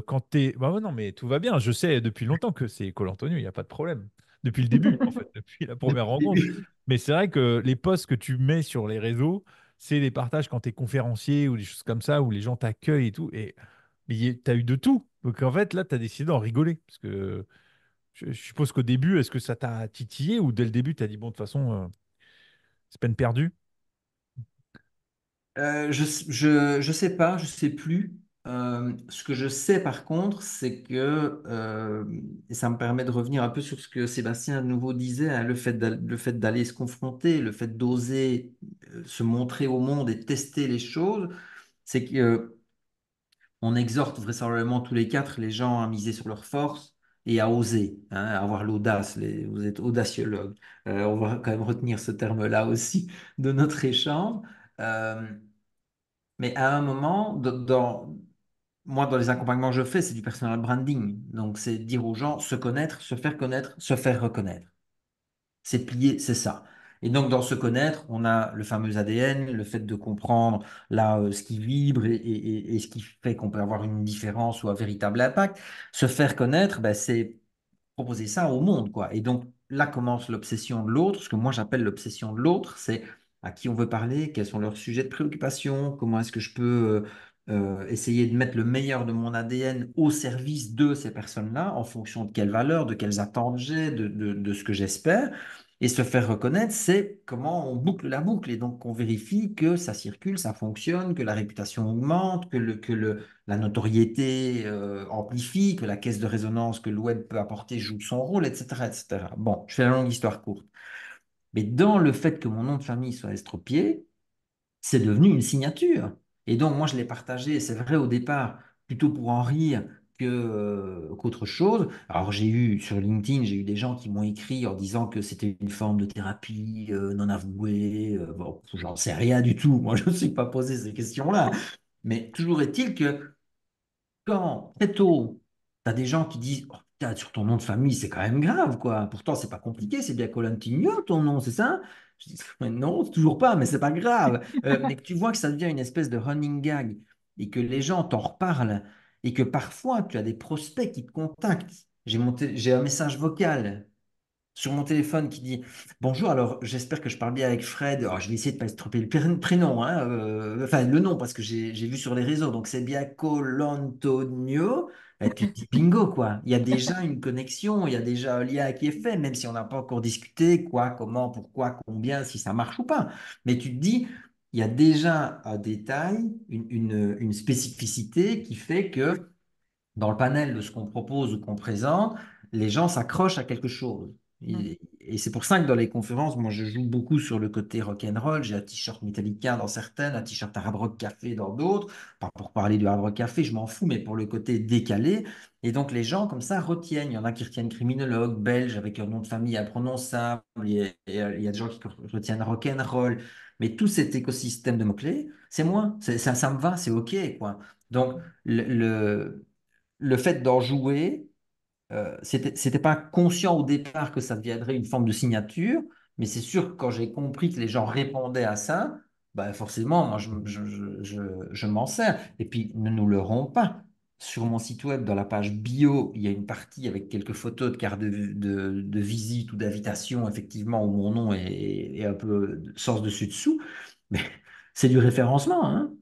quand t'es. Bah ouais, non, mais tout va bien. Je sais depuis longtemps que c'est Colantonio, il n'y a pas de problème. Depuis le début, en fait, depuis la première rencontre. Mais c'est vrai que les posts que tu mets sur les réseaux, c'est des partages quand tu es conférencier ou des choses comme ça, où les gens t'accueillent et tout. Et tu as eu de tout. Donc en fait, là, tu as décidé d'en rigoler. Parce que je suppose qu'au début, est-ce que ça t'a titillé ou dès le début, tu as dit, bon, de toute façon, c'est peine perdue? Je sais pas, je sais plus. Ce que je sais par contre, c'est que, et ça me permet de revenir un peu sur ce que Sébastien à nouveau disait, hein, le fait d'aller se confronter, le fait d'oser se montrer au monde et tester les choses, c'est que on exhorte vraisemblablement tous les quatre les gens à miser sur leur force et à oser, hein, à avoir l'audace. Vous êtes audaciologue. On va quand même retenir ce terme-là aussi de notre échange. Euh, mais à un moment, moi, dans les accompagnements que je fais, c'est du personal branding. Donc, c'est dire aux gens se connaître, se faire reconnaître. C'est plié, c'est ça. Et donc, dans se connaître, on a le fameux ADN, le fait de comprendre là ce qui vibre et ce qui fait qu'on peut avoir une différence ou un véritable impact. Se faire connaître, ben, c'est proposer ça au monde, quoi. Et donc là commence l'obsession de l'autre. Ce que moi j'appelle l'obsession de l'autre, c'est à qui on veut parler, quels sont leurs sujets de préoccupation, comment est-ce que je peux essayer de mettre le meilleur de mon ADN au service de ces personnes-là, en fonction de quelles valeurs, de quelles attentes j'ai, de ce que j'espère. Et se faire reconnaître, c'est comment on boucle la boucle et donc on vérifie que ça circule, ça fonctionne, que la réputation augmente, la notoriété amplifie, que la caisse de résonance que le web peut apporter joue son rôle, etc., etc. Bon, je fais la longue histoire courte. Mais dans le fait que mon nom de famille soit estropié, c'est devenu une signature. Et donc, moi, je l'ai partagé, c'est vrai au départ, plutôt pour en rire qu'autre chose. Alors, j'ai eu sur LinkedIn, j'ai eu des gens qui m'ont écrit en disant que c'était une forme de thérapie non avouée. Bon, j'en sais rien du tout. Moi, je ne me suis pas posé ces questions-là. Mais toujours est-il que quand très tôt, tu as des gens qui disent oh, putain, sur ton nom de famille, c'est quand même grave, quoi. Pourtant, c'est pas compliqué, c'est bien Colantinho, ton nom, c'est ça? Je dis mais non, c'est toujours pas, mais c'est pas grave. Mais que tu vois que ça devient une espèce de running gag et que les gens t'en reparlent et que parfois tu as des prospects qui te contactent. J'ai un message vocal sur mon téléphone qui dit bonjour, alors j'espère que je parle bien avec Fred. Alors, je vais essayer de ne pas estroper le prénom, hein, enfin le nom, parce que j'ai vu sur les réseaux, donc c'est bien Colantonio. Et tu te dis bingo, quoi. Il y a déjà une connexion, il y a déjà un lien qui est fait, même si on n'a pas encore discuté quoi, comment, pourquoi, combien, si ça marche ou pas. Mais tu te dis, il y a déjà un détail, une spécificité qui fait que dans le panel de ce qu'on propose ou qu'on présente, les gens s'accrochent à quelque chose. Et c'est pour ça que dans les conférences, moi, je joue beaucoup sur le côté rock and roll. J'ai un t-shirt Metallica dans certaines, un t-shirt Hard Rock Café dans d'autres. Pas pour parler du Hard Rock Café, je m'en fous, mais pour le côté décalé. Et donc, les gens, comme ça, retiennent. Il y en a qui retiennent criminologue, belge, avec un nom de famille imprononçable. Il y a des gens qui retiennent rock and roll. Mais tout cet écosystème de mots-clés, c'est moi. Ça me va, c'est OK, quoi. Donc, le fait d'en jouer, c'était pas conscient au départ que ça deviendrait une forme de signature, mais c'est sûr que quand j'ai compris que les gens répondaient à ça, bah forcément, moi, je m'en sers. Et puis, ne nous leurrons pas. Sur mon site web, dans la page bio, il y a une partie avec quelques photos de cartes de visite ou d'invitation, effectivement, où mon nom est un peu sens dessus-dessous. Mais c'est du référencement, hein.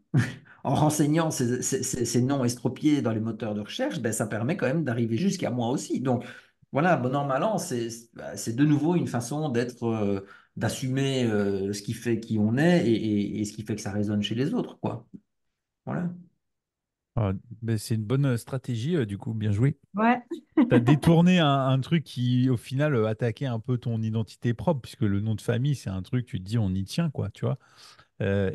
En renseignant ces noms estropiés dans les moteurs de recherche, ben, ça permet quand même d'arriver jusqu'à moi aussi. Donc voilà, bon an, mal an, c'est de nouveau une façon d'assumer ce qui fait qui on est et ce qui fait que ça résonne chez les autres, quoi. Voilà. Ah, ben, c'est une bonne stratégie, du coup, bien joué. Ouais. Tu as détourné un truc qui, au final, attaquait un peu ton identité propre, puisque le nom de famille, c'est un truc, tu te dis, on y tient, quoi, tu vois.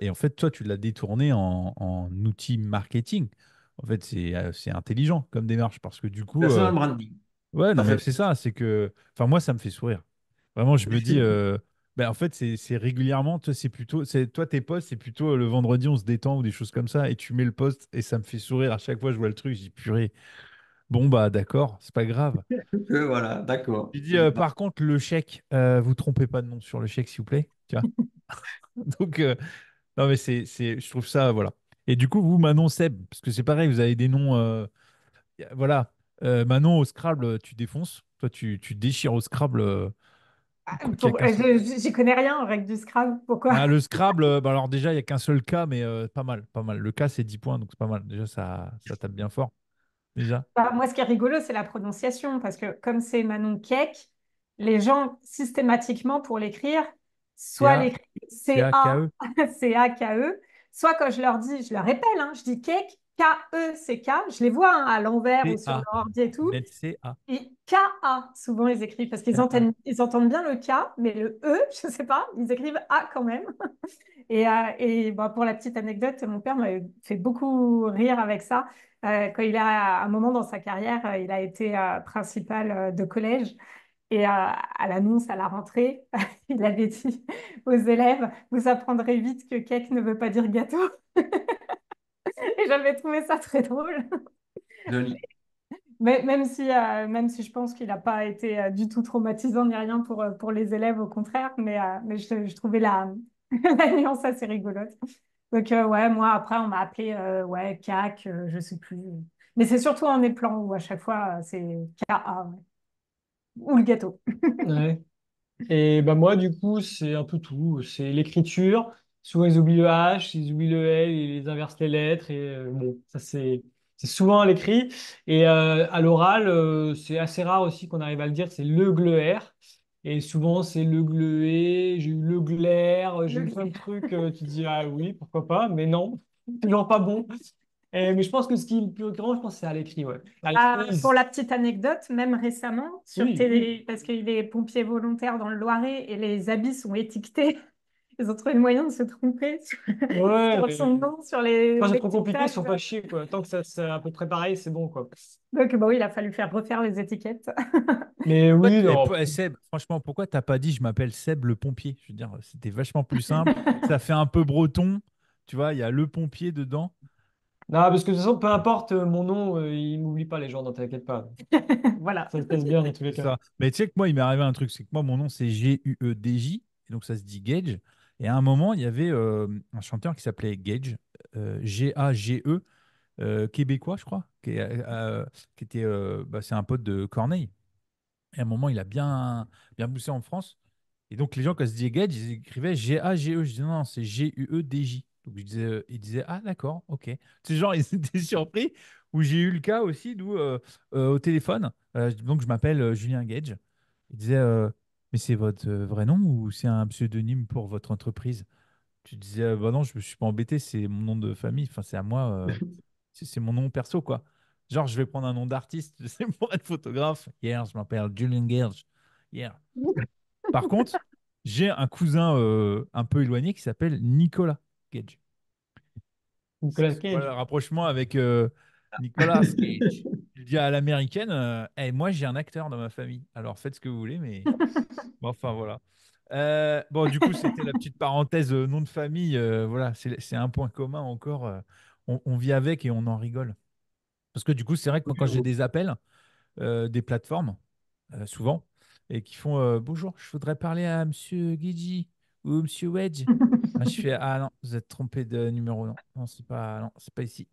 Et en fait, toi, tu l'as détourné en outil marketing. En fait, c'est intelligent comme démarche, parce que du coup, Personal branding. ouais, non, Ça mais fait. c'est ça, c'est que, enfin, moi, ça me fait sourire. Vraiment, je me dis, ben, en fait, c'est régulièrement, toi, toi, tes posts, c'est plutôt le vendredi, on se détend ou des choses comme ça, et tu mets le post, et ça me fait sourire à chaque fois, je vois le truc, je dis, purée, bon, bah, d'accord, c'est pas grave. Voilà, d'accord. Tu dis, par contre, le chèque, vous trompez pas de nom sur le chèque, s'il vous plaît, tu vois. Donc, non, mais je trouve ça, voilà. Et du coup, vous, Manon, Seb, parce que c'est pareil, vous avez des noms, voilà. Manon, au Scrabble, tu défonces. Toi, tu déchires au Scrabble. Ah, Je crois qu'il y a qu'un seul. j'y connais rien en règle du Scrabble. Pourquoi? Ah, le Scrabble, bah alors déjà, il n'y a qu'un seul cas, mais pas mal, pas mal. Le cas, c'est 10 points, donc c'est pas mal. Déjà, ça tape bien fort. Déjà. Bah, moi, ce qui est rigolo, c'est la prononciation, parce que comme c'est Manon Keck, les gens, systématiquement, pour l'écrire, soit C-A, l'écrivent C-A, C-A-K-E. C-A-K-E, soit quand je leur dis, je leur répète, hein, je dis Keck, K-E-C-K, je les vois hein, à l'envers ou sur C-A. leur ordi et tout, Net C-A. et K-A, souvent ils écrivent, parce K-A. ils entendent bien le K, mais le E, je ne sais pas, ils écrivent A quand même. Et bon, pour la petite anecdote, mon père m'a fait beaucoup rire avec ça. Quand il a, à un moment dans sa carrière, il a été principal de collège. Et à l'annonce à la rentrée, il avait dit aux élèves, vous apprendrez vite que cake ne veut pas dire gâteau. Et j'avais trouvé ça très drôle. Joli. Mais même si je pense qu'il n'a pas été du tout traumatisant ni rien pour les élèves, au contraire, mais je trouvais la nuance assez rigolote. Donc, ouais, moi, après, on m'a appelé ouais, CAC, je sais plus. Mais c'est surtout en épelant où à chaque fois, c'est KA, ouais. Ou le gâteau. Ouais. Et bah moi, du coup, c'est un peu tout. C'est l'écriture. Souvent, ils oublient le H, ils oublient le L, ils inversent les lettres. Et bon, ça, c'est souvent à l'écrit. Et à l'oral, c'est assez rare aussi qu'on arrive à le dire. C'est le gleur. Et souvent, c'est le gleué. J'ai eu le glaire. J'ai eu plein de trucs. Tu te dis, ah oui, pourquoi pas. Mais non, toujours pas bon. Mais je pense que ce qui est le plus récurrent, je pense, c'est à l'écrit. Ouais. À Pour l'écrit, la petite anecdote, même récemment, oui. parce qu'il est pompier volontaire dans le Loiret et les habits sont étiquetés, ils ont trouvé le moyen de se tromper sur, Ouais, sur mais son nom, sur quand c'est les trop compliqué, ils tic-tac. sont pas chiés, quoi. Tant que ça, c'est à peu près pareil, c'est bon, quoi. Donc, bah oui, il a fallu faire refaire les étiquettes. Mais oui, non. Seb, franchement, pourquoi t'as pas dit je m'appelle Seb le pompier? Je veux dire, c'était vachement plus simple. Ça fait un peu breton. Tu vois, il y a le pompier dedans. Non, parce que de toute façon, peu importe mon nom, ils m'oublient pas, les gens, ne t'inquiète pas. Voilà. Ça se passe bien dans tous les C'est cas. ça. Mais tu sais que moi, il m'est arrivé un truc, c'est que moi, mon nom, c'est G-U-E-D-J, et donc ça se dit Gage. Et à un moment, il y avait un chanteur qui s'appelait Gage, G-A-G-E, québécois, je crois, qui était, bah, c'est un pote de Corneille. Et à un moment, il a bien poussé en France. Et donc, les gens, quand ils se disaient Gage, ils écrivaient G-A-G-E. Je disais non, c'est G-U-E-D-J. Donc, ils disaient, ah, d'accord, ok. C'est genre, ils étaient surpris. Où j'ai eu le cas aussi, d'où au téléphone. Donc, je m'appelle Julien Gage. Il disait, mais c'est votre vrai nom ou c'est un pseudonyme pour votre entreprise? Tu disais, bah non, je me suis pas embêté, c'est mon nom de famille. Enfin, c'est à moi. C'est mon nom perso, quoi. Genre, je vais prendre un nom d'artiste, c'est pour être photographe. Hier, je m'appelle Julian Gage. Hier. Par contre, j'ai un cousin un peu éloigné qui s'appelle Nicolas Gage. Nicolas Tu vois le Cage. rapprochement avec Nicolas Cage. Il dit à l'américaine, hey, moi j'ai un acteur dans ma famille. Alors faites ce que vous voulez, mais bon, enfin voilà. Bon, du coup, c'était la petite parenthèse nom de famille. Voilà, c'est un point commun encore. On vit avec et on en rigole. Parce que du coup, c'est vrai que moi, quand j'ai des appels des plateformes, souvent, et qui font bonjour, je voudrais parler à Monsieur Guidji ou Monsieur Wedge. Ah, je fais ah non, vous êtes trompé de numéro, non, non, c'est pas ici.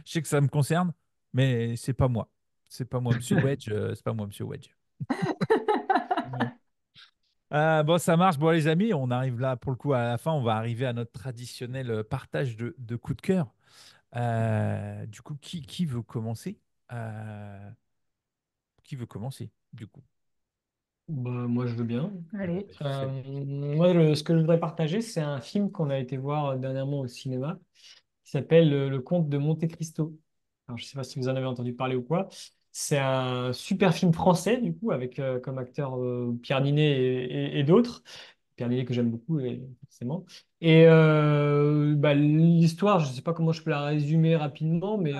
Je sais que ça me concerne, mais c'est pas moi. C'est pas moi, Monsieur Wedge, c'est pas moi, Monsieur Wedge. Bon. Bon, ça marche. Bon, les amis, on arrive là pour le coup à la fin. On va arriver à notre traditionnel partage de coups de cœur. Du coup, qui veut commencer? Euh, qui veut commencer, du coup? Bah, moi, je veux bien. Allez. Vas-y, Seb. Moi, ce que je voudrais partager, c'est un film qu'on a été voir dernièrement au cinéma, qui s'appelle Le Comte de Monte-Cristo. Alors, je ne sais pas si vous en avez entendu parler ou quoi. C'est un super film français, du coup, avec comme acteur Pierre Ninet et d'autres. Pierre Ninet que j'aime beaucoup, forcément. Et bah, l'histoire, je ne sais pas comment je peux la résumer rapidement, mais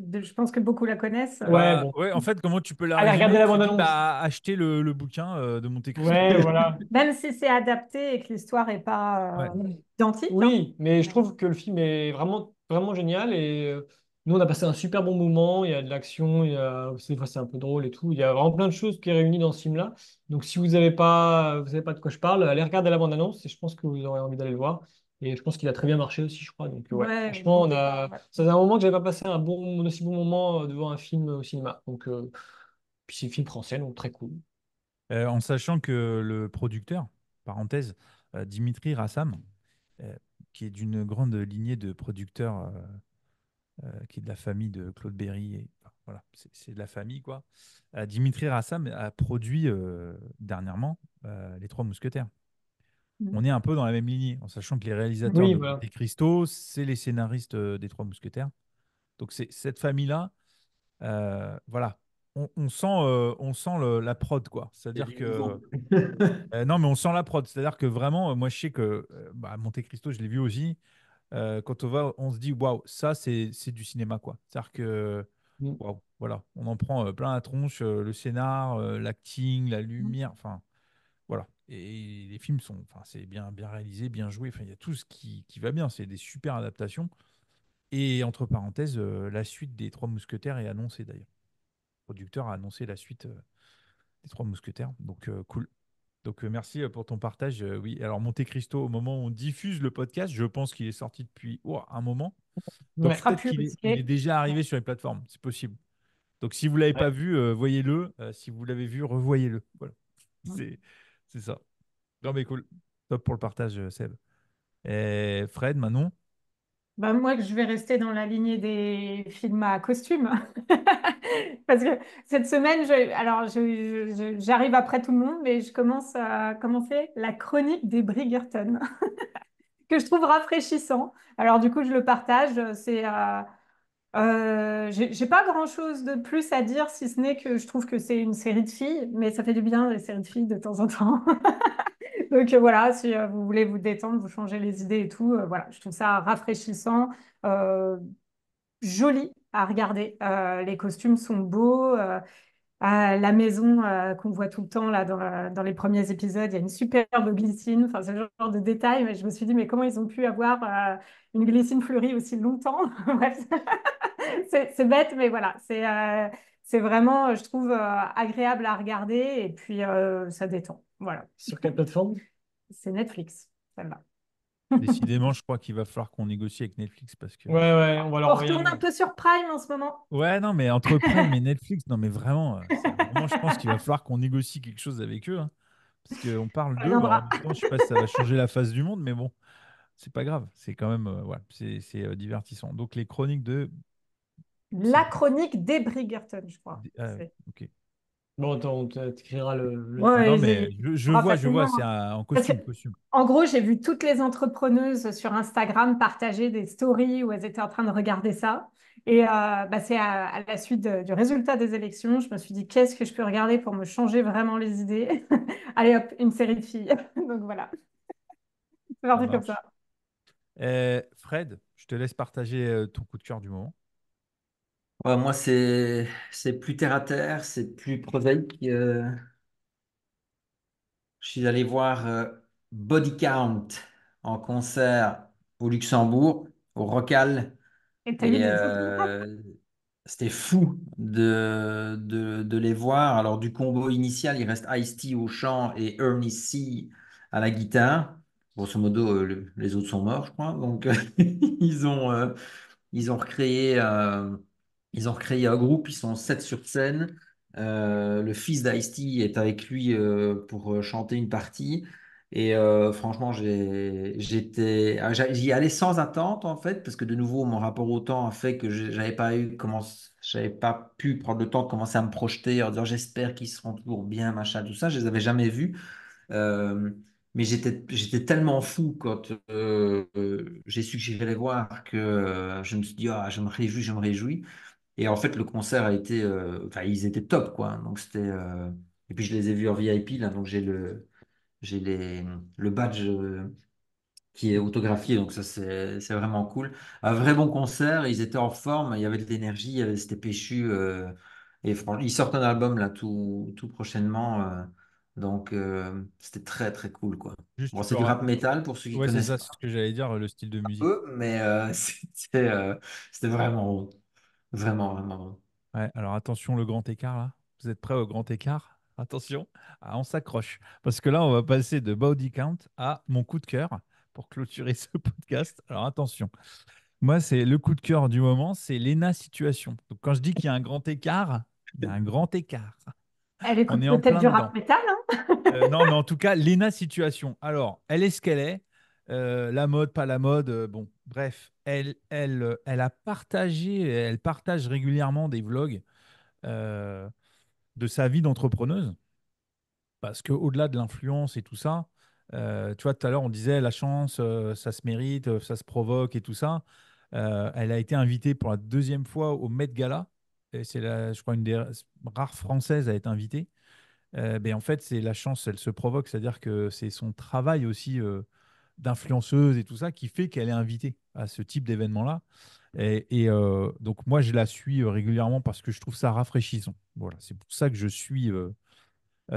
Je pense que beaucoup la connaissent. ouais, Bah bon. ouais, en fait, comment tu peux la Allez, regardez résumer? la Tu dis bande-annonce. bah acheter le bouquin de Monte Cristo. Ouais, voilà. Même si c'est adapté et que l'histoire n'est pas Ouais. identique, hein. Oui, mais je trouve que le film est vraiment, vraiment génial et nous, on a passé un super bon moment. Il y a de l'action, des fois, c'est un peu drôle et tout. Il y a vraiment plein de choses qui sont réunies dans ce film-là. Donc, si vous savez pas de quoi je parle, allez regarder la bande-annonce et je pense que vous aurez envie d'aller le voir. Et je pense qu'il a très bien marché aussi, je crois. Donc, ouais, Ouais, franchement, bon départ, ouais. ça faisait un moment que j'avais pas passé un aussi bon moment devant un film au cinéma. Donc, puis c'est un film français, donc très cool. En sachant que le producteur, parenthèse, Dimitri Rassam, euh, qui est d'une grande lignée de producteurs, qui est de la famille de Claude Berry, enfin, voilà, c'est de la famille, quoi. Dimitri Rassam a produit dernièrement Les Trois Mousquetaires. Mm. On est un peu dans la même lignée, en sachant que les réalisateurs Oui, de voilà. Monte Cristo, c'est les scénaristes des Trois Mousquetaires. Donc c'est cette famille-là. Voilà. On sent la prod, quoi. C'est C'est-à-dire du que. lourd. Non, mais on sent la prod. C'est-à-dire que vraiment, moi, je sais que bah, Monte Cristo, je l'ai vu aussi. Quand on va, on se dit, waouh, ça, c'est du cinéma, quoi. C'est-à-dire que. Mm. Waouh, voilà. On en prend plein la tronche, le scénar, l'acting, la lumière, enfin, voilà. Et les films sont. Enfin, c'est bien réalisé, bien joué. Enfin, il y a tout ce qui va bien. C'est des super adaptations. Et entre parenthèses, la suite des Trois Mousquetaires est annoncée d'ailleurs. Le producteur a annoncé la suite des Trois Mousquetaires. Donc, cool. Donc, merci pour ton partage. Oui, alors Monte Cristo, au moment où on diffuse le podcast, je pense qu'il est sorti depuis un moment. Il Donc, Ouais. sera peut-être plus qu'il est risqué. déjà Ouais. arrivé sur les plateformes. C'est possible. Donc, si vous ne l'avez pas Ouais. vu, voyez-le. Si vous l'avez vu, revoyez-le. Voilà. Mm. C'est, c'est ça. Non, mais cool. Top pour le partage, Seb. Et Fred, Manon. Bah, moi, je vais rester dans la lignée des films à costume. Parce que cette semaine, j'arrive après tout le monde, mais je commence à commencer la chronique des Bridgerton, que je trouve rafraîchissant. Alors, du coup, je le partage. J'ai pas grand-chose de plus à dire, si ce n'est que je trouve que c'est une série de filles, mais ça fait du bien, les séries de filles, de temps en temps. Donc voilà, si vous voulez vous détendre, vous changer les idées et tout, voilà, je trouve ça rafraîchissant, euh, joli à regarder. Les costumes sont beaux. La maison qu'on voit tout le temps là dans les premiers épisodes, il y a une superbe glycine. Enfin, c'est le genre de détail, mais je me suis dit, mais comment ils ont pu avoir une glycine fleurie aussi longtemps? Bref, c'est bête, mais voilà, c'est vraiment, je trouve, agréable à regarder et puis ça détend. Voilà, Sur quelle plateforme? c'est Netflix, celle-là. Décidément, je crois qu'il va falloir qu'on négocie avec Netflix parce que. Ouais, ouais, on va leur On envoyer un retourne un mail. peu sur Prime en ce moment. Ouais, non, mais entre Prime et Netflix, non, mais vraiment, c'est un moment, je pense qu'il va falloir qu'on négocie quelque chose avec eux, hein, parce qu'on parle Ça d'eux. Alors, en viendra. même temps, je sais pas si ça va changer la face du monde, mais bon, c'est pas grave. C'est quand même, ouais, divertissant. Donc, les chroniques de. C'est La chronique des Bridgerton, je crois. ok. Bon, on t'écrira le titre. Non, Ouais, mais il je aura vois, facilement, c'est hein. en Parce que, costume, costume. en gros, j'ai vu toutes les entrepreneuses sur Instagram partager des stories où elles étaient en train de regarder ça. Et bah, c'est à la suite du résultat des élections, je me suis dit, qu'est-ce que je peux regarder pour me changer vraiment les idées? Allez hop, une série de filles. Donc voilà, c'est Ça parti comme ça. marche. Fred, je te laisse partager ton coup de cœur du moment. Ouais, moi, c'est plus terre à terre, c'est plus prosaïque. Je suis allé voir Body Count en concert au Luxembourg, au Rocal. Et t'as eu Et des autographes? c'était fou de les voir. Alors, du combo initial, il reste Ice-T au chant et Ernie C à la guitare. Grosso modo, les autres sont morts, je crois. Donc, ils ont, euh, ils ont recréé, ils ont recréé un groupe, ils sont 7 sur scène. Le fils d'Ice-T est avec lui pour chanter une partie. Et franchement, j'y allais sans attente en fait, parce que de nouveau, mon rapport au temps a fait que j'avais pas pu prendre le temps de commencer à me projeter en disant j'espère qu'ils seront toujours bien, machin, tout ça. Je les avais jamais vus. Euh, mais j'étais tellement fou quand j'ai su que j'irais les voir que je me suis dit, ah, je me réjouis, je me réjouis. Et en fait, le concert a été, enfin, ils étaient top, quoi. Donc c'était, et puis je les ai vus en VIP, là, donc j'ai le badge qui est autographié, donc ça c'est vraiment cool. Un vrai bon concert, ils étaient en forme, il y avait de l'énergie, c'était péchu. Et franchement, ils sortent un album là tout prochainement, donc c'était très très cool quoi. Juste, Bon, tu c'est peux. du rap metal pour ceux qui Ouais, c'est connaissent ça, pas c'est ce que j'allais dire, le style de musique. peu, mais c'était vraiment bon. Vraiment vraiment bon. Ouais, alors attention, le grand écart là. Vous êtes prêts au grand écart? Attention, on s'accroche. Parce que là, on va passer de Body Count à mon coup de cœur pour clôturer ce podcast. Alors attention, moi, c'est le coup de cœur du moment, c'est Lena Situation. Donc quand je dis qu'il y a un grand écart, il y a un grand écart. Elle On écoute est en peut-être plein du rap dedans. metal, hein? Non, mais en tout cas, Lena Situation. Alors, elle est ce qu'elle est. La mode, pas la mode. Bon, bref, elle a partagé, elle partage régulièrement des vlogs euh, de sa vie d'entrepreneuse. Parce qu'au-delà de l'influence et tout ça, tu vois, tout à l'heure, on disait la chance, ça se mérite, ça se provoque et tout ça. Elle a été invitée pour la deuxième fois au Met Gala. Et c'est, je crois, une des rares françaises à être invitée. Ben, en fait, c'est la chance, elle se provoque, c'est-à-dire que c'est son travail aussi d'influenceuse et tout ça qui fait qu'elle est invitée à ce type d'événement-là. Donc, moi, je la suis régulièrement parce que je trouve ça rafraîchissant. Voilà, c'est pour ça que je suis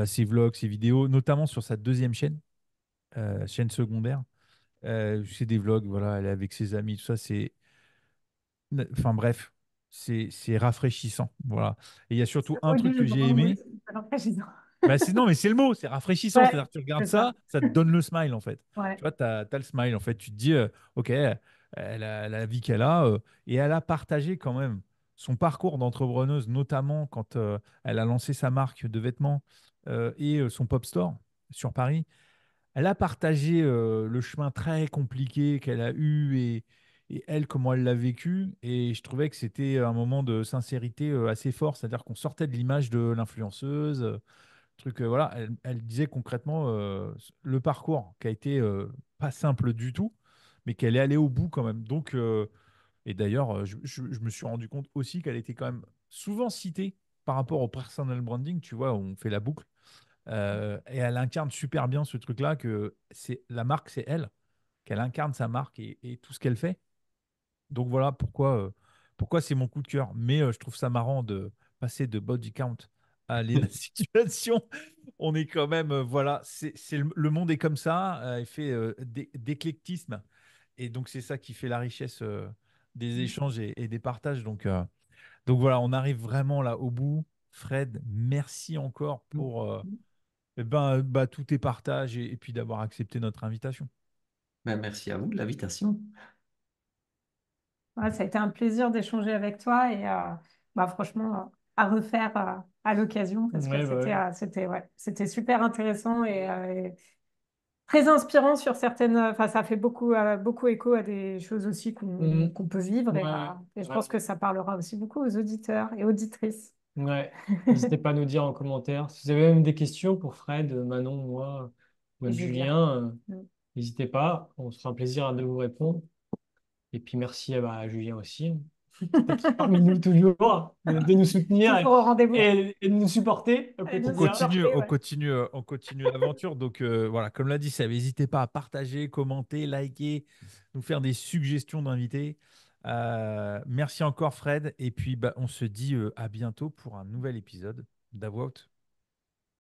ses vlogs, ses vidéos, notamment sur sa deuxième chaîne, chaîne secondaire. C'est des vlogs, voilà, elle est avec ses amis, tout ça, enfin bref, c'est rafraîchissant, voilà. Et il y a surtout C'est un beau truc du que jeu de j'ai mots, mais aimé. c'est rafraîchissant. Bah non, mais c'est le mot, c'est rafraîchissant. Ouais, C'est-à-dire que tu regardes c'est ça. ça te donne le smile en fait. Tu Ouais. vois, tu as le smile en fait. Tu te dis, ok, elle a la vie qu'elle a et elle a partagé quand même son parcours d'entrepreneuse, notamment quand elle a lancé sa marque de vêtements et son pop store sur Paris. Elle a partagé le chemin très compliqué qu'elle a eu et elle, comment elle l'a vécu. Et je trouvais que c'était un moment de sincérité assez fort. C'est-à-dire qu'on sortait de l'image de l'influenceuse. Truc, voilà, elle disait concrètement le parcours qui a été pas simple du tout, mais qu'elle est allée au bout quand même. Donc, et d'ailleurs, je me suis rendu compte aussi qu'elle était quand même souvent citée par rapport au personal branding. Tu vois, on fait la boucle. Et elle incarne super bien ce truc-là, que c'est la marque, c'est elle, qu'elle incarne sa marque et tout ce qu'elle fait. Donc voilà pourquoi c'est mon coup de cœur. Mais je trouve ça marrant de passer de body count à la situation. On est quand même, voilà, le monde est comme ça. Il fait d'éclectisme. Et donc c'est ça qui fait la richesse des échanges et des partages. Donc voilà, on arrive vraiment là au bout. Fred, merci encore pour tous tes partages et puis d'avoir accepté notre invitation. Ben, merci à vous de l'invitation. Ouais, ça a été un plaisir d'échanger avec toi et bah, franchement, à refaire à l'occasion parce que Ouais, bah ouais. ouais, c'était super intéressant et très inspirant sur certaines. Enfin, ça fait beaucoup écho à des choses aussi Mhm. qu'on peut vivre Ouais, et je ouais, pense que ça parlera aussi beaucoup aux auditeurs et auditrices. ouais. N'hésitez pas à nous dire en commentaire. Si vous avez même des questions pour Fred, Manon, moi, ou Et même Julien. Julien, Mm. n'hésitez pas. On se fera un plaisir de vous répondre. Et puis merci à Julien aussi, d'être parmi nous toujours, de nous soutenir Toujours au rendez-vous. et de nous supporter au Et nous quotidien. supporter, ouais. On continue l'aventure. Donc voilà, comme l'a dit, ça, n'hésitez pas à partager, commenter, liker, nous faire des suggestions d'invités. Merci encore Fred. Et puis bah, on se dit à bientôt pour un nouvel épisode d'Avout.